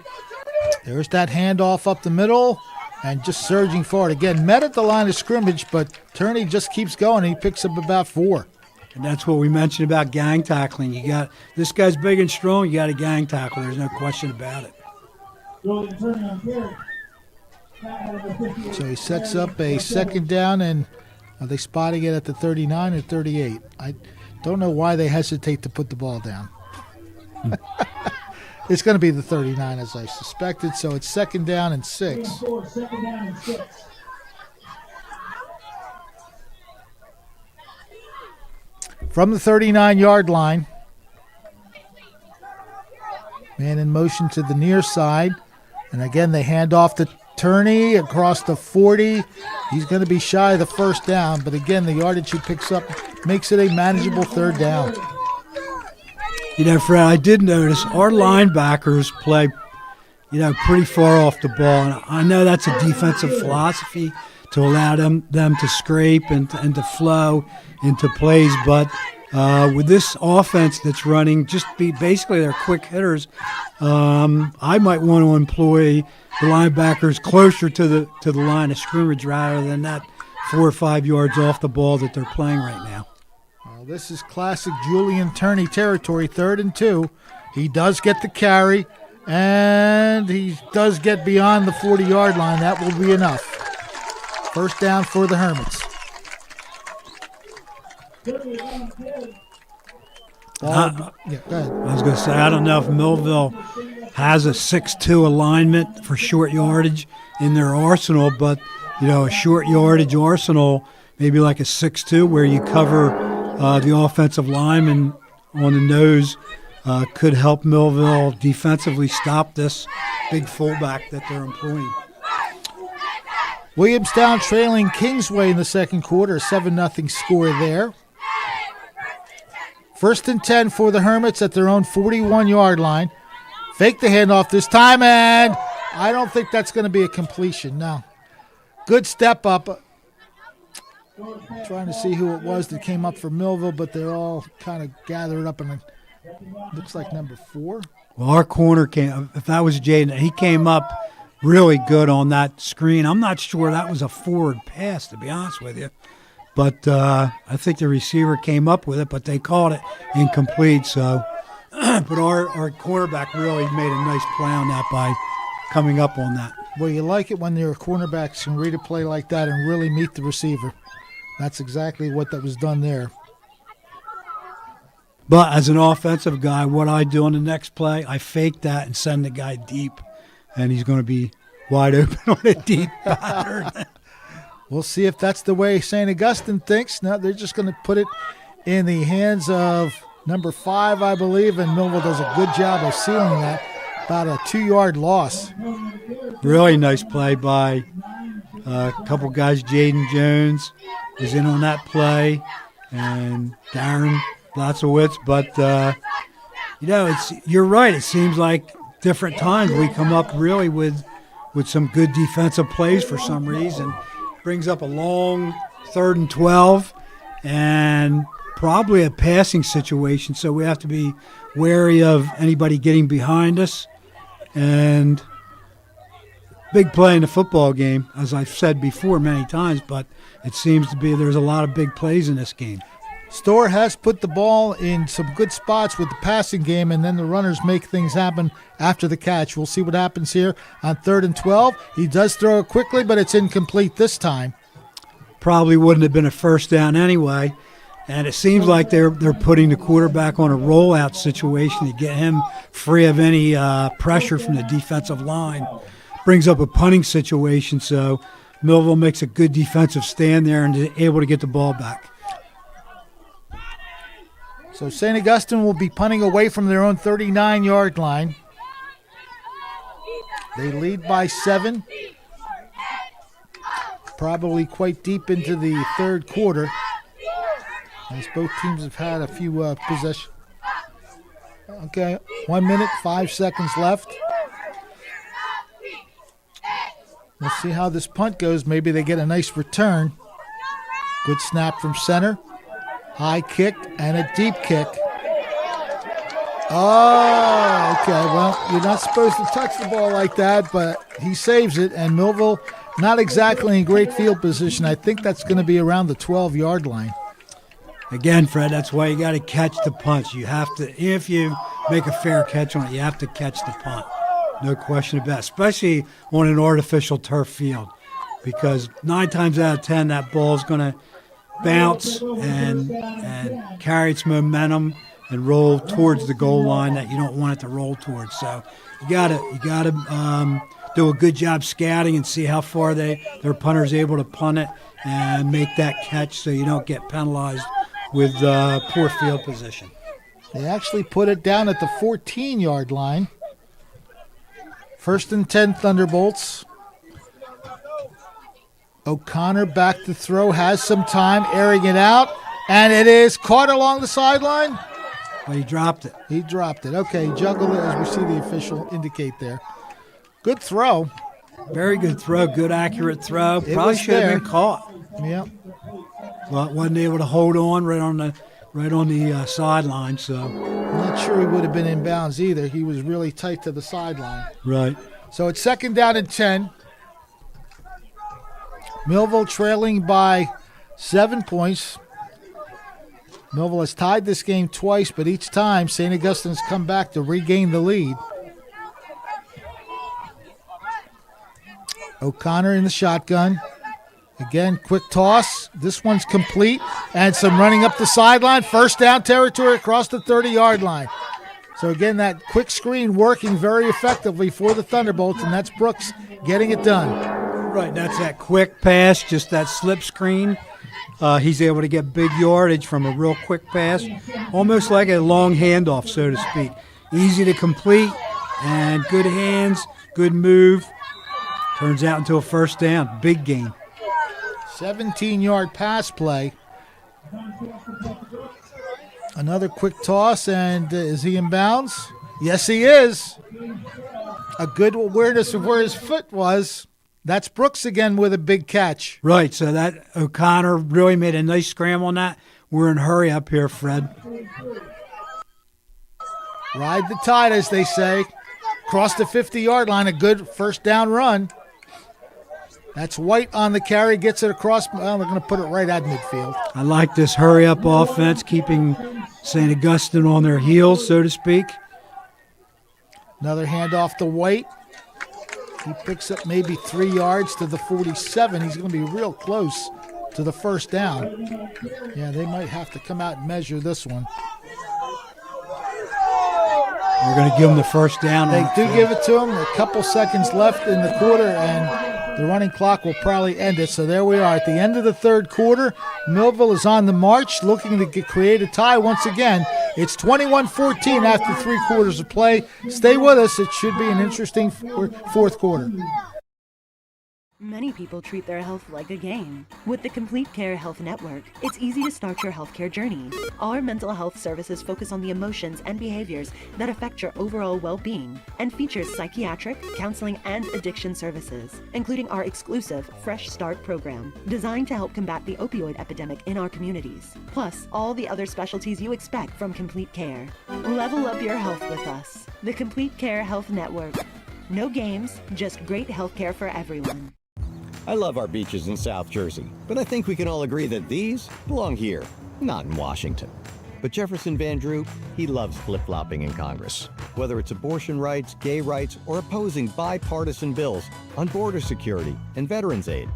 There's that handoff up the middle and just surging forward. Again, met at the line of scrimmage, but Turney just keeps going. He picks up about 4. And that's what we mentioned about gang tackling. This guy's big and strong. You got a gang tackle. There's no question about it. So he sets up a second down, and are they spotting it at the 39 or 38? I don't know why they hesitate to put the ball down. It's going to be the 39, as I suspected, so it's second down and 6. From the 39-yard line, man in motion to the near side, and again they hand off to Turney across the 40. He's going to be shy of the first down, but again the yardage he picks up makes it a manageable third down. Fred, I did notice our linebackers play, pretty far off the ball. And I know that's a defensive philosophy to allow them to scrape and to flow into plays. But with this offense that's running, basically they're quick hitters. I might want to employ the linebackers closer to the line of scrimmage rather than that 4 or 5 yards off the ball that they're playing right now. This is classic Julian Turney territory, 3rd and 2. He does get the carry, and he does get beyond the 40-yard line. That will be enough. First down for the Hermits. Go ahead. I was going to say, I don't know if Millville has a 6'2 alignment for short yardage in their arsenal, but, a short yardage arsenal, maybe like a 6'2 where you cover the offensive lineman on the nose could help Millville defensively stop this big fullback that they're employing. Williamstown trailing Kingsway in the second quarter, a 7-0 score there. 1st and 10 for the Hermits at their own 41-yard line. Fake the handoff this time, and I don't think that's going to be a completion. No. Good step up. Trying to see who it was that came up for Millville, but they're all kind of gathered up, and it looks like number 4. Well, our corner came, if that was Jaden, he came up really good on that screen. I'm not sure that was a forward pass, to be honest with you. But I think the receiver came up with it, but they called it incomplete. So, but our cornerback really made a nice play on that by coming up on that. Well, you like it when your cornerbacks can read a play like that and really meet the receiver. That's exactly what that was done there. But as an offensive guy, what I do on the next play, I fake that and send the guy deep, and he's going to be wide open on a deep pattern. We'll see if that's the way St. Augustine thinks. No, they're just going to put it in the hands of number 5, I believe, and Millville does a good job of sealing that. About a 2-yard loss. Really nice play by a couple guys. Jaden Jones is in on that play, and Darren Lotzier. But, you're right. It seems like different times we come up really with some good defensive plays for some reason. Brings up a long 3rd and 12 and probably a passing situation, so we have to be wary of anybody getting behind us. And big play in the football game, as I've said before many times, but it seems to be there's a lot of big plays in this game. Storr has put the ball in some good spots with the passing game, and then the runners make things happen after the catch. We'll see what happens here on 3rd and 12. He does throw it quickly, but it's incomplete this time. Probably wouldn't have been a first down anyway. And it seems like they're putting the quarterback on a rollout situation to get him free of any pressure from the defensive line. Brings up a punting situation, so Millville makes a good defensive stand there and is able to get the ball back. So St. Augustine will be punting away from their own 39-yard line. They lead by 7. Probably quite deep into the third quarter, as both teams have had a few possessions. Okay, 1 minute, 5 seconds left. We'll see how this punt goes. Maybe they get a nice return. Good snap from center. High kick and a deep kick. Oh, okay. Well, you're not supposed to touch the ball like that, but he saves it, and Millville not exactly in great field position. I think that's going to be around the 12-yard line. Again, Fred, that's why you got to catch the punts. You have to, if you make a fair catch on it, you have to catch the punt. No question about it, especially on an artificial turf field, because 9 times out of 10, that ball's going to bounce and carry its momentum and roll towards the goal line that you don't want it to roll towards. So you gotta do a good job scouting and see how far their punter's able to punt it and make that catch so you don't get penalized with poor field position. They actually put it down at the 14-yard line. 1st and 10 Thunderbolts. O'Connor back to throw, has some time, airing it out, and it is caught along the sideline. But he dropped it. He dropped it. Okay, juggled it as we see the official indicate there. Good throw. Very good throw, good accurate throw. Probably should have been caught. Yep. But wasn't able to hold on right on the sideline. So I'm not sure he would have been in bounds either. He was really tight to the sideline. Right. So it's 2nd down and 10. Millville trailing by 7 points. Millville has tied this game twice, but each time St. Augustine's come back to regain the lead. O'Connor in the shotgun. Again, quick toss. This one's complete. And some running up the sideline. 1st down territory across the 30-yard line. So again, that quick screen working very effectively for the Thunderbolts, and that's Brooks getting it done. Right, that's that quick pass, just that slip screen. He's able to get big yardage from a real quick pass, almost like a long handoff, so to speak. Easy to complete, and good hands, good move. Turns out into a 1st down, big gain. 17-yard pass play. Another quick toss, and is he in bounds? Yes, he is. A good awareness of where his foot was. That's Brooks again with a big catch. Right, so that O'Connor really made a nice scramble on that. We're in a hurry up here, Fred. Ride the tide, as they say. Cross the 50-yard line, a good 1st down run. That's White on the carry, gets it across. Well, they're going to put it right at midfield. I like this hurry-up offense, keeping St. Augustine on their heels, so to speak. Another handoff to White. He picks up maybe 3 yards to the 47. He's going to be real close to the 1st down. Yeah, they might have to come out and measure this one. We're going to give him the 1st down. They do give it to him. A couple seconds left in the quarter, and the running clock will probably end it. So there we are at the end of the 3rd quarter. Millville is on the march, looking to create a tie once again. It's 21-14 after 3 quarters of play. Stay with us. It should be an interesting 4th quarter. Many people treat their health like a game. With the Complete Care Health Network, it's easy to start your healthcare journey. Our mental health services focus on the emotions and behaviors that affect your overall well-being and features psychiatric, counseling, and addiction services, including our exclusive Fresh Start program, designed to help combat the opioid epidemic in our communities, plus all the other specialties you expect from Complete Care. Level up your health with us. The Complete Care Health Network. No games, just great healthcare for everyone. I love our beaches in South Jersey, but I think we can all agree that these belong here, not in Washington. But Jefferson Van Drew, he loves flip-flopping in Congress. Whether it's abortion rights, gay rights, or opposing bipartisan bills on border security and veterans aid,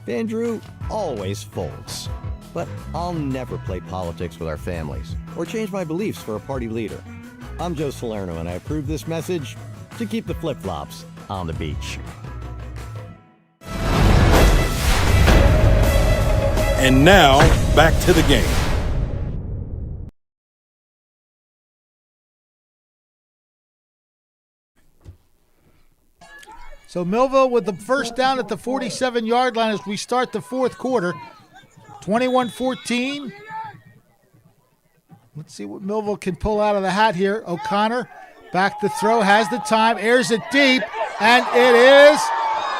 Van Drew always folds. But I'll never play politics with our families or change my beliefs for a party leader. I'm Joe Salerno, and I approve this message to keep the flip-flops on the beach. And now, back to the game. So Millville with the first down at the 47-yard line as we start the fourth quarter. 21-14. Let's see what Millville can pull out of the hat here. O'Connor back to throw, has the time, airs it deep, and it is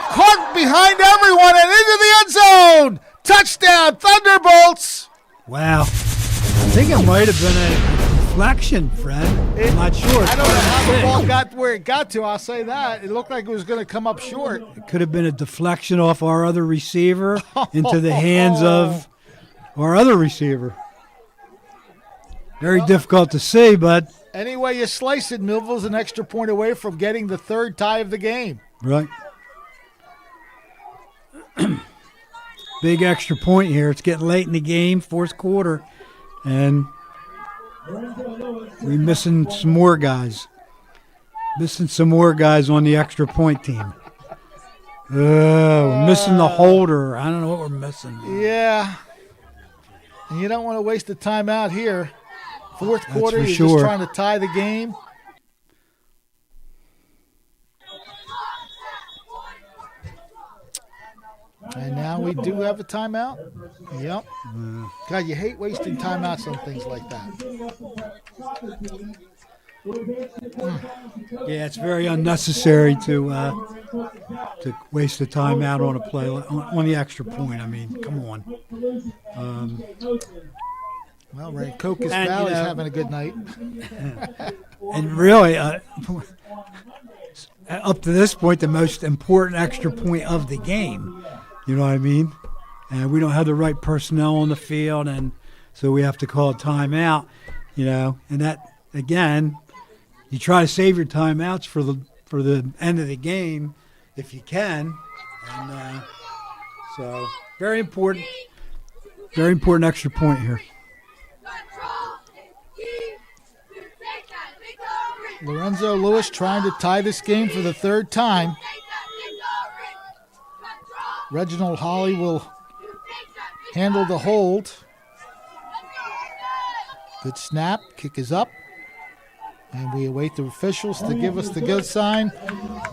caught behind everyone and into the end zone. Touchdown, Thunderbolts! Wow. I think it might have been a deflection, Fred. I'm not sure. I don't know how the ball got where it got to, I'll say that. It looked like it was going to come up short. It could have been a deflection off our other receiver into the hands of our other receiver. Very difficult to see, but... Any way you slice it, Millville's an extra point away from getting the third tie of the game. Right. Big extra point here. It's getting late in the game, fourth quarter, and we're missing some more guys. Missing some more guys on the extra point team. We're missing the holder. I don't know what we're missing. Yeah. And you don't want to waste the timeout here. Fourth quarter, you're sure. just trying to tie the game. And now we do have a timeout. Yep. God, you hate wasting timeouts on things like that. Yeah, it's very unnecessary to waste the timeout on a play on the extra point. I mean, come on. Well, Ray, Cocos Valley's having a good night. And really, up to this point, the most important extra point of the game. You know what I mean? And we don't have the right personnel on the field, and so we have to call a timeout. You know, and that again, you try to save your timeouts for the end of the game if you can. And so very important extra point here. Lorenzo Lewis trying to tie this game for the third time. Reginald Holly will handle the hold. Good snap. Kick is up. And we await the officials to give us the good sign.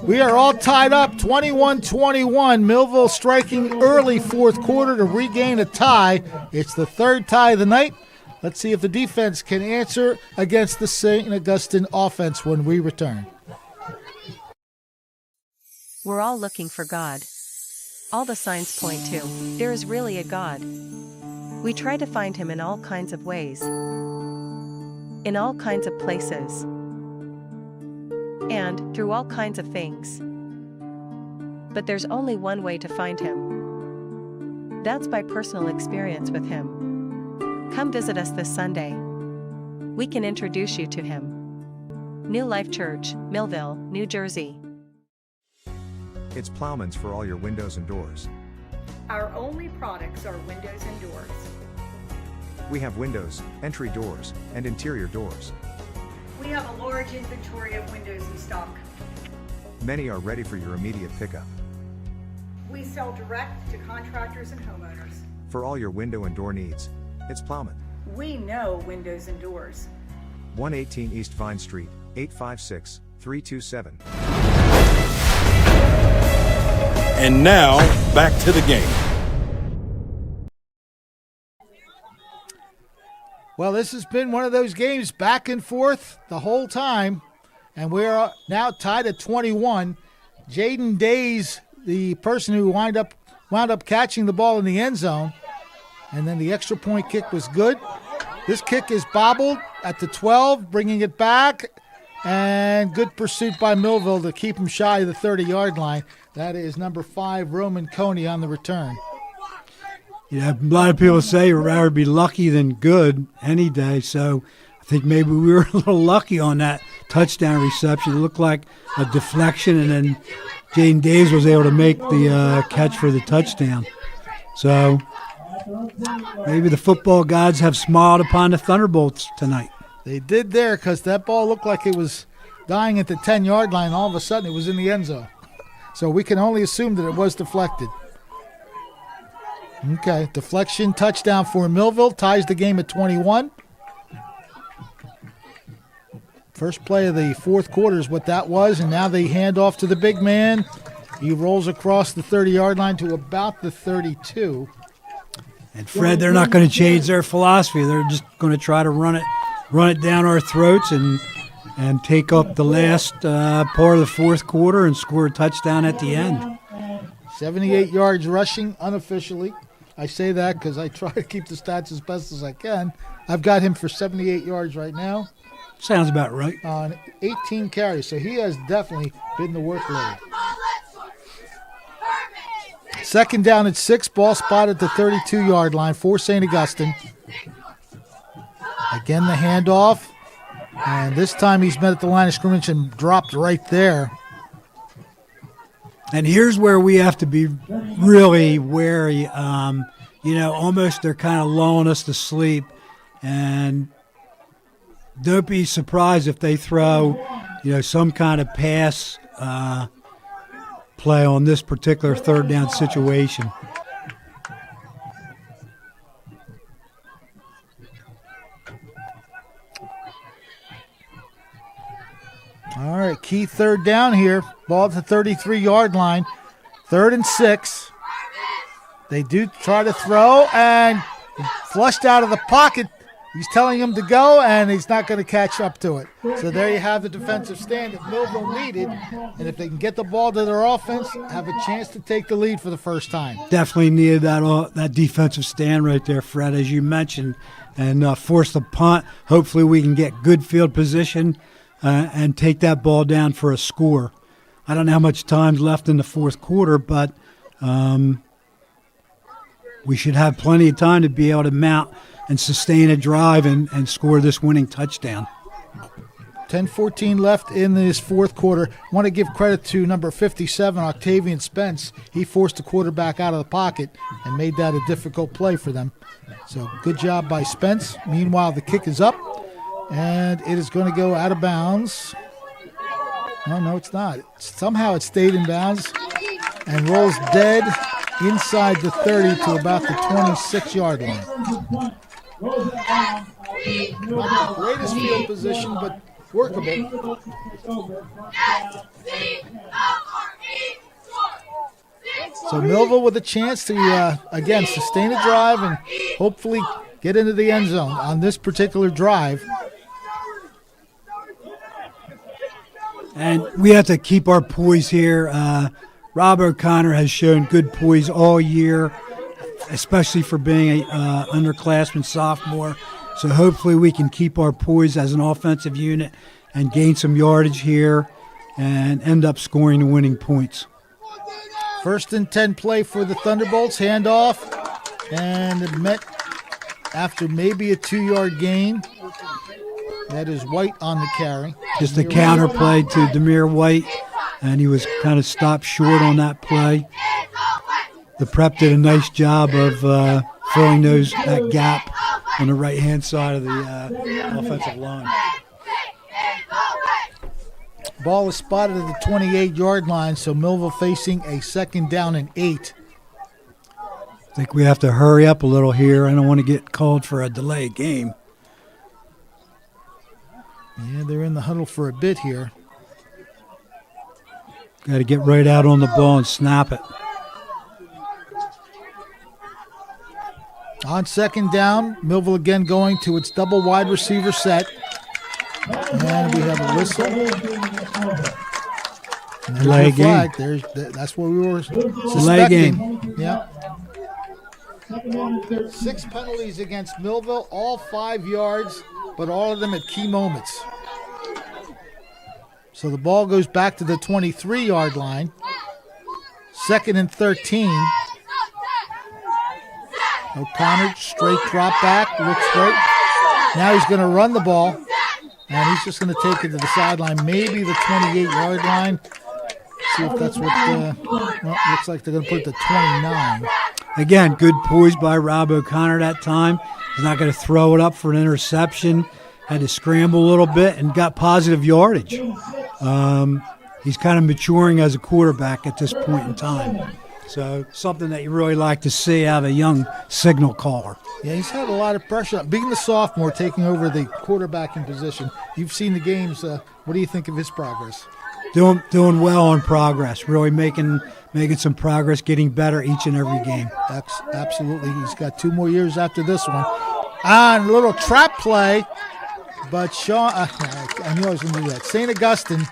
We are all tied up, 21-21. Millville striking early fourth quarter to regain a tie. It's the third tie of the night. Let's see if the defense can answer against the St. Augustine offense when we return. We're all looking for God. All the signs point to, there is really a God. We try to find him in all kinds of ways, in all kinds of places, and through all kinds of things. But there's only one way to find him. That's by personal experience with him. Come visit us this Sunday. We can introduce you to him. New Life Church, Millville, New Jersey. It's Plowman's for all your windows and doors. Our only products are windows and doors. We have windows, entry doors, and interior doors. We have a large inventory of windows in stock. Many are ready for your immediate pickup. We sell direct to contractors and homeowners. For all your window and door needs, it's Plowman. We know windows and doors. 118 East Vine Street, 856-327. And now, back to the game. Well, this has been one of those games back and forth the whole time, and we're now tied at 21. Jaden Days, the person who wound up catching the ball in the end zone, and then the extra point kick was good. This kick is bobbled at the 12, bringing it back, and good pursuit by Millville to keep him shy of the 30-yard line. That is number 5, Roman Coney on the return. Yeah, a lot of people say you'd rather be lucky than good any day, so I think maybe we were a little lucky on that touchdown reception. It looked like a deflection, and then Jaden Davis was able to make the catch for the touchdown. So maybe the football gods have smiled upon the Thunderbolts tonight. They did there because that ball looked like it was dying at the 10-yard line. All of a sudden, it was in the end zone. So we can only assume that it was deflected. Okay, deflection, touchdown for Millville, ties the game at 21. First play of the fourth quarter is what that was, and now they hand off to the big man. He rolls across the 30-yard line to about the 32. And Fred, they're not going to change their philosophy. They're just going to try to run it down our throats and take up the last part of the fourth quarter and score a touchdown at the end. 78 yards rushing unofficially. I say that because I try to keep the stats as best as I can. I've got him for 78 yards right now. Sounds about right. On 18 carries, so he has definitely been the workload. Second down at 6, ball spot at the 32-yard line for St. Augustine. Again, the handoff. And this time he's met at the line of scrimmage and dropped right there. And here's where we have to be really wary. Almost they're kind of lulling us to sleep. And don't be surprised if they throw, some kind of pass play on this particular third down situation. All right, key third down here. Ball at the 33-yard line. 3rd and 6. They do try to throw, and flushed out of the pocket. He's telling him to go, and he's not going to catch up to it. So there you have the defensive stand that Millville needed. And if they can get the ball to their offense, have a chance to take the lead for the first time. Definitely needed that defensive stand right there, Fred, as you mentioned, and force the punt. Hopefully we can get good field position and take that ball down for a score. I don't know how much time's left in the fourth quarter, but we should have plenty of time to be able to mount and sustain a drive and score this winning touchdown. 10:14 left in this fourth quarter. Want to give credit to number 57, Octavian Spence. He forced the quarterback out of the pocket and made that a difficult play for them. So good job by Spence. Meanwhile, the kick is up, and it is going to go out of bounds. Oh, no, it's not. Somehow it stayed in bounds and rolls dead inside the 30 to about the 26-yard line. Not the greatest field position, but workable. So Millville with a chance to, again, sustain a drive and hopefully get into the end zone on this particular drive. And we have to keep our poise here. Rob O'Connor has shown good poise all year, especially for being an underclassman sophomore. So hopefully we can keep our poise as an offensive unit and gain some yardage here and end up scoring the winning points. 1st and 10 play for the Thunderbolts. Handoff, and met after maybe a 2-yard gain. That is White on the carry. Just a counter play to Demir White, and he was kind of stopped short on that play. The prep did a nice job of filling that gap on the right-hand side of the offensive line. Ball is spotted at the 28-yard line, so Millville facing a 2nd down and 8. I think we have to hurry up a little here. I don't want to get called for a delayed game. Yeah, they're in the huddle for a bit here. Got to get right out on the ball and snap it. On 2nd down, Millville again going to its double wide receiver set. And we have a whistle. And delay game. That's what we were suspecting. Delay game. Yeah. 6 penalties against Millville, all 5 yards, but all of them at key moments. So the ball goes back to the 23-yard line. 2nd and 13. O'Connor, straight drop back, looks great. Now he's going to run the ball, and he's just going to take it to the sideline, maybe the 28-yard line. See if that's what, looks like they're going to put it to 29. Again, good poise by Rob O'Connor that time. He's not going to throw it up for an interception. Had to scramble a little bit and got positive yardage. He's kind of maturing as a quarterback at this point in time. So something that you really like to see out of a young signal caller. Yeah, he's had a lot of pressure. Being the sophomore, taking over the quarterbacking position, you've seen the games. What do you think of his progress? Doing well on progress, really making some progress, getting better each and every game. Absolutely. He's got 2 more years after this one. A little trap play, but Sean, I knew I was going to do that. St. Augustine,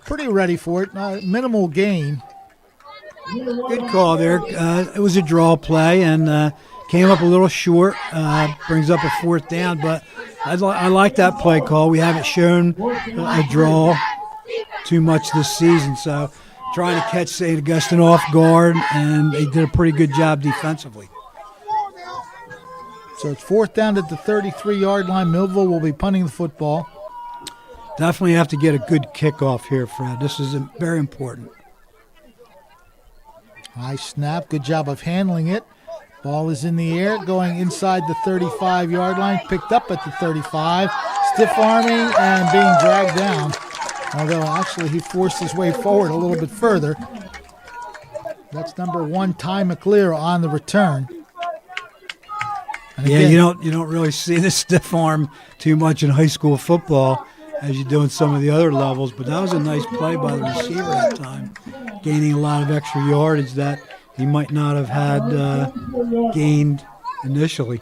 pretty ready for it. Minimal gain. Good call there. It was a draw play and came up a little short. Brings up a 4th down, but I like that play call. We haven't shown a draw too much this season, so trying to catch St. Augustine off guard, and they did a pretty good job defensively. So it's 4th down at the 33-yard line. Millville will be punting the football. Definitely have to get a good kickoff here, Fred. This is very important. High snap. Good job of handling it. Ball is in the air, going inside the 35-yard line. Picked up at the 35. Stiff arming and being dragged down. Although actually he forced his way forward a little bit further. That's number 1, Ty McClear, on the return. And yeah, again, you don't really see the stiff arm too much in high school football as you do in some of the other levels, but that was a nice play by the receiver that time, gaining a lot of extra yardage that he might not have had gained initially.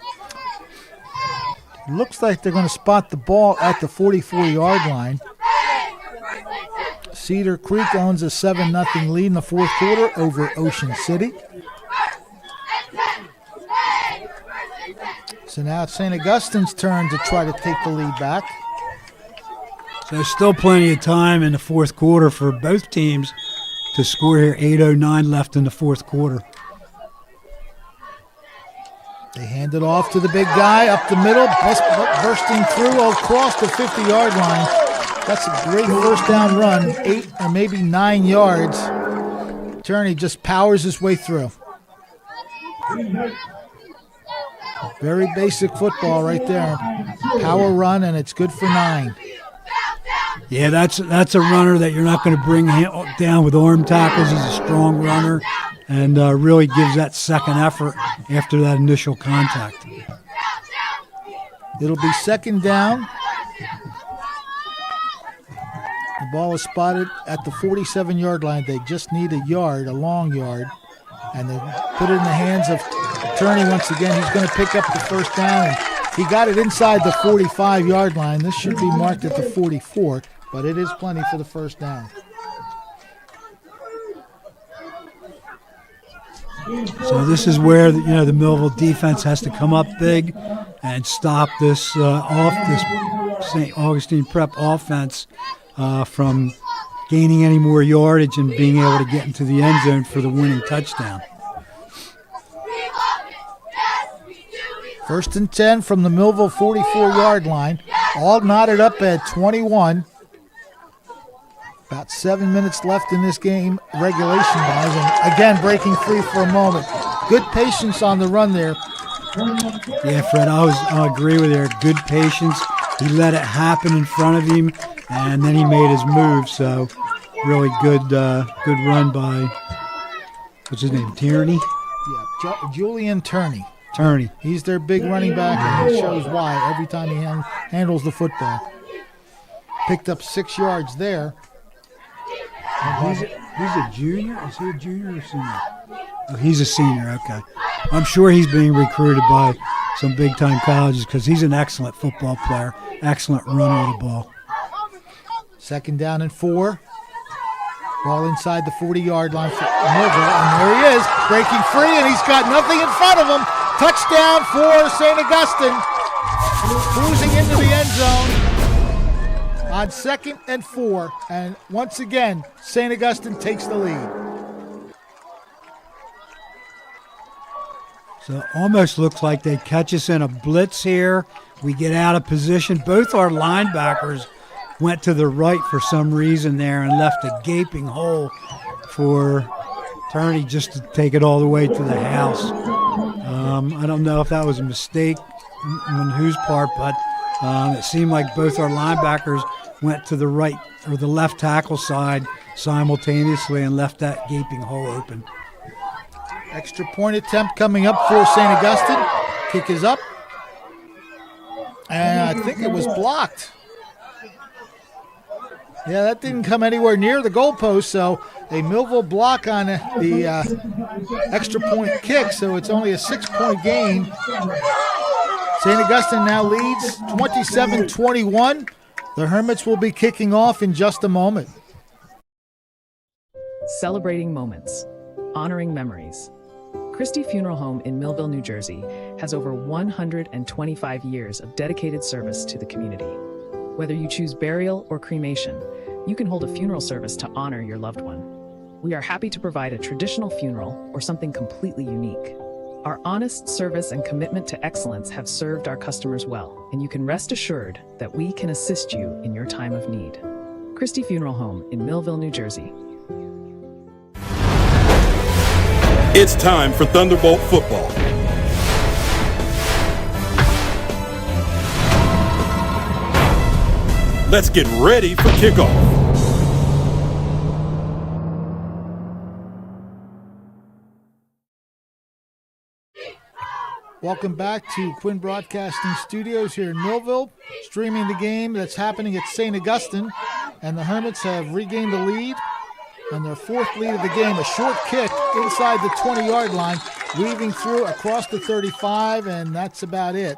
Looks like they're going to spot the ball at the 44-yard line. Cedar Creek owns a 7-0 lead in the 4th quarter over Ocean City. So now it's St. Augustine's turn to try to take the lead back. So there's still plenty of time in the 4th quarter for both teams to score here. 8:09 left in the 4th quarter. They hand it off to the big guy up the middle, bursting through across the 50-yard line. That's a great 1st down run, 8 or maybe 9 yards. Turney just powers his way through. Very basic football right there. Power run, and it's good for 9. Yeah, that's a runner that you're not going to bring down with arm tackles. He's a strong runner and really gives that second effort after that initial contact. It'll be 2nd down. The ball is spotted at the 47-yard line. They just need a long yard. And they put it in the hands of Turney once again. He's going to pick up the 1st down. And he got it inside the 45-yard line. This should be marked at the 44, but it is plenty for the 1st down. So this is where the Millville defense has to come up big and stop this St. Augustine Prep offense from gaining any more yardage and being able to get into the end zone for the winning touchdown. 1st and 10 from the Millville 44-yard line. All knotted up at 21. About 7 minutes left in this game, regulation-wise. And again, breaking free for a moment. Good patience on the run there. Yeah, Fred, I agree with you. Good patience. He let it happen in front of him, and then he made his move. So really good run by, what's his name, Tierney? Yeah, Julian Turney. Turney. He's their big running back, and he shows why every time he handles the football. Picked up 6 yards there. He's a junior? Is he a junior or senior? Oh, he's a senior, okay. I'm sure he's being recruited by some big-time colleges because he's an excellent football player, excellent runner of the ball. 2nd down and 4. Ball inside the 40-yard line for Millville, and there he is, breaking free, and he's got nothing in front of him. Touchdown for St. Augustine, cruising into the end zone on 2nd and 4, and once again, St. Augustine takes the lead. So almost looks like they catch us in a blitz here. We get out of position. Both our linebackers went to the right for some reason there and left a gaping hole for Turney just to take it all the way to the house. I don't know if that was a mistake on whose part, but it seemed like both our linebackers went to the right or the left tackle side simultaneously and left that gaping hole open. Extra point attempt coming up for St. Augustine. Kick is up. And I think it was blocked. Yeah, that didn't come anywhere near the goalpost, so a Millville block on the extra point kick, so it's only a 6-point gain. St. Augustine now leads 27-21. The Hermits will be kicking off in just a moment. Celebrating moments, honoring memories. Christie Funeral Home in Millville, New Jersey has over 125 years of dedicated service to the community. Whether you choose burial or cremation, you can hold a funeral service to honor your loved one. We are happy to provide a traditional funeral or something completely unique. Our honest service and commitment to excellence have served our customers well, and you can rest assured that we can assist you in your time of need. Christie Funeral Home in Millville, New Jersey. It's time for Thunderbolt football. Let's get ready for kickoff. Welcome back to Quinn Broadcasting Studios here in Millville, streaming the game that's happening at St. Augustine, and the Hermits have regained the lead, and their fourth lead of the game, a short kick inside the 20-yard line, weaving through across the 35, and that's about it.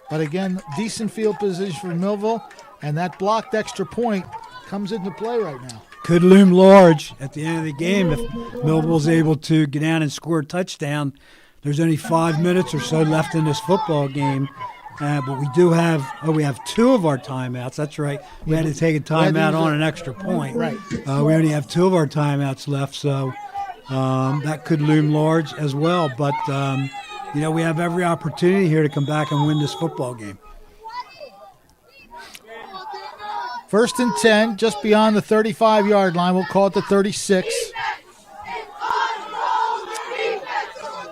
But again, decent field position for Millville, and that blocked extra point comes into play right now. Could loom large at the end of the game if Millville's able to get down and score a touchdown. There's only 5 minutes or so left in this football game, but we do have we have 2 of our timeouts. That's right. We had to take a timeout on an extra point. Right. We only have 2 of our timeouts left, so that could loom large as well. But we have every opportunity here to come back and win this football game. 1st and 10, just beyond the 35-yard line. We'll call it the 36.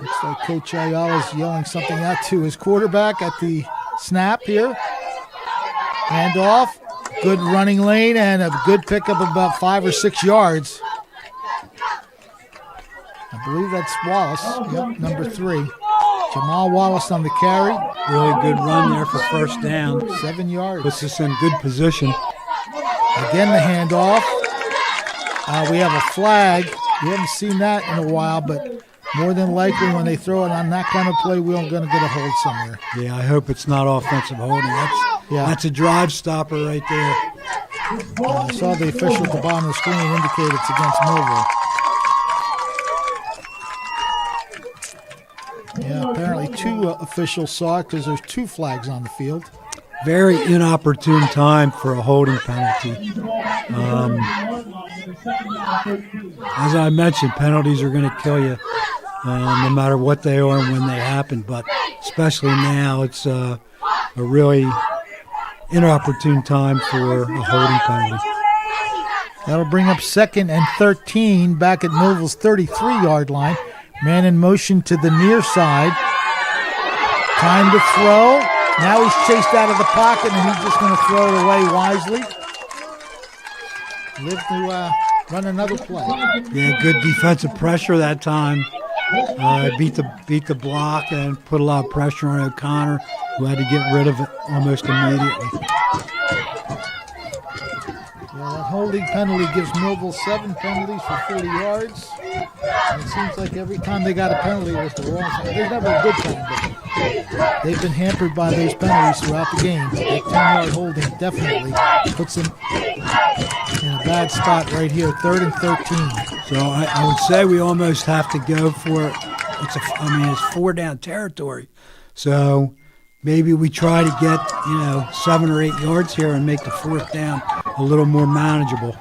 Looks like Coach Ayala's yelling something out to his quarterback at the snap here. Handoff, good running lane, and a good pickup of about 5 or 6 yards. I believe that's Wallace, yep, number 3. Jamal Wallace on the carry. Really good run there for first down. 7 yards. Puts us in good position. Again, the handoff. We have a flag. We haven't seen that in a while, but more than likely when they throw it on that kind of play, we're going to get a hold somewhere. Yeah, I hope it's not offensive holding. That's a drive stopper right there. I saw the official at the bottom of the screen indicate it's against Millville. Yeah, apparently 2 officials saw it because there's 2 flags on the field. Very inopportune time for a holding penalty. As I mentioned, penalties are going to kill you no matter what they are and when they happen, but especially now it's a really inopportune time for a holding penalty. That'll bring up 2nd and 13 back at Millville's 33-yard line. Man in motion to the near side. Time to throw. Now he's chased out of the pocket, and he's just going to throw it away wisely. Live to run another play. Yeah, good defensive pressure that time. Beat the block and put a lot of pressure on O'Connor, who had to get rid of it almost immediately. Yeah, that holding penalty gives Millville 7 penalties for 40 yards. And it seems like every time they got a penalty, it was the wrong time. There's never a good time, but they've been hampered by those penalties throughout the game. That 10-yard holding definitely puts them in a bad spot right here, 3rd and 13. So I would say we almost have to go for it. It's 4-down territory. So maybe we try to get 7 or 8 yards here and make the 4th down a little more manageable.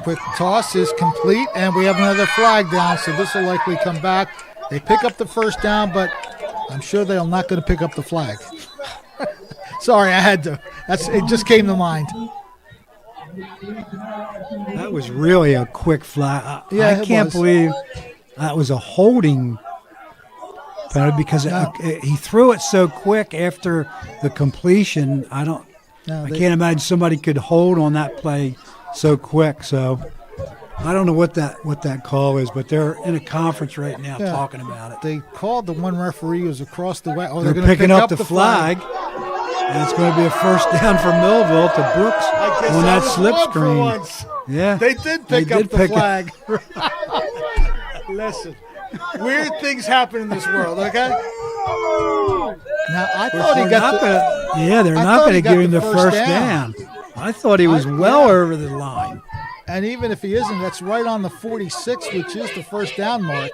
Quick toss is complete, and we have another flag down, so this will likely come back They pick up the first down, but I'm sure they're not going to pick up the flag. Sorry, I had to. It just came to mind. That was really a quick flag. Yeah, I can't believe that was a holding penalty because he threw it so quick after the completion. I can't imagine somebody could hold on that play so quick. So I don't know what that call is, but they're in a conference right now talking about it. They called the one referee who's across the way. Oh, they're going to picking up the flag. And it's going to be a first down for Millville to Brooks on that slip screen. Yeah, they did pick up the flag. Listen, weird things happen in this world. Okay. Now I thought he got they're not going to give him the first down. I thought he was well over the line. And even if he isn't, that's right on the 46, which is the first down mark.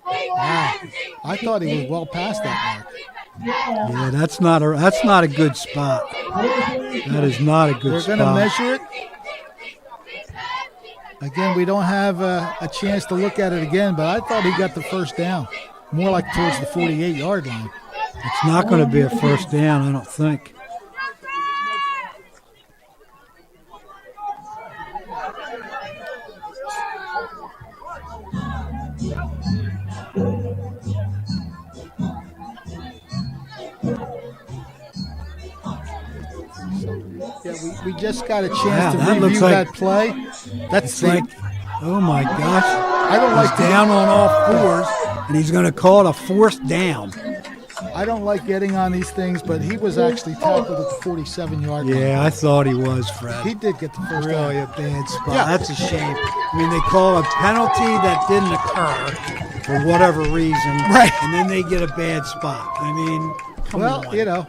Wow. I thought he was well past that mark. Yeah, that's not a good spot. That is not a good spot. They're going to measure it. Again, we don't have a chance to look at it again, but I thought he got the first down, more like towards the 48-yard line. It's not going to be a first down, I don't think. Yeah, we just got a chance to review that play. That's like, oh my gosh! I don't like down on all fours, and he's going to call it a fourth down. I don't like getting on these things, but he was actually tackled at the 47-yard line. Yeah, I thought he was, Fred. He did get the first really down. A bad spot. Yeah. That's a shame. I mean, they call a penalty that didn't occur for whatever reason, right? And then they get a bad spot. I mean, come on. You know.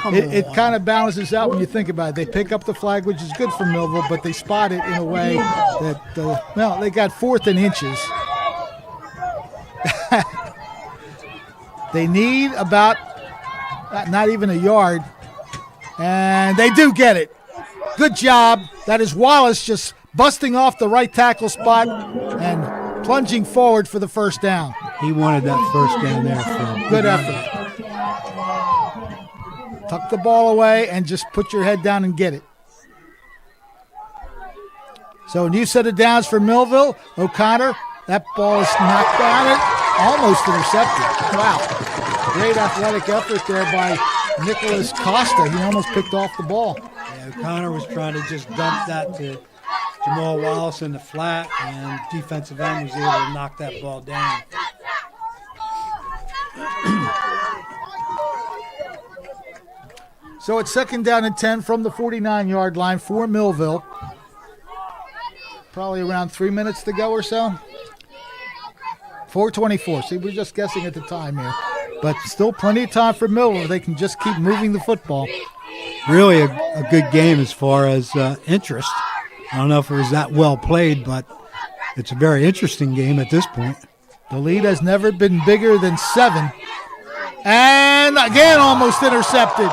It kind of balances out when you think about it. They pick up the flag, which is good for Millville, but they spot it in a way that, they got 4th and inches. They need about not even a yard, and they do get it. Good job. That is Wallace just busting off the right tackle spot and plunging forward for the first down. He wanted that first down there, Phil. Good effort. Tuck the ball away and just put your head down and get it. So new set of downs for Millville. O'Connor, that ball is knocked down and almost intercepted. Wow. Great athletic effort there by Nicholas Costa. He almost picked off the ball. Yeah, O'Connor was trying to just dump that to Jamal Wallace in the flat, and defensive end was able to knock that ball down. So it's 2nd down and 10 from the 49-yard line for Millville. Probably around 3 minutes to go or so. 4:24. See, we're just guessing at the time here. But still plenty of time for Millville. They can just keep moving the football. Really a good game as far as interest. I don't know if it was that well played, but it's a very interesting game at this point. The lead has never been bigger than 7. And again, almost intercepted.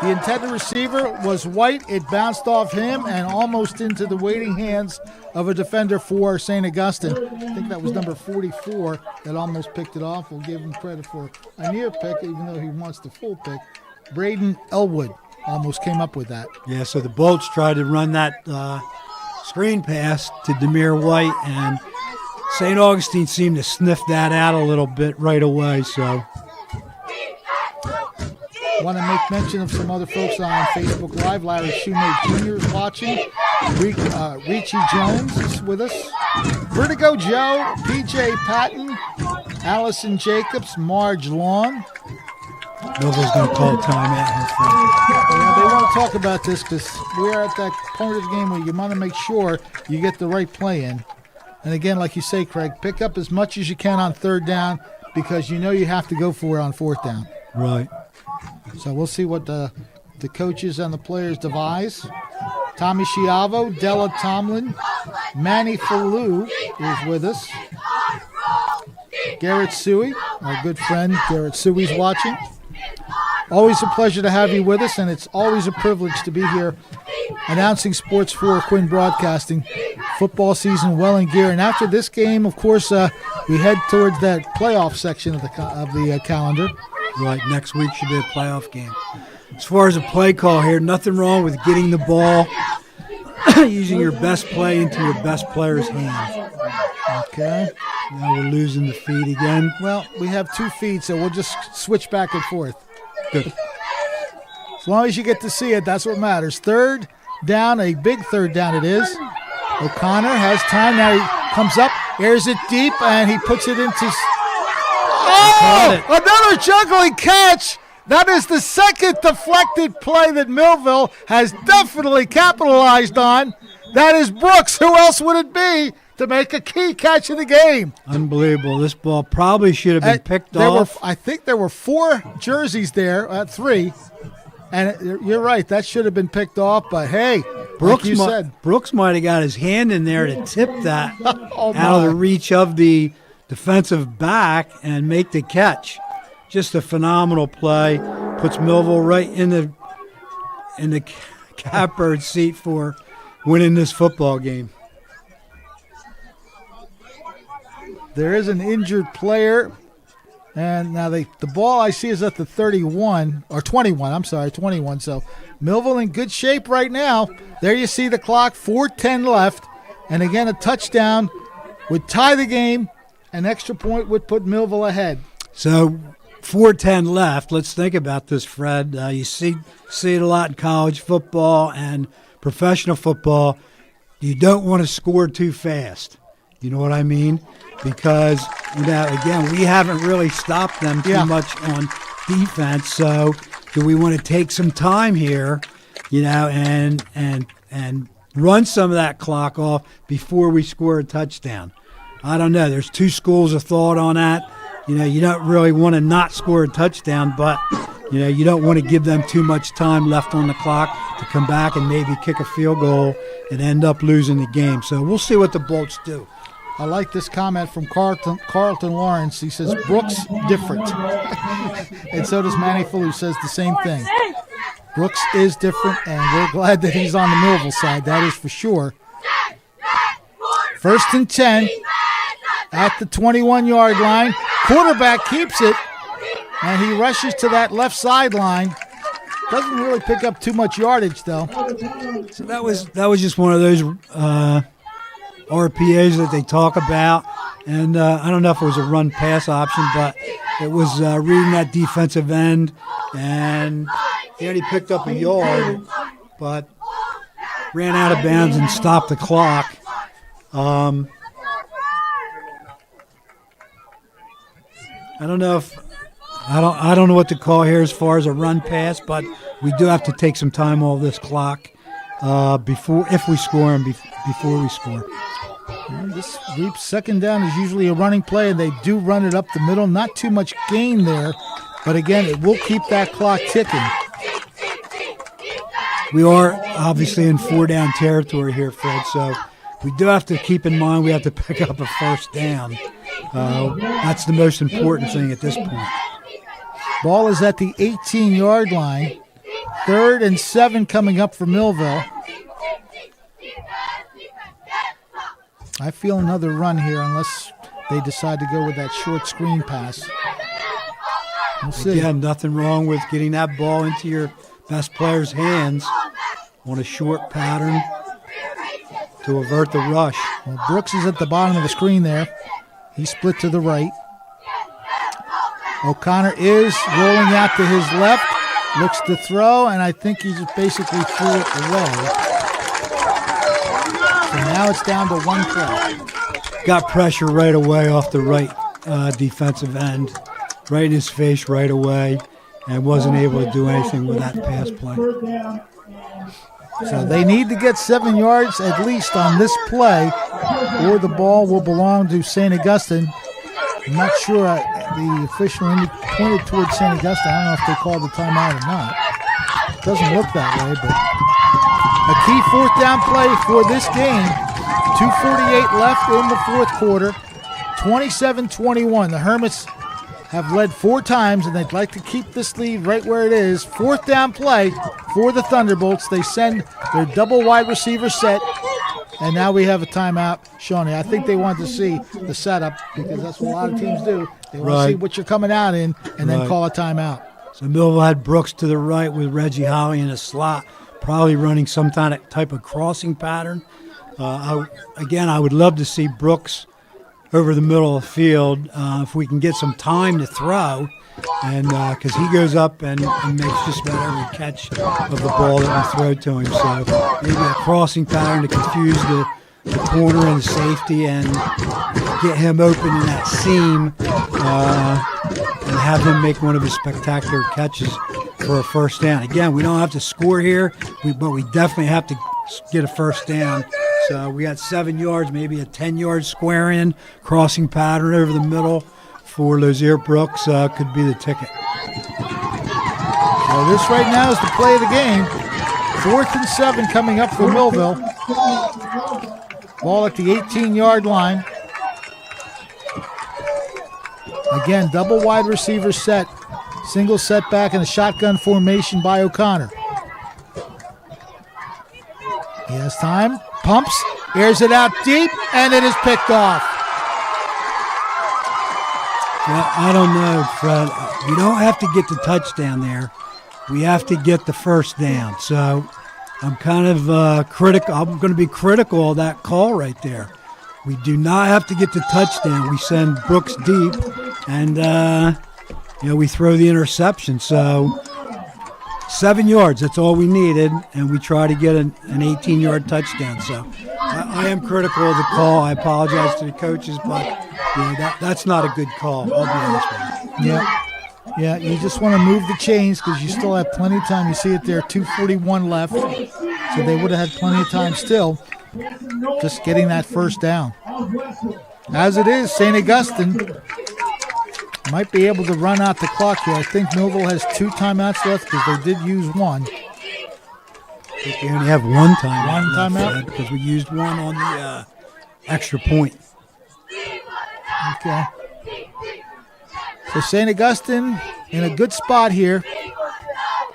The intended receiver was White. It bounced off him and almost into the waiting hands of a defender for St. Augustine. I think that was number 44 that almost picked it off. We'll give him credit for a near pick, even though he wants the full pick. Braden Elwood almost came up with that. Yeah, so the Bolts tried to run that screen pass to Demir White, and St. Augustine seemed to sniff that out a little bit right away, so... Want to make mention of some other folks on Facebook Live. Larry Shoemate Jr. is watching. Richie Jones is with us. Vertigo Joe, PJ Patton, Allison Jacobs, Marge Long. Millville's going to call timeout here. Yeah, they want to talk about this because we're at that point of the game where you want to make sure you get the right play in. And again, like you say, Craig, pick up as much as you can on 3rd down because you know you have to go for it on 4th down. Right. So we'll see what the coaches and the players devise. Tommy Schiavo, Della Tomlin, Manny Fallu is with us. Garrett Suey, our good friend Garrett Suey's watching. Always a pleasure to have you with us, and it's always a privilege to be here announcing sports for Quinn Broadcasting. Football season well in gear. And after this game, of course, we head towards that playoff section of the calendar. Right, next week should be a playoff game. As far as a play call here, nothing wrong with getting the ball, using your best play into your best player's hands. Okay. Now we're losing the feed again. Well, we have 2 feeds, so we'll just switch back and forth. Good. As long as you get to see it, that's what matters. Third down, a big third down it is. O'Connor has time. Now he comes up, airs it deep, and he puts it into... Oh! Another juggling catch! That is the second deflected play that Millville has definitely capitalized on. That is Brooks. Who else would it be to make a key catch in the game? Unbelievable. This ball probably should have been picked off. I think there were 4 jerseys there, 3. And you're right, that should have been picked off. But, hey, Brooks, like you said. Brooks might have got his hand in there to tip that Oh, out of the reach of the defensive back and make the catch. Just a phenomenal play. Puts Millville right in the catbird seat for winning this football game. There is an injured player. And now the ball I see is at the 31, or 21, I'm sorry, 21. So Millville in good shape right now. There you see the clock, 4:10 left. And again, a touchdown would tie the game. An extra point would put Millville ahead. So 4:10 left. Let's think about this, Fred. You see it a lot in college football and professional football. You don't want to score too fast. You know what I mean? Because, again, we haven't really stopped them too much on defense. So do we want to take some time here, and run some of that clock off before we score a touchdown? I don't know. There's 2 schools of thought on that. You don't really want to not score a touchdown, but, you don't want to give them too much time left on the clock to come back and maybe kick a field goal and end up losing the game. So we'll see what the Bolts do. I like this comment from Carlton Lawrence. He says, Brooks different. And so does Manny Full, who says the same thing. Brooks is different, and we're glad that he's on the Millville side. That is for sure. 1st and 10 at the 21-yard line. Quarterback keeps it, and he rushes to that left sideline. Doesn't really pick up too much yardage, though. So that was just one of those RPAs that they talk about, and I don't know if it was a run-pass option, but it was reading that defensive end, and he only picked up a yard, but ran out of bounds and stopped the clock. I don't know what to call here as far as a run-pass, but we do have to take some time off this clock if we score and before we score. This Reap's 2nd down is usually a running play, and they do run it up the middle. Not too much gain there, but again, it will keep that clock ticking. We are obviously in 4-down territory here, Fred, so we do have to keep in mind we have to pick up a 1st down. That's the most important thing at this point. Ball is at the 18-yard line. 3rd and 7 coming up for Millville. I feel another run here unless they decide to go with that short screen pass. We'll see. Again, nothing wrong with getting that ball into your best player's hands on a short pattern to avert the rush. Well, Brooks is at the bottom of the screen there. He split to the right. O'Connor is rolling out to his left. Looks to throw, and I think he just basically threw it away. So now it's down to 1 play. Got pressure right away off the right defensive end, right in his face right away, and wasn't able to do anything with that pass play. So they need to get 7 yards at least on this play, or the ball will belong to St. Augustine. I'm not sure the official pointed towards St. Augustine. I don't know if they called the timeout or not. It doesn't look that way, but a key 4th down play for this game. 2:48 left in the 4th quarter. 27-21. The Hermits have led 4 times, and they'd like to keep this lead right where it is. 4th down play for the Thunderbolts. They send their double wide receiver set, and now we have a timeout. Shawnee, I think they want to see the setup because that's what a lot of teams do. They want to see what you're coming out in and then call a timeout. So Millville had Brooks to the right with Reggie Holly in a slot, probably running some type of crossing pattern. I would love to see Brooks over the middle of the field if we can get some time to throw, and because he goes up and makes just about every catch of the ball that we throw to him. So maybe a crossing pattern to confuse the corner and the safety and get him open in that seam and have him make one of his spectacular catches for a first down. Again, we don't have to score here, but we definitely have to get a first down. So we got 7 yards, maybe a 10-yard square in, crossing pattern over the middle for Lotzier Brooks could be the ticket. So this right now is the play of the game. 4th and 7 coming up for Millville. Ball at the 18-yard line. Again, double wide receiver set. Single setback and a shotgun formation by O'Connor. He has time. Pumps, airs it out deep, and it is picked off. I don't know, Fred. We don't have to get the touchdown there. We have to get the first down. So I'm kind of critical. I'm going to be critical of that call right there. We do not have to get the touchdown. We send Brooks deep, and we throw the interception. So 7 yards, that's all we needed, and we try to get an 18-yard touchdown. So I am critical of the call. I apologize to the coaches, but that's not a good call, I'll be honest with you. Yeah, you just want to move the chains because you still have plenty of time. You see it there, 2:41 left, so they would have had plenty of time still, just getting that first down. As it is, St. Augustine might be able to run out the clock here. I think Millville has 2 timeouts left because they did use one. I think we only have one timeout. One timeout? Because we used one on the extra point. Okay. So St. Augustine in a good spot here.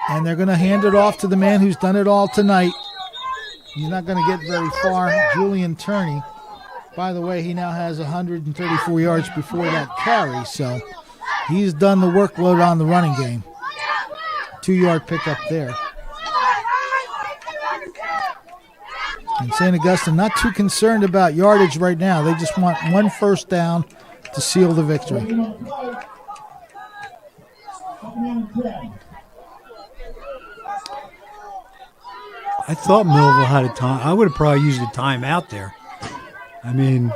And they're going to hand it off to the man who's done it all tonight. He's not going to get very far, Julian Turney. By the way, he now has 134 yards before that carry, so he's done the workload on the running game. 2-yard pickup there. And St. Augustine not too concerned about yardage right now. They just want one first down to seal the victory. I thought Millville had a time. I would have probably used a timeout there. I mean,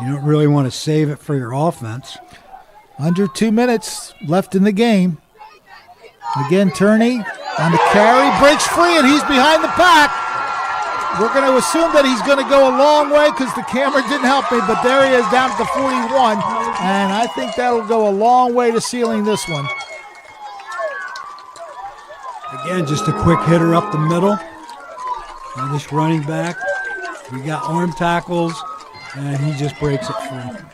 you don't really want to save it for your offense. Under 2 minutes left in the game. Again, Turney on the carry, breaks free, and he's behind the pack. We're going to assume that he's going to go a long way because the camera didn't help me, but there he is down at the 41, and I think that'll go a long way to sealing this one. Again, just a quick hitter up the middle. Now this running back, we got arm tackles, and he just breaks it free.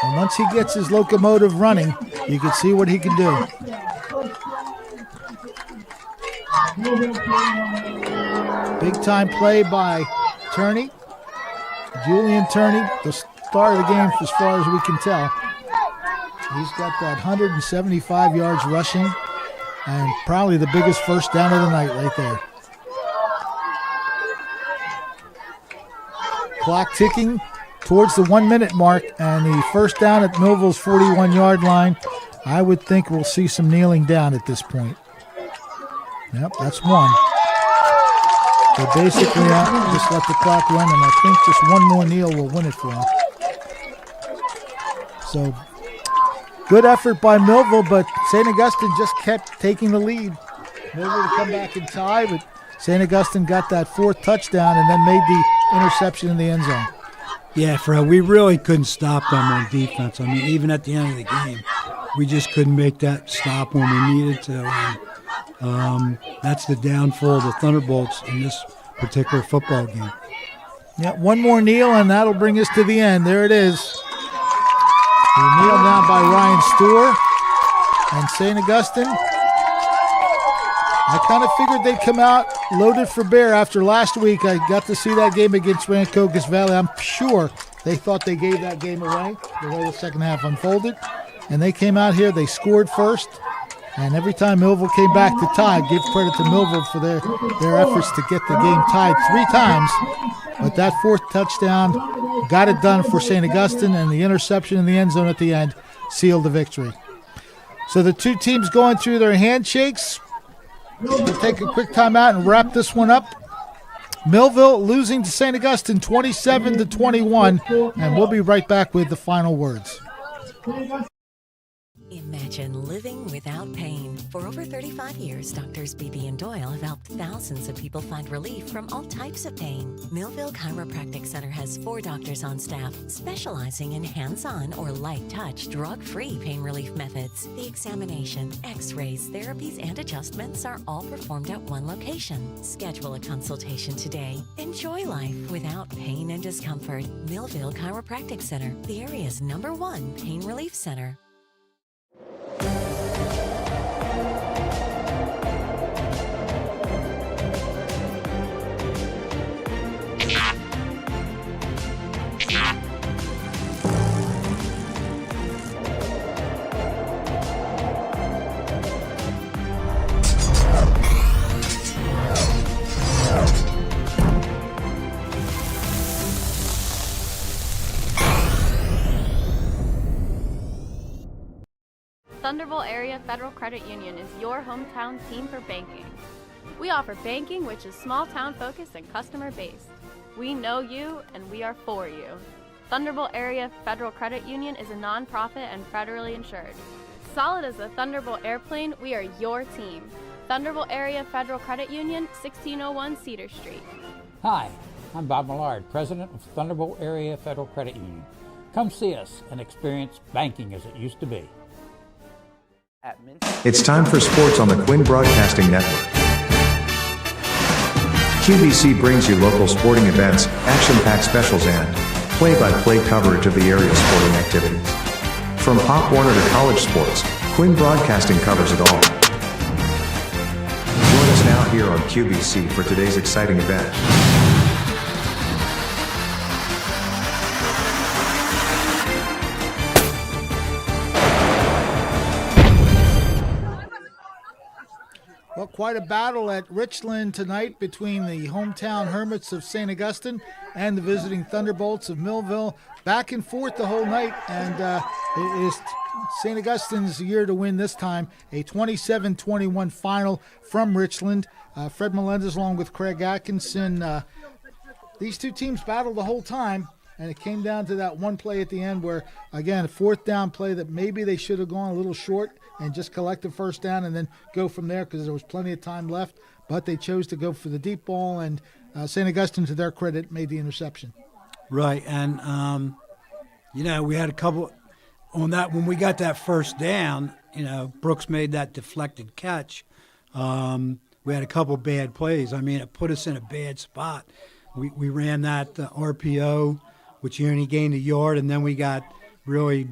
And once he gets his locomotive running, you can see what he can do. Big time play by Turney. Julian Turney, the star of the game as far as we can tell. He's got that 175 yards rushing and probably the biggest first down of the night right there. Clock ticking towards the 1 minute mark, and the first down at Millville's 41-yard line. I would think we'll see some kneeling down at this point. Yep, that's one. They basically just let the clock run, and I think just one more kneel will win it for them. So, good effort by Millville, but St. Augustine just kept taking the lead. Millville would come back and tie, but St. Augustine got that 4th touchdown and then made the interception in the end zone. Yeah, Fred, we really couldn't stop them on defense. I mean, even at the end of the game, we just couldn't make that stop when we needed to. That's the downfall of the Thunderbolts in this particular football game. Yeah, one more kneel, and that'll bring us to the end. There it is. nailed down by Ryan Storer and St. Augustine. I kind of figured they'd come out loaded for bear after last week. I got to see that game against Rancocas Valley. I'm sure they thought they gave that game away, the way the second half unfolded. And they came out here, they scored first. And every time Millville came back to tie, give credit to Millville for their efforts to get the game tied 3 times. But that 4th touchdown got it done for St. Augustine, and the interception in the end zone at the end sealed the victory. So the two teams going through their handshakes. We'll take a quick timeout and wrap this one up. Millville losing to St. Augustine 27-21, and we'll be right back with the final words. Imagine living without pain. For over 35 years, Doctors Beebe and Doyle have helped thousands of people find relief from all types of pain. Millville Chiropractic Center has 4 doctors on staff specializing in hands-on or light-touch, drug-free pain relief methods. The examination, x-rays, therapies, and adjustments are all performed at one location. Schedule a consultation today. Enjoy life without pain and discomfort. Millville Chiropractic Center, the area's #1 pain relief center. Thunderbolt Area Federal Credit Union is your hometown team for banking. We offer banking which is small town focused and customer based. We know you and we are for you. Thunderbolt Area Federal Credit Union is a nonprofit and federally insured. Solid as a Thunderbolt airplane, we are your team. Thunderbolt Area Federal Credit Union, 1601 Cedar Street. Hi, I'm Bob Millard, President of Thunderbolt Area Federal Credit Union. Come see us and experience banking as it used to be. It's time for sports on the Quinn Broadcasting Network. QBC brings you local sporting events, action-packed specials, and play-by-play coverage of the area's sporting activities. From Pop Warner to college sports, Quinn Broadcasting covers it all. Join us now here on QBC for today's exciting event. Well, quite a battle at Richland tonight between the hometown Hermits of St. Augustine and the visiting Thunderbolts of Millville. Back and forth the whole night, and it is St. Augustine's year to win this time. A 27-21 final from Richland. Fred Melendez along with Craig Atkinson. These two teams battled the whole time, and it came down to that one play at the end where, again, a 4th down play that maybe they should have gone a little short and just collect the 1st down and then go from there because there was plenty of time left. But they chose to go for the deep ball, and St. Augustine, to their credit, made the interception. Right, and, we had a couple on that. When we got that 1st down, Brooks made that deflected catch. We had a couple bad plays. I mean, it put us in a bad spot. We ran that RPO, which only gained a yard, and then we got really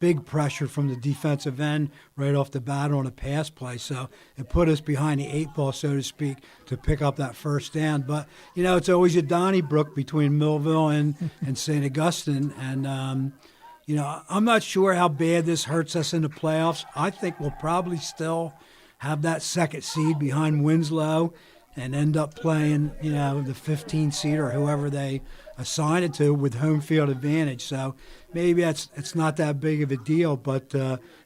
big pressure from the defensive end right off the bat on a pass play. So it put us behind the 8 ball, so to speak, to pick up that 1st down. But, it's always a Donnybrook between Millville and St. Augustine. And, I'm not sure how bad this hurts us in the playoffs. I think we'll probably still have that 2nd seed behind Winslow and end up playing, the 15 seed or whoever they assign it to with home field advantage. So maybe it's not that big of a deal. But,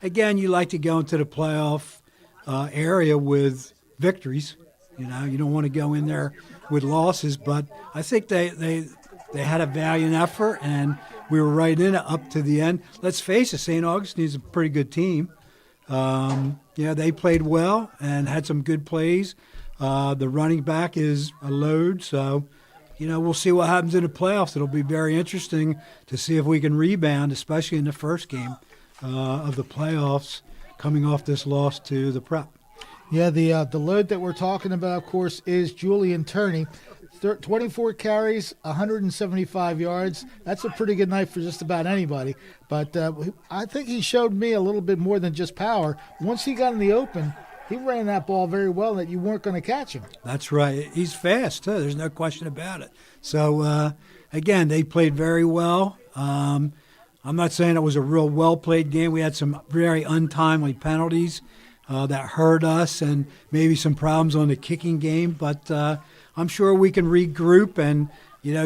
again, you like to go into the playoff area with victories. You don't want to go in there with losses. But I think they had a valiant effort, and we were right in it up to the end. Let's face it, St. Augustine is a pretty good team. They played well and had some good plays. The running back is a load, so we'll see what happens in the playoffs. It'll be very interesting to see if we can rebound, especially in the first game of the playoffs, coming off this loss to the Prep. Yeah, the load that we're talking about, of course, is Julian Turney. 24 carries, 175 yards. That's a pretty good night for just about anybody. But I think he showed me a little bit more than just power. Once he got in the open, he ran that ball very well that you weren't going to catch him. That's right. He's fast, too. There's no question about it. So, again, they played very well. I'm not saying it was a real well-played game. We had some very untimely penalties that hurt us and maybe some problems on the kicking game. But I'm sure we can regroup. And,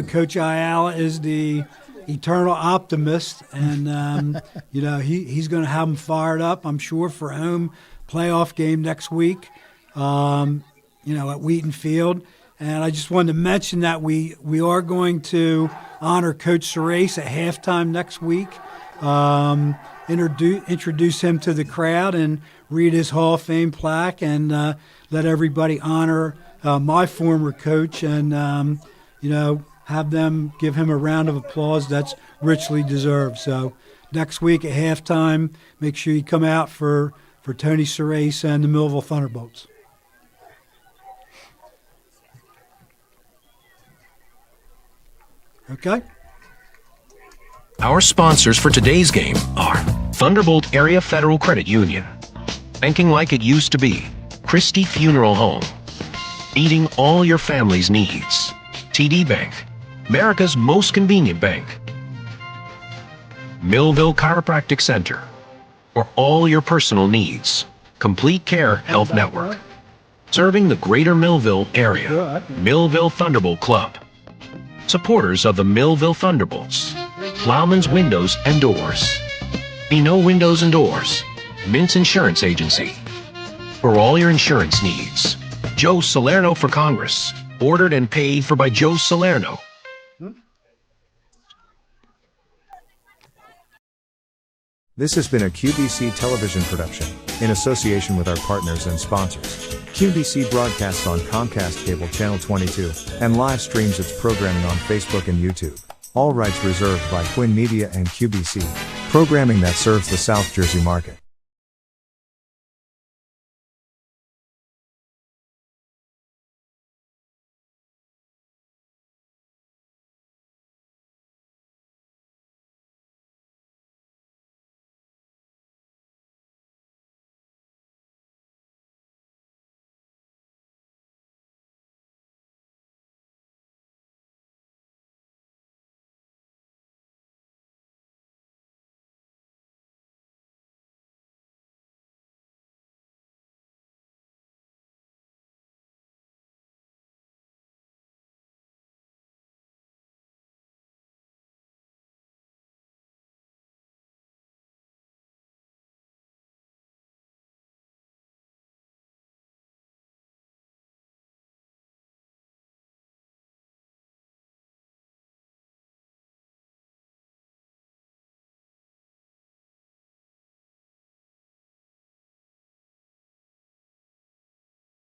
Coach Ayala is the eternal optimist. And, he's going to have them fired up, I'm sure, for a home playoff game next week, at Wheaton Field. And I just wanted to mention that we are going to honor Coach Serace at halftime next week, introduce him to the crowd and read his Hall of Fame plaque and let everybody honor my former coach and, have them give him a round of applause that's richly deserved. So next week at halftime, make sure you come out for Tony Serace and the Millville Thunderbolts. Okay. Our sponsors for today's game are Thunderbolt Area Federal Credit Union, banking like it used to be, Christie Funeral Home, meeting all your family's needs, TD Bank, America's most convenient bank, Millville Chiropractic Center, for all your personal needs, Complete Care Health Network, serving the greater Millville area, Millville Thunderbolt Club, supporters of the Millville Thunderbolts, Plowman's Windows and Doors, Bino Windows and Doors, Mintz Insurance Agency. For all your insurance needs, Joe Salerno for Congress, ordered and paid for by Joe Salerno. This has been a QBC television production, in association with our partners and sponsors. QBC broadcasts on Comcast Cable Channel 22, and live streams its programming on Facebook and YouTube. All rights reserved by Quinn Media and QBC, programming that serves the South Jersey market.